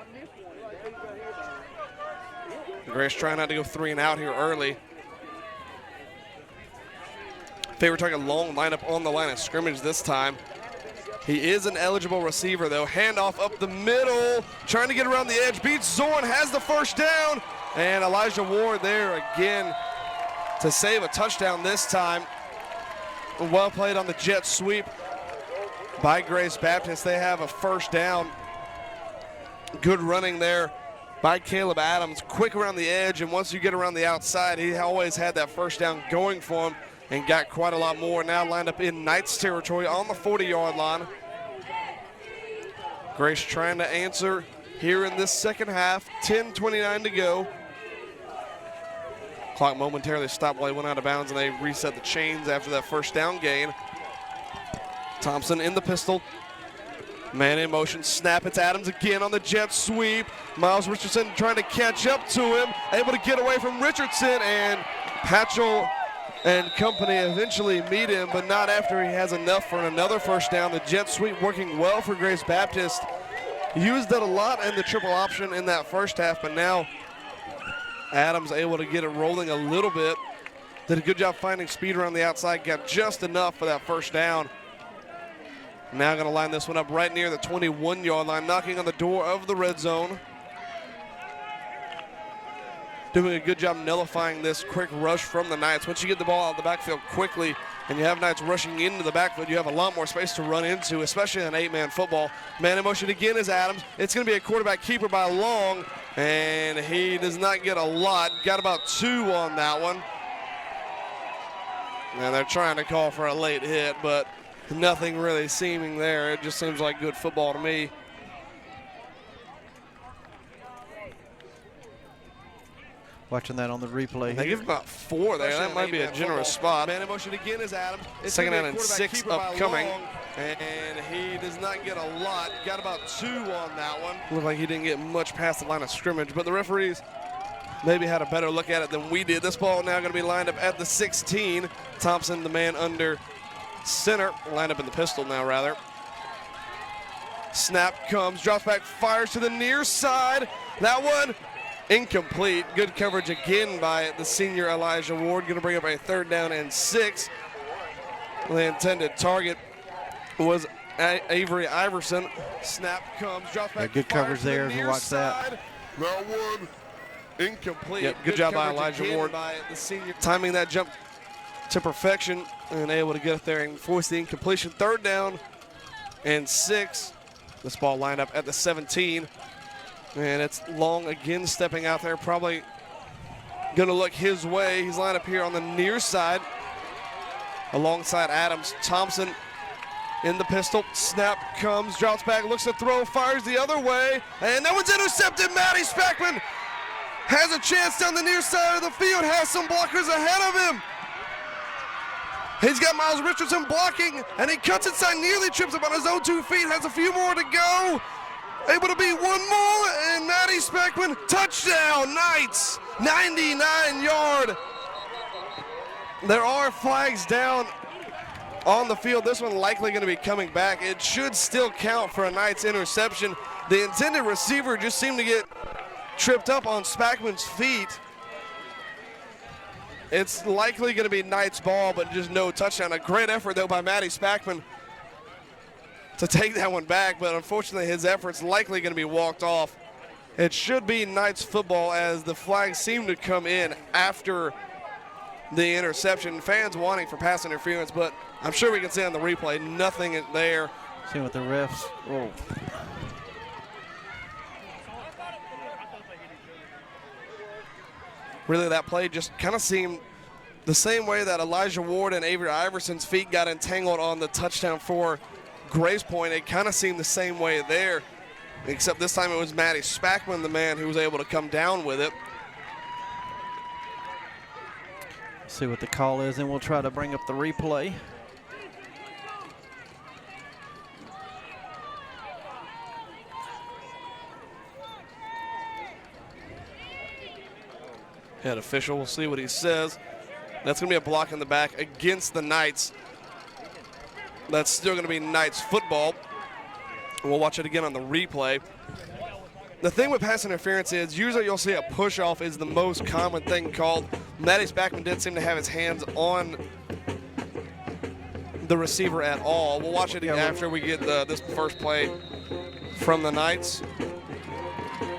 Grace trying not to go 3 and out here early. Favorite target Long lineup on the line of scrimmage this time. He is an eligible receiver though. Handoff up the middle, trying to get around the edge. Beats Zorn, has the first down. And Elijah Ward there again to save a touchdown this time. Well played on the jet sweep by Grace Baptist. They have a first down. Good running there by Caleb Adams. Quick around the edge, and once you get around the outside, he always had that first down going for him and got quite a lot more. Now lined up in Knights territory on the 40-yard line. Grace trying to answer here in this second half. 10:29 to go. Clock momentarily stopped while he went out of bounds, and they reset the chains after that first down gain. Thompson in the pistol. Man in motion, snap. It's Adams again on the jet sweep. Miles Richardson trying to catch up to him. Able to get away from Richardson, and Patchell and company eventually meet him, but not after he has enough for another first down. The jet sweep working well for Grace Baptist. Used it a lot in the triple option in that first half, but now Adams able to get it rolling a little bit. Did a good job finding speed around the outside, got just enough for that first down. Now going to line this one up right near the 21-yard line, knocking on the door of the red zone. Doing a good job nullifying this quick rush from the Knights. Once you get the ball out of the backfield quickly and you have Knights rushing into the backfield, you have a lot more space to run into, especially in 8-man football. Man in motion again is Adams. It's going to be a quarterback keeper by Long, and he does not get a lot. Got about 2 on that one. And they're trying to call for a late hit, but nothing really seeming there. It just seems like good football to me. Watching that on the replay. They give about 4 there. That might be a generous spot. Man in motion again is Adams. 2nd down and 6 upcoming. And he does not get a lot. Got about 2 on that one. Looked like he didn't get much past the line of scrimmage, but the referees maybe had a better look at it than we did. This ball now going to be lined up at the 16. Thompson, the man under center, lined up in the pistol now, rather. Snap comes, drops back, fires to the near side. That one incomplete. Good coverage again by the senior Elijah Ward. Going to bring up a 3rd down and 6. The intended target was Avery Iverson. Snap comes, drops back. Good coverage there if you watch that. That one incomplete. Yep, good job by Elijah Ward. By the senior, timing that jump to perfection and able to get up there and force the incompletion. 3rd down and 6. This ball lined up at the 17. And it's Long again stepping out there, probably going to look his way. He's lined up here on the near side alongside Adams. Thompson in the pistol. Snap comes, drops back, looks to throw, fires the other way. And that one's intercepted. Matty Speckman has a chance down the near side of the field, has some blockers ahead of him. He's got Miles Richardson blocking, and he cuts inside, nearly trips up on his own 2 feet, has a few more to go. Able to beat 1 more, and Matty Speckman, touchdown, Knights, 99-yard. There are flags down on the field. This one likely going to be coming back. It should still count for a Knights interception. The intended receiver just seemed to get tripped up on Spackman's feet. It's likely going to be Knight's ball, but just no touchdown. A great effort, though, by Matty Spackman to take that one back, but unfortunately his effort's likely going to be walked off. It should be Knight's football as the flags seem to come in after the interception. Fans wanting for pass interference, but I'm sure we can see on the replay, nothing there. See what the refs. Oh. Really, that play just kind of seemed the same way that Elijah Ward and Avery Iverson's feet got entangled on the touchdown for Grace Point. It kind of seemed the same way there, except this time it was Matty Spackman, the man who was able to come down with it. See what the call is, and we'll try to bring up the replay. Head official, we'll see what he says. That's going to be a block in the back against the Knights. That's still going to be Knights football. We'll watch it again on the replay. The thing with pass interference is usually you'll see a push-off is the most common thing called. Matty Spackman didn't seem to have his hands on the receiver at all. We'll watch it after we get this first play from the Knights.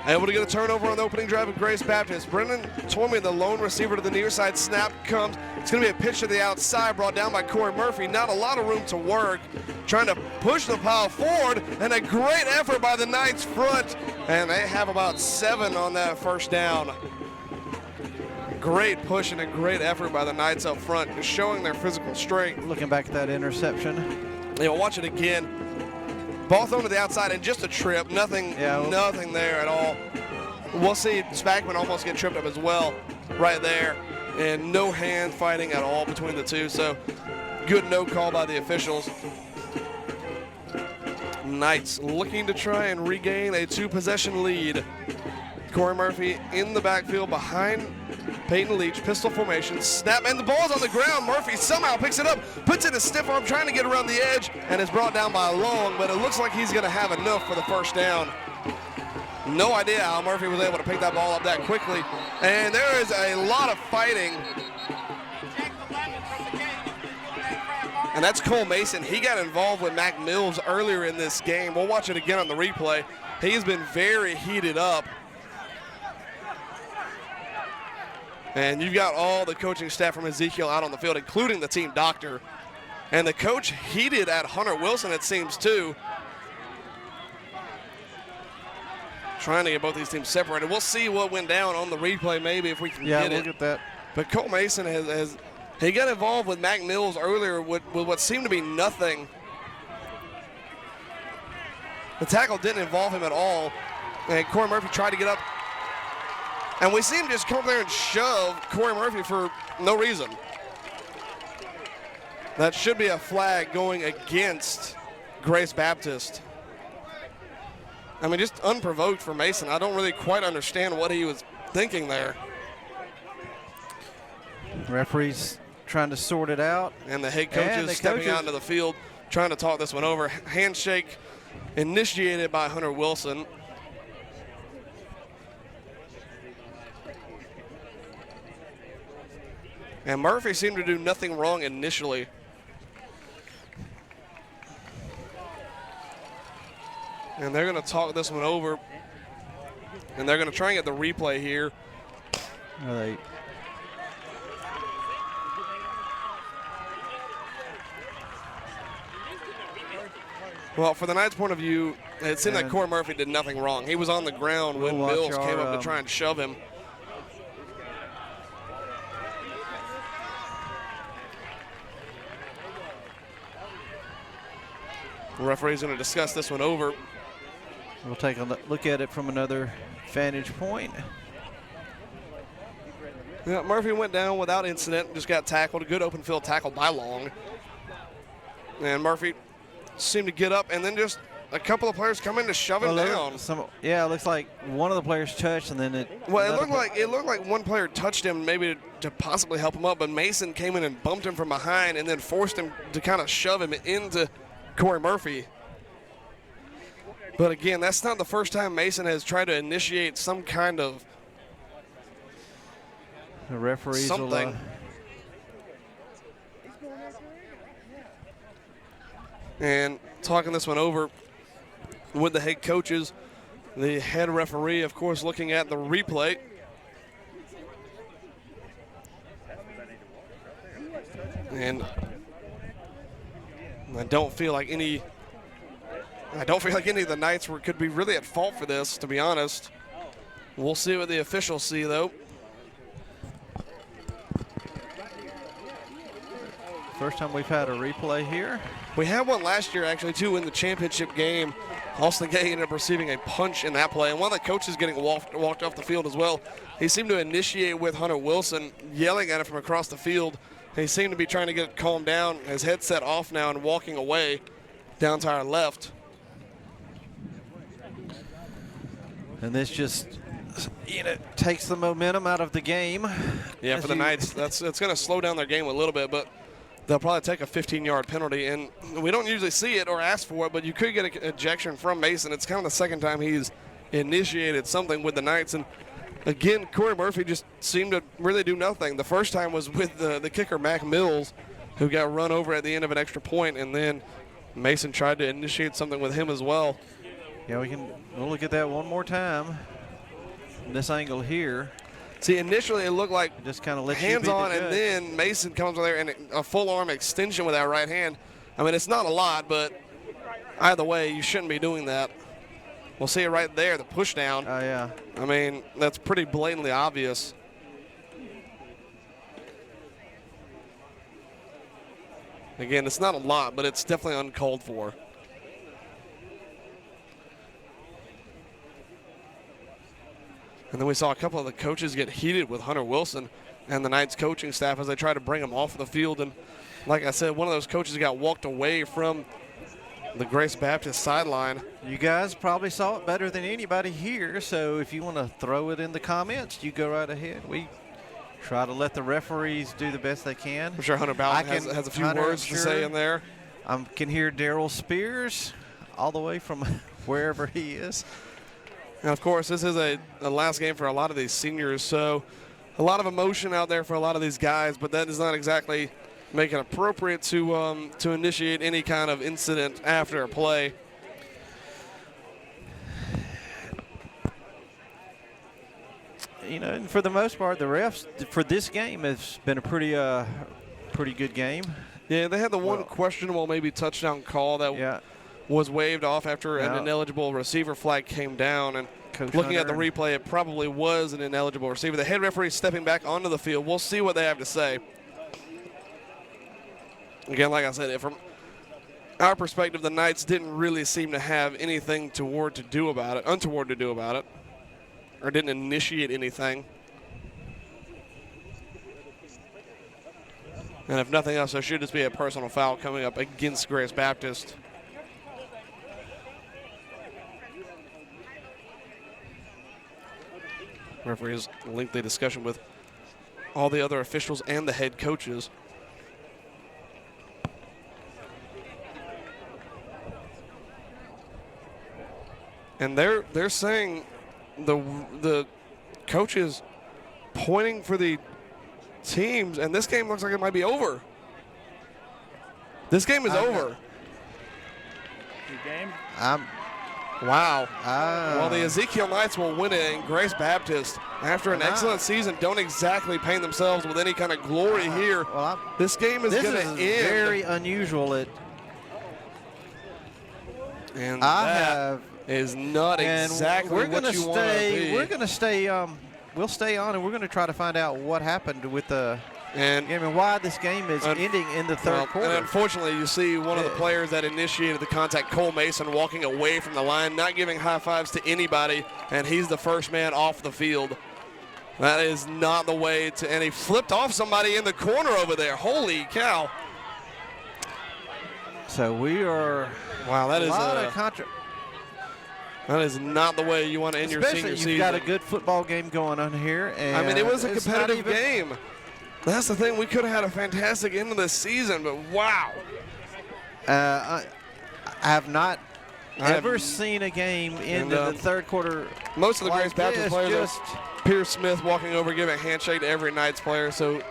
Able to get a turnover on the opening drive of Grace Baptist. Brendan Tormey, the lone receiver to the near side. Snap comes. It's going to be a pitch to the outside brought down by Corey Murphy. Not a lot of room to work. Trying to push the pile forward, and a great effort by the Knights front. And they have about 7 on that first down. Great push and a great effort by the Knights up front, just showing their physical strength. Looking back at that interception. Yeah, watch it again. Ball thrown to the outside and just a trip. Nothing there at all. We'll see Spackman almost get tripped up as well right there. And no hand fighting at all between the two. So good no call by the officials. Knights looking to try and regain a 2-possession lead. Corey Murphy in the backfield behind Peyton Leach, pistol formation, snap, and the ball's on the ground. Murphy somehow picks it up, puts it in a stiff arm, trying to get around the edge, and is brought down by Long, but it looks like he's going to have enough for the first down. No idea how Murphy was able to pick that ball up that quickly, and there is a lot of fighting. And that's Cole Mason. He got involved with Mac Mills earlier in this game. We'll watch it again on the replay. He's been very heated up. And you've got all the coaching staff from Ezekiel out on the field, including the team doctor. And the coach heated at Hunter Wilson, it seems, too. Trying to get both these teams separated. We'll see what went down on the replay, maybe, if we can get it. Yeah, we'll get that. But Cole Mason he got involved with Mac Mills earlier with what seemed to be nothing. The tackle didn't involve him at all. And Corey Murphy tried to get up. And we see him just come there and shove Corey Murphy for no reason. That should be a flag going against Grace Baptist. I mean, just unprovoked for Mason. I don't really quite understand what he was thinking there. Referee's trying to sort it out. And the head coach is stepping out into the field, trying to talk this one over. Handshake initiated by Hunter Wilson. And Murphy seemed to do nothing wrong initially. And they're going to talk this one over. And they're going to try and get the replay here. Well, for the Knights' point of view, it seemed like Corey Murphy did nothing wrong. He was on the ground when Mills came up to try and shove him. The referee's going to discuss this one over. We'll take a look at it from another vantage point. Yeah, Murphy went down without incident, just got tackled. A good open field tackle by Long. And Murphy seemed to get up, and then just a couple of players come in to shove him down. It looks like one of the players touched, and then it looked like one player touched him, maybe to possibly help him up, but Mason came in and bumped him from behind, and then forced him to kind of shove him into Corey Murphy. But again, that's not the first time Mason has tried to initiate some kind of the referees something. And talking this one over with the head coaches, the head referee, of course, looking at the replay. And I don't feel like any of the Knights could be really at fault for this, to be honest. We'll see what the officials see, though. First time we've had a replay here. We had one last year, actually, too, in the championship game. Austin Gay ended up receiving a punch in that play, and one of the coaches getting walked off the field as well. He seemed to initiate with Hunter Wilson, yelling at him from across the field. He seemed to be trying to get it calmed down. His headset off now and walking away down to our left. And this just takes the momentum out of the game. Yeah, for the Knights, it's going to slow down their game a little bit, but they'll probably take a 15-yard penalty. And we don't usually see it or ask for it, but you could get an ejection from Mason. It's kind of the second time he's initiated something with the Knights. And again, Corey Murphy just seemed to really do nothing. The first time was with the kicker, Mac Mills, who got run over at the end of an extra point, and then Mason tried to initiate something with him as well. Yeah, we'll look at that one more time. From this angle here. See, initially it looked like just kind of let hands you on, and then Mason comes over there and a full arm extension with that right hand. I mean, it's not a lot, but either way, you shouldn't be doing that. We'll see it right there, the push down. Oh, yeah. I mean, that's pretty blatantly obvious. Again, it's not a lot, but it's definitely uncalled for. And then we saw a couple of the coaches get heated with Hunter Wilson and the Knights coaching staff as they try to bring him off the field. And like I said, one of those coaches got walked away from the Grace Baptist sideline. You guys probably saw it better than anybody here, so if you want to throw it in the comments, you go right ahead. We try to let the referees do the best they can. I'm sure Hunter Bowden has a few words to say in there. I can hear Daryl Spears all the way from wherever he is. And, of course, this is a last game for a lot of these seniors, so a lot of emotion out there for a lot of these guys, but that does not exactly make it appropriate to initiate any kind of incident after a play. You know, and for the most part, the refs for this game has been a pretty good game. Yeah, they had the one questionable maybe touchdown call that was waved off after an ineligible receiver flag came down. And Coach looking Hunter at the replay, it probably was an ineligible receiver. The head referee stepping back onto the field. We'll see what they have to say. Again, like I said, from our perspective, the Knights didn't really seem to have anything untoward to do about it, or didn't initiate anything. And if nothing else, there should just be a personal foul coming up against Grace Baptist. Referee's lengthy discussion with all the other officials and the head coaches. And they're saying the coaches pointing for the teams, and this game looks like it might be over. This game is over. Your game? Wow. Well, the Ezekiel Knights will win it, and Grace Baptist, after an excellent season, don't exactly paint themselves with any kind of glory here. Well, this game is going to end. This is very unusual. And that is not exactly what you want to be. We're going to stay. We'll stay on, and we're going to try to find out what happened with the game and why this game is ending in the third quarter. And unfortunately, you see one of the players that initiated the contact, Cole Mason, walking away from the line, not giving high fives to anybody, and he's the first man off the field. That is not the way to, and he flipped off somebody in the corner over there. Holy cow. So we are. Wow, that is a lot of contra. That is not the way you want to end your senior season. You've got a good football game going on here. And I mean, it was a competitive game. That's the thing. We could have had a fantastic end of the season, but wow. I have not ever seen a game in the third quarter. Most of the like Grace Baptist this, players just are Pierce Smith walking over, giving a handshake to every Knights player. So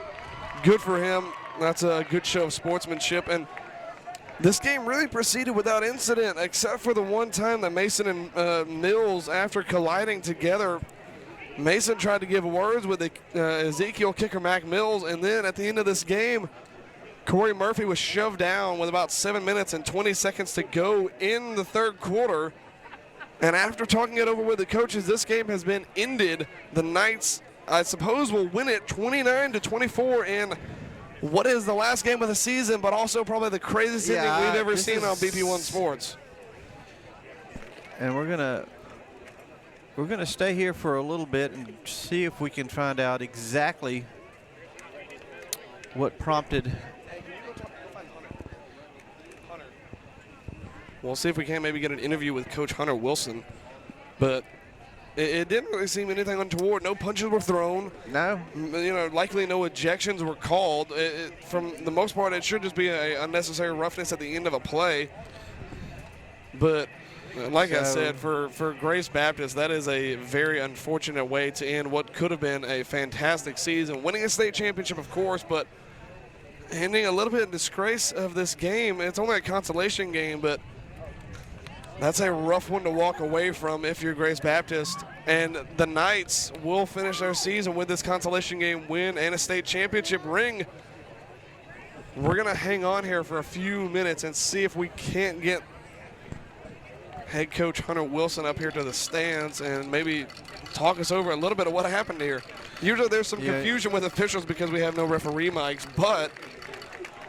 good for him. That's a good show of sportsmanship. And this game really proceeded without incident, except for the one time that Mason and Mills, after colliding together, Mason tried to give words with the Ezekiel kicker Mac Mills, and then at the end of this game, Corey Murphy was shoved down with about 7 minutes and 20 seconds to go in the third quarter. And after talking it over with the coaches, this game has been ended. The Knights, I suppose, will win it 29-24 in what is the last game of the season, but also probably the craziest ending we've ever seen on BP1 Sports. And we're gonna stay here for a little bit and see if we can find out exactly what prompted. We'll see if we can maybe get an interview with Coach Hunter Wilson, but it didn't really seem anything untoward. No punches were thrown. No. You know, likely no ejections were called. From the most part, it should just be an unnecessary roughness at the end of a play. But like I said, for Grace Baptist, that is a very unfortunate way to end what could have been a fantastic season. Winning a state championship, of course, but ending a little bit in disgrace of this game. It's only a consolation game, but that's a rough one to walk away from if you're Grace Baptist. And the Knights will finish their season with this consolation game win and a state championship ring. We're going to hang on here for a few minutes and see if we can't get head coach Hunter Wilson up here to the stands and maybe talk us over a little bit of what happened here. Usually there's some confusion with officials because we have no referee mics, but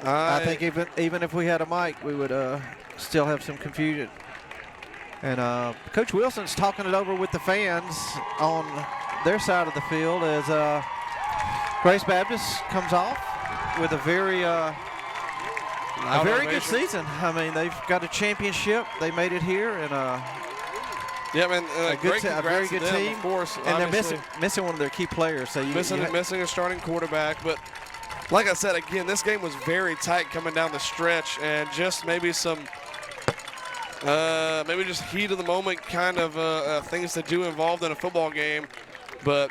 I think even if we had a mic, we would still have some confusion. And Coach Wilson's talking it over with the fans on their side of the field as Grace Baptist comes off with a very good season. I mean, they've got a championship. They made it here, and yeah, man, a very good team. Of course, and they're missing one of their key players. So missing a starting quarterback, but like I said, again, this game was very tight coming down the stretch, and just maybe some. Maybe just heat of the moment kind of things to do involved in a football game. But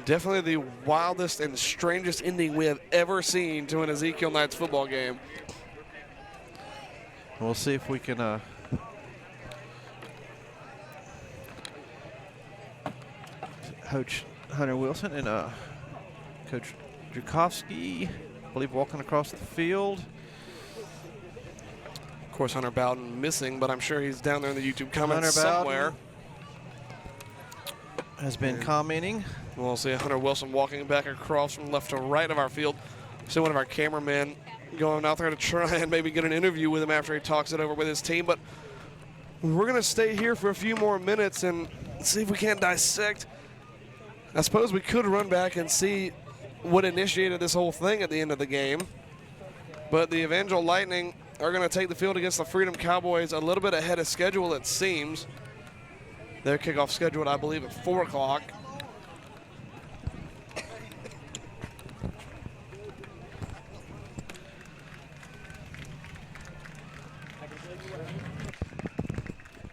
definitely the wildest and strangest ending we have ever seen to an Ezekiel Knights football game. We'll see if we can Coach Hunter Wilson and Coach Drakowski, I believe, walking across the field. Of course, Hunter Bowden missing, but I'm sure he's down there in the YouTube comments Hunter somewhere. Has been commenting. We'll see Hunter Wilson walking back across from left to right of our field. See one of our cameramen going out there to try and maybe get an interview with him after he talks it over with his team. But we're going to stay here for a few more minutes and see if we can't dissect. I suppose we could run back and see what initiated this whole thing at the end of the game. But the Evangel Lightning are going to take the field against the Freedom Cowboys a little bit ahead of schedule, it seems. Their kickoff scheduled, I believe, at 4 o'clock.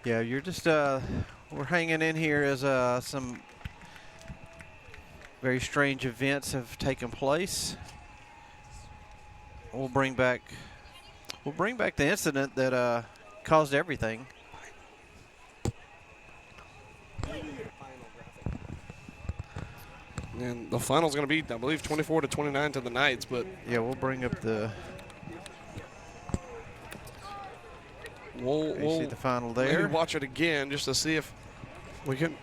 Yeah, you're just, we're hanging in here as some very strange events have taken place. We'll bring back the incident that caused everything. And the final's going to be, I believe, 24-29 to the Knights. But yeah, we'll bring up the. We'll see the final there. Maybe watch it again just to see if we can.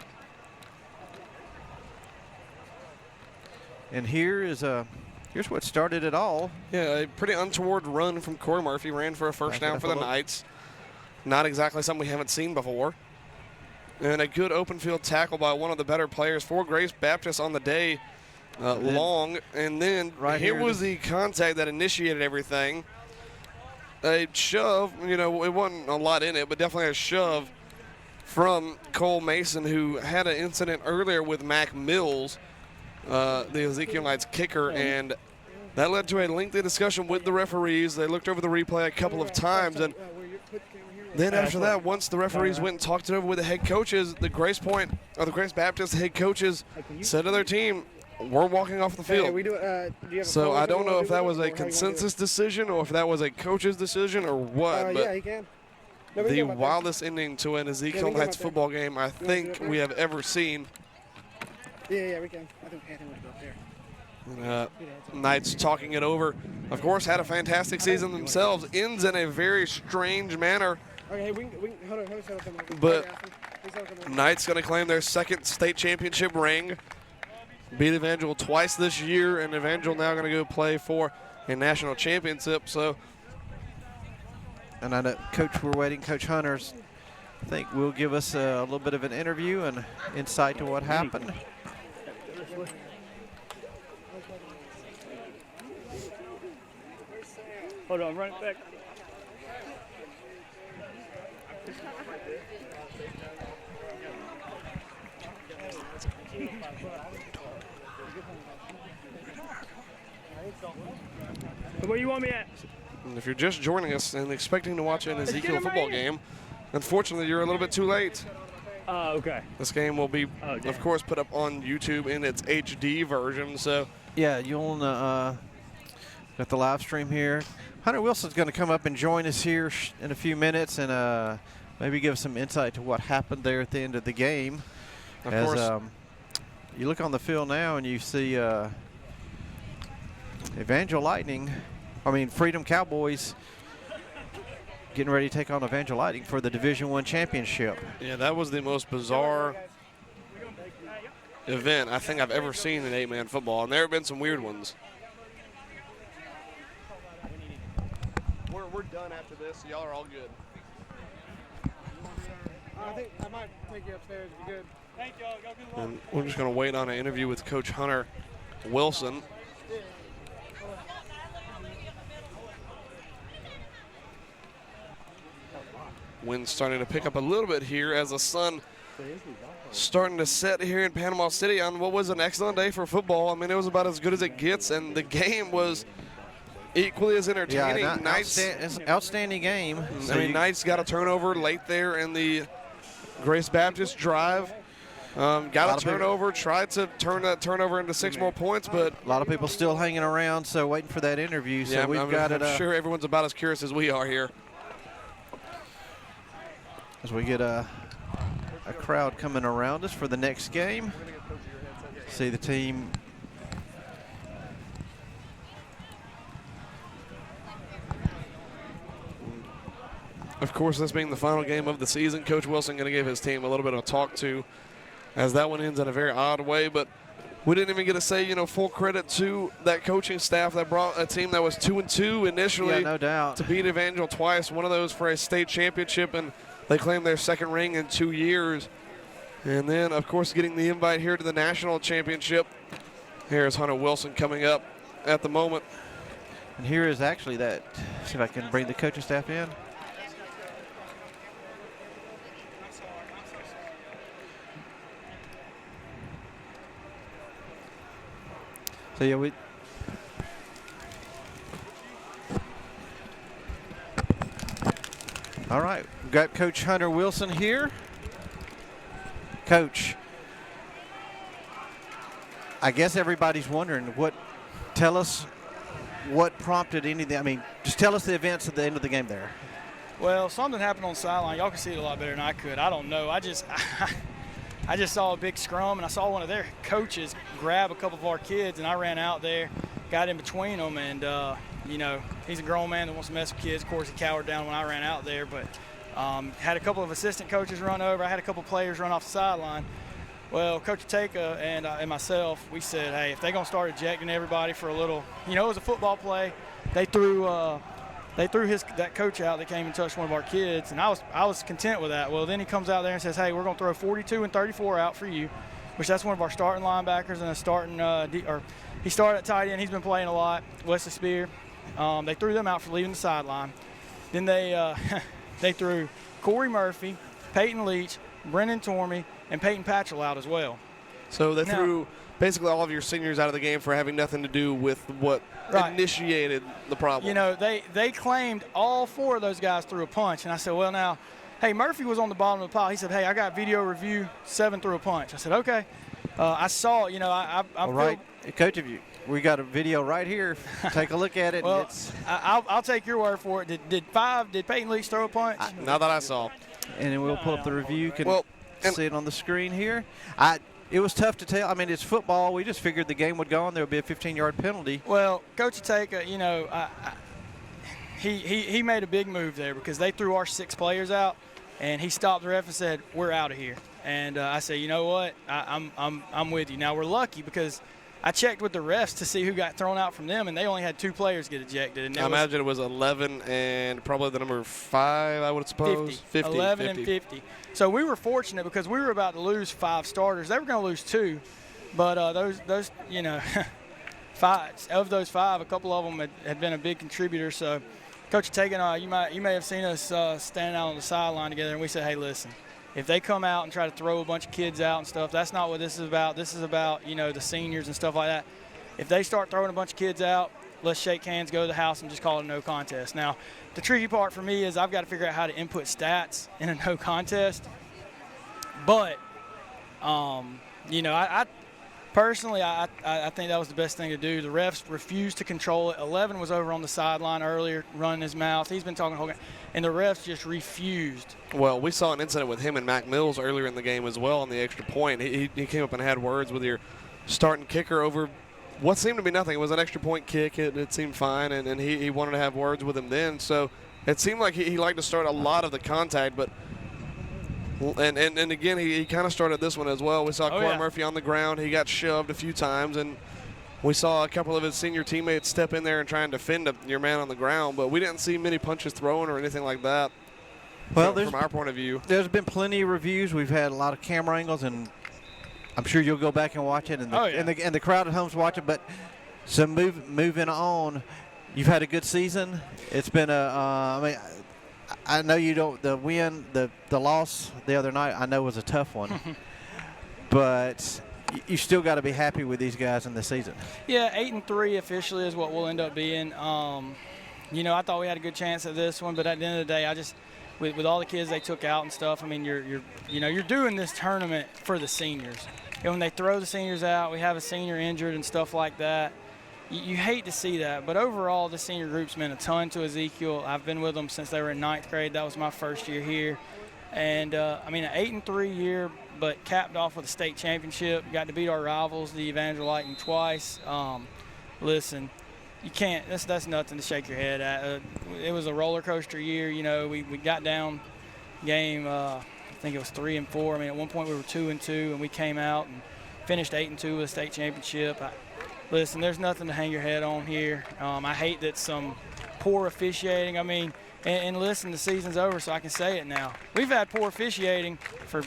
And here's what started it all. Yeah, a pretty untoward run from Corey Murphy. Ran for a first down for the Knights. Not exactly something we haven't seen before. And a good open field tackle by one of the better players for Grace Baptist on the day, Long. And then here was the contact that initiated everything. A shove, you know, it wasn't a lot in it, but definitely a shove from Cole Mason, who had an incident earlier with Mac Mills, the Ezekiel Knights kicker, and That led to a lengthy discussion with the referees. They looked over the replay a couple of times, and then after that, once the referees went and talked it over with the head coaches, the Grace Baptist head coaches said to their team, we're walking off the field. So I don't know if that was a consensus decision or if that was a coach's decision or what, but the wildest ending to an Ezekiel Knights football game I think we have ever seen. Yeah, we can. I think we'll go up there. Knights talking it over. Of course, had a fantastic season themselves. Ends in a very strange manner. Okay, we can hold on. But Knights going to claim their second state championship ring. Beat Evangel twice this year, and Evangel now going to go play for a national championship. So, and I know, Coach, we're waiting. Coach Hunters, I think, will give us a little bit of an interview and insight to what happened. Hold on, run it back. Where you want me at? And if you're just joining us and expecting to watch an Ezekiel football game, unfortunately, you're a little bit too late. Okay. This game will be, of course, put up on YouTube in its HD version. So yeah, you'll got the live stream here. Hunter Wilson's going to come up and join us here in a few minutes and maybe give us some insight to what happened there at the end of the game. Of course. You look on the field now and you see Freedom Cowboys getting ready to take on Evangel Lightning for the Division I championship. Yeah, that was the most bizarre event I think I've ever seen in 8-man football, and there have been some weird ones. We're done after this, so y'all are all good. I think I might take you upstairs if you're good. Thank y'all. Go good luck. And we're just going to wait on an interview with Coach Hunter Wilson. Wind's starting to pick up a little bit here as the sun starting to set here in Panama City on what was an excellent day for football. I mean, it was about as good as it gets, and the game was equally as entertaining. Yeah, Knights, it's an outstanding game. Knights got a turnover late there in the Grace Baptist drive. Got a turnover, tried to turn that turnover into 6 more points, but a lot of people still hanging around, so waiting for that interview. So yeah, I'm sure everyone's about as curious as we are here. As we get a crowd coming around us for the next game. See the team. Of course, this being the final game of the season, Coach Wilson going to give his team a little bit of a talk to, as that one ends in a very odd way. But we didn't even get to say, full credit to that coaching staff that brought a team that was 2-2 initially. Yeah, no doubt. To beat Evangel twice, one of those for a state championship, and they claimed their second ring in 2 years. And then, of course, getting the invite here to the national championship. Here's Hunter Wilson coming up at the moment. And here is actually that. See if I can bring the coaching staff in. So yeah, all right, we've got Coach Hunter Wilson here. Coach, I guess everybody's wondering tell us what prompted anything. Just tell us the events at the end of the game there. Well, something happened on the sideline. Y'all can see it a lot better than I could. I don't know. I just saw a big scrum, and I saw one of their coaches grab a couple of our kids, and I ran out there, got in between them, and, he's a grown man that wants to mess with kids. Of course, he cowered down when I ran out there, but had a couple of assistant coaches run over. I had a couple of players run off the sideline. Well, Coach Ateka and myself, we said, hey, if they're going to start ejecting everybody for a little, it was a football play. They threw that coach out that came and touched one of our kids, and I was content with that. Well, then he comes out there and says, hey, we're going to throw 42 and 34 out for you, which that's one of our starting linebackers and a starting he started at tight end. He's been playing a lot, Wesley Spear. They threw them out for leaving the sideline. Then they threw Corey Murphy, Peyton Leach, Brennan Tormey, and Peyton Patchell out as well. So they threw basically all of your seniors out of the game for having nothing to do with what initiated the problem. You know, they claimed all 4 of those guys threw a punch, and I said, well, now, hey, Murphy was on the bottom of the pile. He said, hey, I got video review, 7 threw a punch. I said, okay. I saw, you know, I'm right, Coach, we got a video right here. Take a look at it. Well, I'll take your word for it. Did Peyton Leach throw a punch? Not that I saw. And then we'll pull up the review. You can see it on the screen here. It was tough to tell. I mean, it's football. We just figured the game would go on. There would be a 15-yard penalty. Well, Coach Ateka, you know, he made a big move there because they threw our 6 players out, and he stopped the ref and said, "We're out of here." And I said, you know what? I'm with you. Now we're lucky because I checked with the refs to see who got thrown out from them, and they only had 2 players get ejected. And I imagine it was 11 and probably the number 5, I would suppose. 50. 11 and 50. So we were fortunate because we were about to lose 5 starters. They were going to lose 2, but those you know, 5 of those 5, a couple of them had been a big contributor. So Coach Tagan, you may have seen us standing out on the sideline together, and we said, hey, listen. If they come out and try to throw a bunch of kids out and stuff, that's not what this is about. This is about, you know, the seniors and stuff like that. If they start throwing a bunch of kids out, let's shake hands, go to the house, and just call it a no contest. Now, the tricky part for me is I've got to figure out how to input stats in a no contest. But, you know, I personally, I think that was the best thing to do. The refs refused to control it. 11 was over on the sideline earlier, running his mouth. He's been talking the whole game. And the refs just refused. Well, we saw an incident with him and Mac Mills earlier in the game as well on the extra point. He came up and had words with your starting kicker over what seemed to be nothing. It was an extra point kick. It seemed fine, and he wanted to have words with him then. So it seemed like he liked to start a lot of the contact, but and again, he kind of started this one as well. We saw Corey Murphy on the ground. He got shoved a few times, and we saw a couple of his senior teammates step in there and try and defend your man on the ground, but we didn't see many punches thrown or anything like that. Well, from our point of view. There's been plenty of reviews. We've had a lot of camera angles, and I'm sure you'll go back and watch it, and the crowd at home's watching. But so moving on, you've had a good season. It's been I mean, I know you don't. The win, the loss the other night, I know was a tough one, but you still got to be happy with these guys in the season. Yeah, 8-3 officially is what we'll end up being. You know, I thought we had a good chance at this one, but at the end of the day, I just with all the kids they took out and stuff. I mean, you're doing this tournament for the seniors. And when they throw the seniors out, we have a senior injured and stuff like that. You hate to see that, but overall, the senior group's meant a ton to Ezekiel. I've been with them since they were in 9th grade. That was my first year here. And, I mean, an 8-3 year, but capped off with a state championship. Got to beat our rivals, the Evangelite, twice. Listen, you can't – that's nothing to shake your head at. It was a roller coaster year. You know, we got down game, I think it was 3-4. I mean, at one point we were 2-2, and we came out and finished 8-2 with a state championship. Listen, there's nothing to hang your head on here. I hate that some poor officiating. I mean, and listen, the season's over, so I can say it now. We've had poor officiating for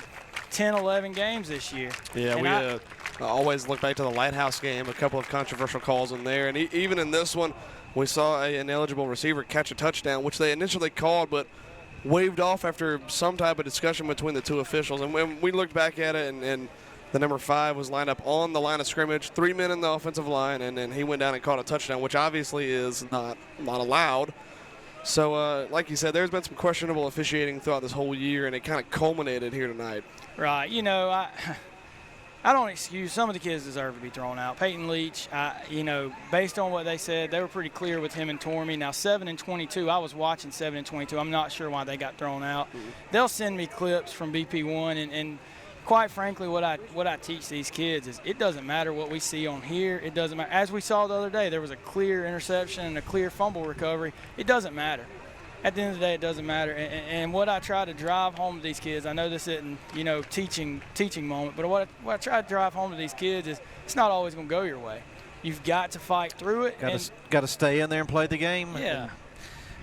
10, 11 games this year. Yeah, and we always look back to the Lighthouse game, a couple of controversial calls in there. And even in this one, we saw an ineligible receiver catch a touchdown, which they initially called but waved off after some type of discussion between the 2 officials. And when we looked back at it, and the number 5 was lined up on the line of scrimmage, 3 men in the offensive line, and then he went down and caught a touchdown, which obviously is not allowed. So, like you said, there's been some questionable officiating throughout this whole year, and it kind of culminated here tonight. Right. You know, I don't excuse – some of the kids deserve to be thrown out. Peyton Leach, you know, based on what they said, they were pretty clear with him and Tormey. Now, 7-22, I was watching 7-22. I'm not sure why they got thrown out. They'll send me clips from BP1, and quite frankly, what I teach these kids is it doesn't matter what we see on here. It doesn't matter. As we saw the other day, there was a clear interception and a clear fumble recovery. It doesn't matter. At the end of the day, it doesn't matter. And what I try to drive home to these kids, I know this isn't, you know, teaching moment, but what I try to drive home to these kids is it's not always going to go your way. You've got to fight through it. Got to stay in there and play the game. Yeah.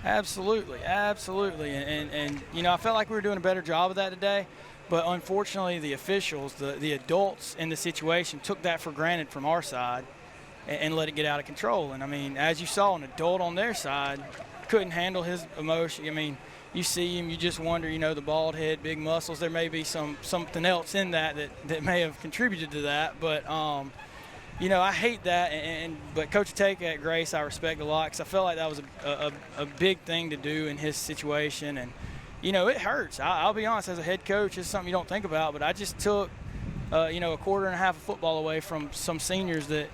Absolutely. And you know, I felt like we were doing a better job of that today. But unfortunately, the officials, the adults in the situation, took that for granted from our side and let it get out of control. And, I mean, as you saw, an adult on their side couldn't handle his emotion. I mean, you see him, you just wonder, you know, the bald head, big muscles. There may be something else in that may have contributed to that. But, I hate that. But Coach Take at Grace, I respect a lot because I felt like that was a big thing to do in his situation. And, it hurts. I'll be honest, as a head coach, it's something you don't think about. But I just took, a quarter and a half of football away from some seniors that.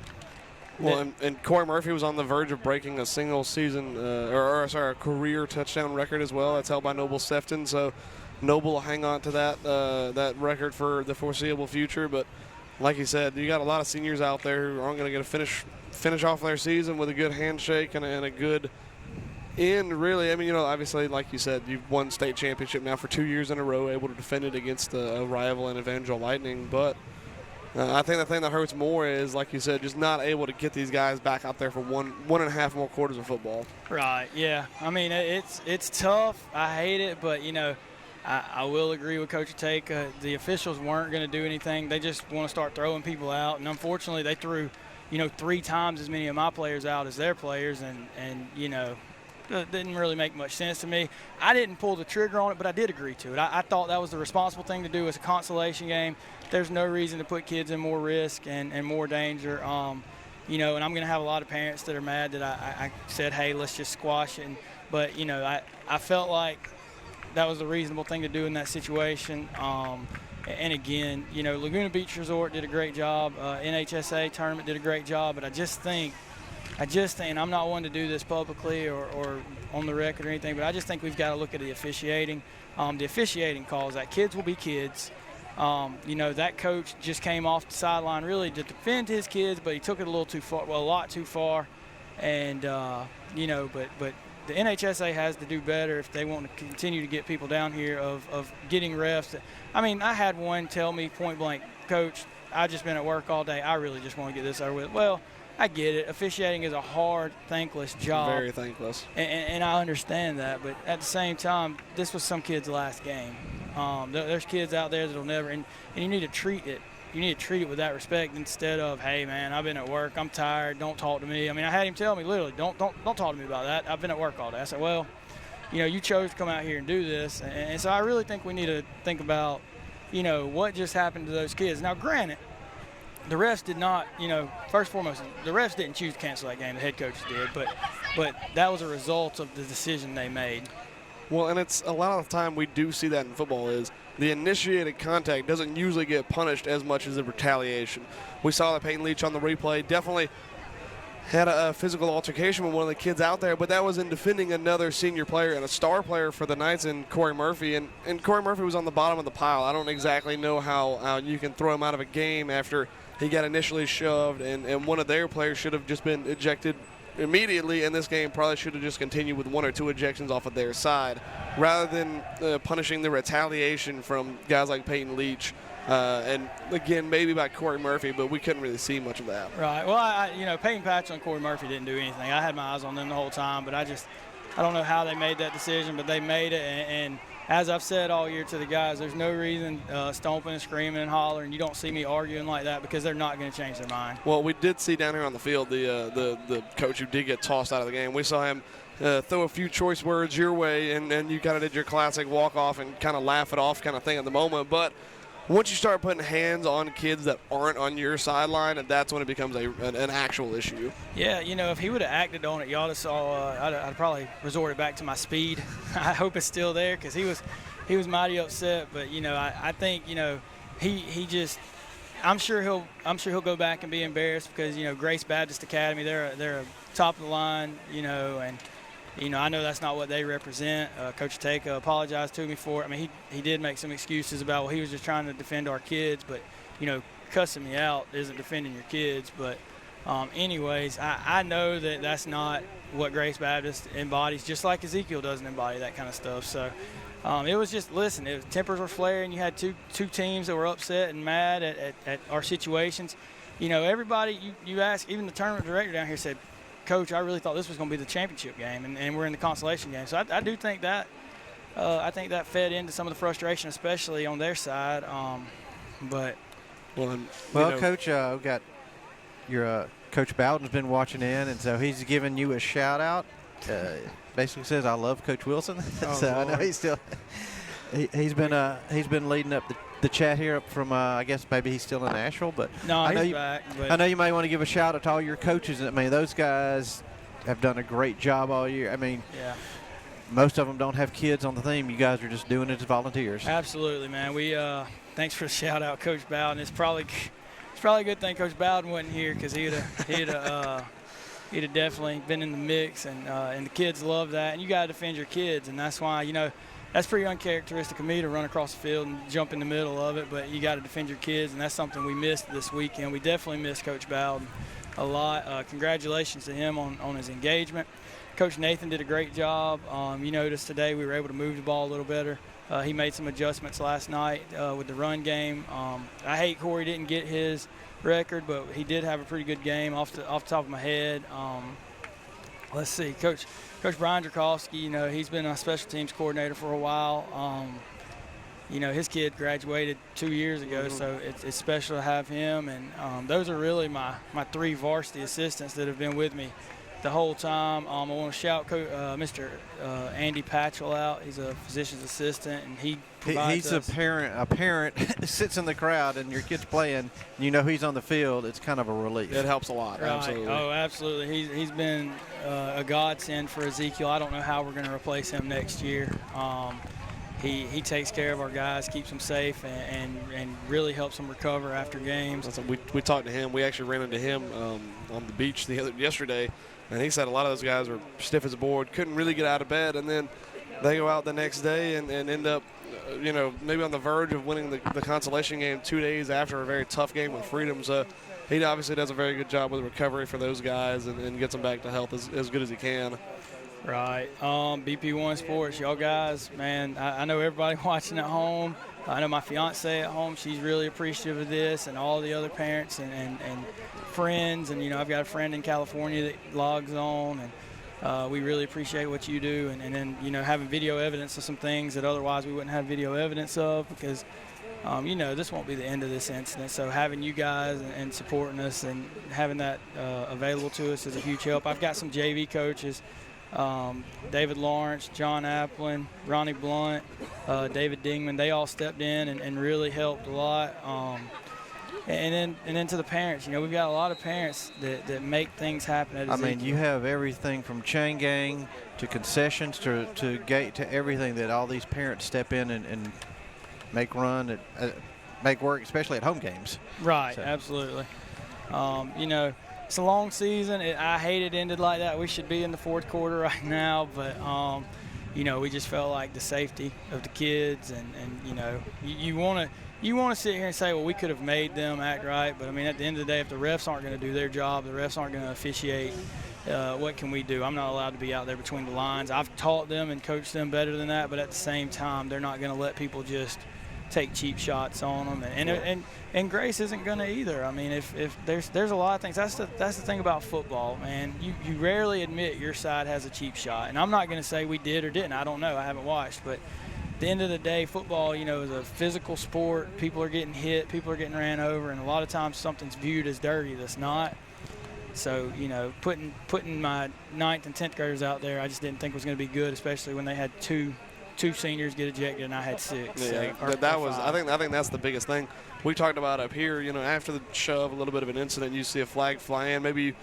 Well, and Corey Murphy was on the verge of breaking a single season, a career touchdown record as well. That's held by Noble Sefton. So Noble will hang on to that record for the foreseeable future. But like you said, you got a lot of seniors out there who aren't going to get a finish off their season with a good handshake and a good end, really. I mean, obviously, like you said, you've won state championship now for 2 years in a row, able to defend it against a rival in Evangel Lightning. But I think the thing that hurts more is, like you said, just not able to get these guys back out there for one and a half more quarters of football. Right, yeah. I mean, it's tough. I hate it, but, I will agree with Coach Take. The officials weren't going to do anything. They just want to start throwing people out. And unfortunately, they threw, 3 times as many of my players out as their players. And it didn't really make much sense to me. I didn't pull the trigger on it, but I did agree to it. I thought that was the responsible thing to do as a consolation game. There's no reason to put kids in more risk and more danger. And I'm going to have a lot of parents that are mad that I said, hey, let's just squash it. But, I felt like that was the reasonable thing to do in that situation. And again, Laguna Beach Resort did a great job. NHSA tournament did a great job. But I just think I'm not one to do this publicly or on the record or anything, but I just think we've got to look at the officiating. The officiating calls that kids will be kids. That coach just came off the sideline really to defend his kids, but he took it a little too far, a lot too far. And, but the NHSA has to do better if they want to continue to get people down here of getting refs. I mean, I had one tell me point blank, Coach, I've just been at work all day. I really just want to get this over with. Well, I get it. Officiating is a hard, thankless job. Very thankless. And I understand that. But at the same time, this was some kid's last game. There's kids out there that'll never, and you need to treat it. You need to treat it with that respect instead of, hey, man, I've been at work. I'm tired. Don't talk to me. I mean, I had him tell me literally, don't talk to me about that. I've been at work all day. I said, well, you chose to come out here and do this. And so I really think we need to think about, what just happened to those kids. Now, granted, the refs did not, first and foremost, the refs didn't choose to cancel that game. The head coaches did. But that was a result of the decision they made. Well, and it's a lot of the time we do see that in football is the initiated contact doesn't usually get punished as much as the retaliation. We saw that Peyton Leach on the replay definitely had a physical altercation with one of the kids out there, but that was in defending another senior player and a star player for the Knights in Corey Murphy. And Corey Murphy was on the bottom of the pile. I don't exactly know how you can throw him out of a game after he got initially shoved, and one of their players should have just been ejected immediately, and this game probably should have just continued with 1 or 2 ejections off of their side rather than punishing the retaliation from guys like Peyton Leach and again maybe by Corey Murphy, but we couldn't really see much of that. Right. Well, Peyton Patch and Corey Murphy didn't do anything. I had my eyes on them the whole time, but I don't know how they made that decision, but they made it. And as I've said all year to the guys, there's no reason stomping and screaming and hollering. You don't see me arguing like that because they're not going to change their mind. Well, we did see down here on the field the coach who did get tossed out of the game. We saw him throw a few choice words your way, and you kind of did your classic walk-off and kind of laugh it off kind of thing at the moment. But once you start putting hands on kids that aren't on your sideline, and that's when it becomes an actual issue. Yeah, if he would have acted on it, y'all have saw. I'd probably resorted back to my speed. I hope it's still there because he was mighty upset. But I think he just. I'm sure he'll go back and be embarrassed because Grace Baptist Academy they're a top of the line and I know that's not what they represent. Coach Take apologized to me for it. I mean, he did make some excuses about, he was just trying to defend our kids, but, cussing me out isn't defending your kids. But anyways, I know that that's not what Grace Baptist embodies, just like Ezekiel doesn't embody that kind of stuff. So it was just, tempers were flaring. You had two teams that were upset and mad at our situations. Everybody, you ask, even the tournament director down here said, Coach, I really thought this was going to be the championship game, and we're in the consolation game. So I do think that fed into some of the frustration, especially on their side. But Coach, we got your Coach Bowden's been watching in, and so he's giving you a shout out. Basically says I love Coach Wilson. So Lord. I know he's still he's been leading up the chat here up from, I guess maybe he's still in Nashville, but No, I know he's back. But I know you might want to give a shout out to all your coaches. I mean, those guys have done a great job all year. I mean, yeah. most of them don't have kids on the team. You guys are just doing it as volunteers. Absolutely, man. We thanks for the shout out, Coach Bowden. It's probably a good thing Coach Bowden wasn't here, because he'd have definitely been in the mix, and the kids love that. And you got to defend your kids, and that's why, that's pretty uncharacteristic of me to run across the field and jump in the middle of it. But you got to defend your kids, and that's something we missed this weekend. We definitely missed Coach Bowden a lot. Congratulations to him on his engagement. Coach Nathan did a great job. You noticed today we were able to move the ball a little better. He made some adjustments last night with the run game. I hate Corey didn't get his record, but he did have a pretty good game off the top of my head. Let's see, Coach Brian Drakowski, he's been a special teams coordinator for a while. His kid graduated 2 years ago, so it's special to have him. And those are really my 3 varsity assistants that have been with me the whole time. I want to shout Mr. Andy Patchell out. He's a physician's assistant, and he's a parent sits in the crowd, and your kid's playing, and he's on the field. It's kind of a relief. It helps a lot. Right. Absolutely. Oh, absolutely. He's been a godsend for Ezekiel. I don't know how we're going to replace him next year. He takes care of our guys, keeps them safe, and really helps them recover after games. We talked to him. We actually ran into him on the beach yesterday, and he said a lot of those guys were stiff as a board, couldn't really get out of bed, and then they go out the next day and end up, maybe on the verge of winning the consolation game 2 days after a very tough game with Freedom. So he obviously does a very good job with recovery for those guys and gets them back to health as good as he can. Right. BP1 Sports, y'all guys, man, I know everybody watching at home. I know my fiance at home, she's really appreciative of this, and all the other parents and friends. And, I've got a friend in California that logs on, and we really appreciate what you do. And then, having video evidence of some things that otherwise we wouldn't have video evidence of, because, this won't be the end of this incident. So having you guys and supporting us and having that available to us is a huge help. I've got some JV coaches. David Lawrence, John Applin, Ronnie Blunt, David Dingman, they all stepped in and really helped a lot. And then to the parents, we've got a lot of parents that make things happen at Ezekiel. I mean, you have everything from chain gang to concessions to gate to everything that all these parents step in and make make work, especially at home games. Right, so. Absolutely. It's a long season. I hate it ended like that. We should be in the fourth quarter right now, but we just felt like the safety of the kids, and you want to sit here and say, well, we could have made them act right, but I mean, at the end of the day, if the refs aren't going to do their job, the refs aren't going to officiate. What can we do? I'm not allowed to be out there between the lines. I've taught them and coached them better than that, but at the same time, they're not going to let people just take cheap shots on them, and Grace isn't going to either. I mean, if there's a lot of things. That's the thing about football, man. You rarely admit your side has a cheap shot, and I'm not going to say we did or didn't. I don't know. I haven't watched, but at the end of the day, football, is a physical sport. People are getting hit, people are getting ran over, and a lot of times something's viewed as dirty that's not. So, putting my 9th and 10th graders out there, I just didn't think was going to be good, especially when they had two seniors get ejected and I had 6. Yeah, so, I think that's the biggest thing. We talked about up here, after the shove, a little bit of an incident, you see a flag fly in, maybe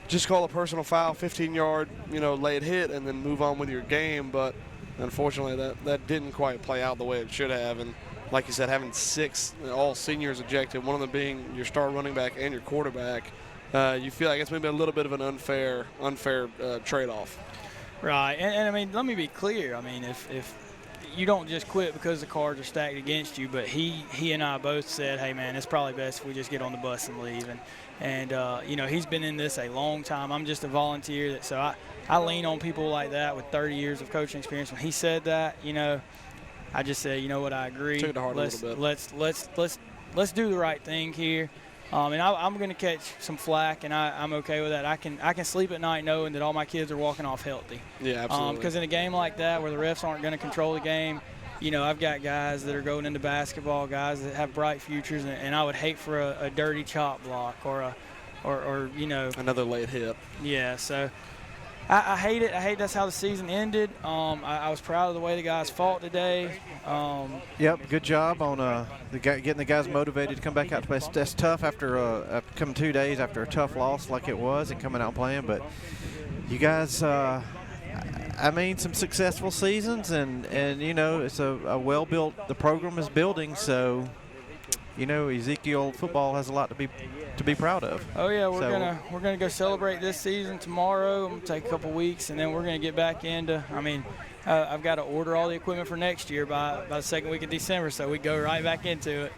just call a personal foul, 15-yard, late hit, and then move on with your game. But unfortunately, that didn't quite play out the way it should have. And like you said, having 6 all seniors ejected, one of them being your star running back and your quarterback, you feel like it's maybe a little bit of an unfair trade-off. Right, and I mean, let me be clear. I mean, if you don't just quit because the cards are stacked against you, but he and I both said, hey, man, it's probably best if we just get on the bus and leave. And he's been in this a long time. I'm just a volunteer, so I lean on people like that with 30 years of coaching experience. When he said that, I just said, you know what, I agree. Took it to heart a little bit. Let's do the right thing here. And I'm going to catch some flack, and I'm okay with that. I can sleep at night knowing that all my kids are walking off healthy. Yeah, absolutely. Because in a game like that where the refs aren't going to control the game, I've got guys that are going into basketball, guys that have bright futures, and I would hate for a dirty chop block or another late hit. Yeah, so I hate it. I hate that's how the season ended. I was proud of the way the guys fought today. Yep, good job on getting the guys motivated to come back out to play. That's tough after coming 2 days after a tough loss like it was and coming out and playing. But you guys, I mean, some successful seasons, and you know, it's a well-built. The program is building, so you know, Ezekiel football has a lot to be proud of. Oh yeah, we're gonna go celebrate this season tomorrow. I'm gonna take a couple weeks, and then we're gonna get back into. I mean, I've got to order all the equipment for next year by the second week of December, so we go right back into it.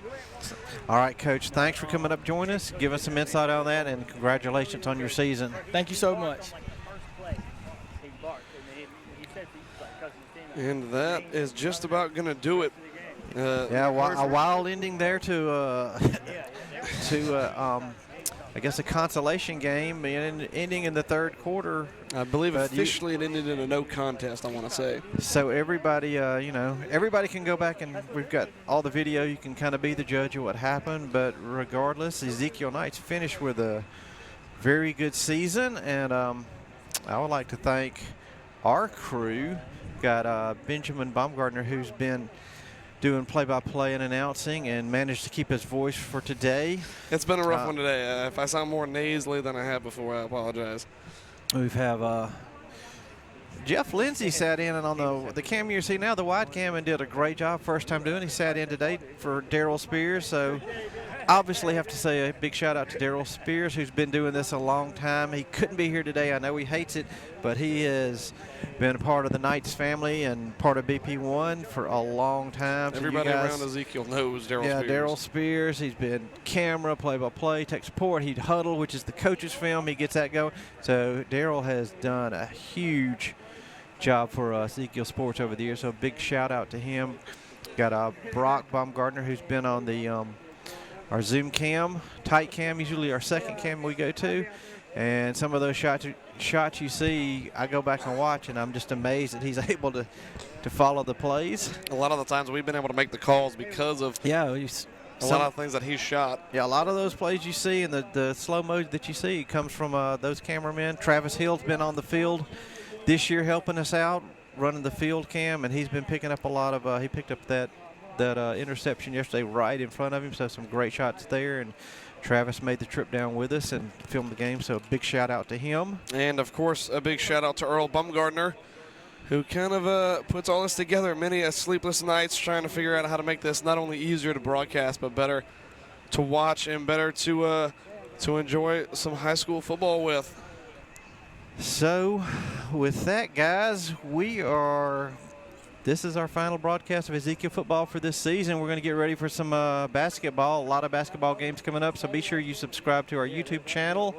All right, Coach. Thanks for coming up, join us, give us some insight on that, and congratulations on your season. Thank you so much. And that is just about going to do it. Yeah, a wild ending there to I guess a consolation game ending in the third quarter. I believe officially it ended in a no contest, I want to say. So everybody, you know, everybody can go back, and we've got all the video. You can kind of be the judge of what happened. But regardless, Ezekiel Knights finished with a very good season. And I would like to thank our crew. Got Benjamin Baumgartner, who's been doing play-by-play and announcing and managed to keep his voice for today. It's been a rough one today. If I sound more nasally than I have before, I apologize. We have Jeff Lindsay sat in and on the cam you see now, the wide cam, and did a great job. First time doing it. He sat in today for Daryl Spears. So obviously have to say a big shout out to Daryl Spears, who's been doing this a long time. He couldn't be here today. I know he hates it, but he has been a part of the Knights family and part of BP1 for a long time. Everybody around Ezekiel knows Daryl Spears. Yeah, Daryl Spears. He's been camera, play-by-play, tech support. He'd huddle, which is the coach's film. He gets that going. So Daryl has done a huge job for Ezekiel Sports over the years. So big shout out to him. Got Brock Baumgartner, who's been on the our Zoom cam, tight cam, usually our second cam we go to. And some of those shots you see, I go back and watch, and I'm just amazed that he's able to follow the plays. A lot of the times we've been able to make the calls because of a lot of things that he's shot. Yeah, a lot of those plays you see and the slow-mo that you see comes from those cameramen. Travis Hill's been on the field this year helping us out, running the field cam, and he's been picking up a lot of he picked up that interception yesterday right in front of him, so some great shots there. And Travis made the trip down with us and filmed the game, so a big shout out to him. And of course, a big shout out to Earl Baumgartner, who kind of puts all this together. Many sleepless nights trying to figure out how to make this not only easier to broadcast, but better to watch and better to enjoy some high school football with. So with that, guys, this is our final broadcast of Ezekiel football for this season. We're going to get ready for some basketball. A lot of basketball games coming up, so be sure you subscribe to our YouTube channel,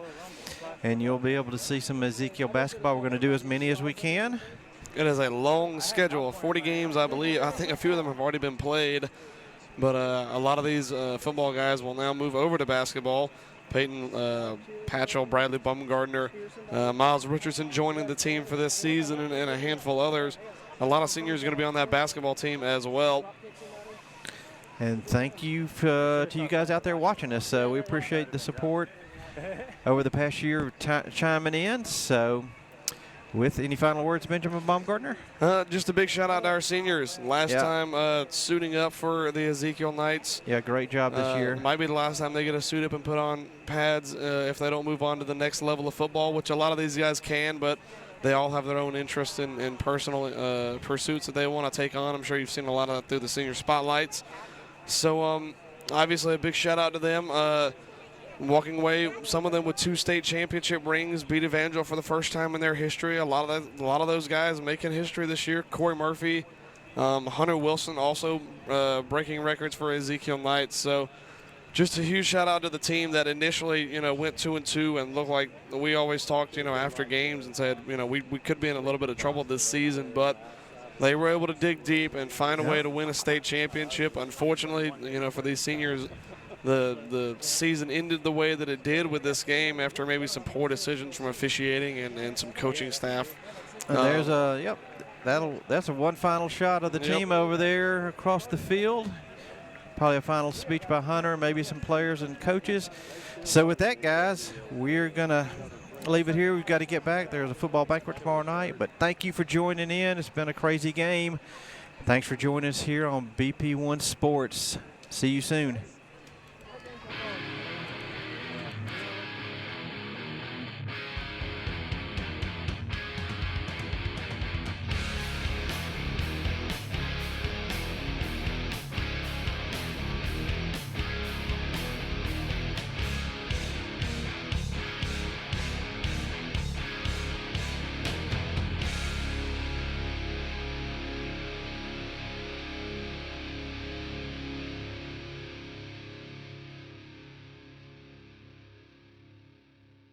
and you'll be able to see some Ezekiel basketball. We're going to do as many as we can. It is a long schedule, 40 games, I believe. I think a few of them have already been played, but a lot of these football guys will now move over to basketball. Peyton Patchell, Bradley Baumgartner, Miles Richardson joining the team for this season, and a handful others. A lot of seniors are going to be on that basketball team as well. And thank you to you guys out there watching us. We appreciate the support over the past year chiming in. So with any final words, Benjamin Baumgartner? Just a big shout out to our seniors. Last time suiting up for the Ezekiel Knights. Yeah, great job this year. Might be the last time they get to suit up and put on pads if they don't move on to the next level of football, which a lot of these guys can, but they all have their own interest in personal pursuits that they want to take on. I'm sure you've seen a lot of that through the senior spotlights. So obviously a big shout out to them. Walking away, some of them with 2 state championship rings, beat Evangel for the first time in their history. A lot of those guys making history this year. Corey Murphy, Hunter Wilson also breaking records for Ezekiel Knights. So just a huge shout out to the team that initially, went 2-2 and looked like we always talked, after games and said, we could be in a little bit of trouble this season, but they were able to dig deep and find a way to win a state championship. Unfortunately, for these seniors, the season ended the way that it did with this game after maybe some poor decisions from officiating and some coaching staff. And there's that's a one final shot of the team over there across the field. Probably a final speech by Hunter, maybe some players and coaches. So with that, guys, we're going to leave it here. We've got to get back. There's a football banquet tomorrow night. But thank you for joining in. It's been a crazy game. Thanks for joining us here on BP1 Sports. See you soon.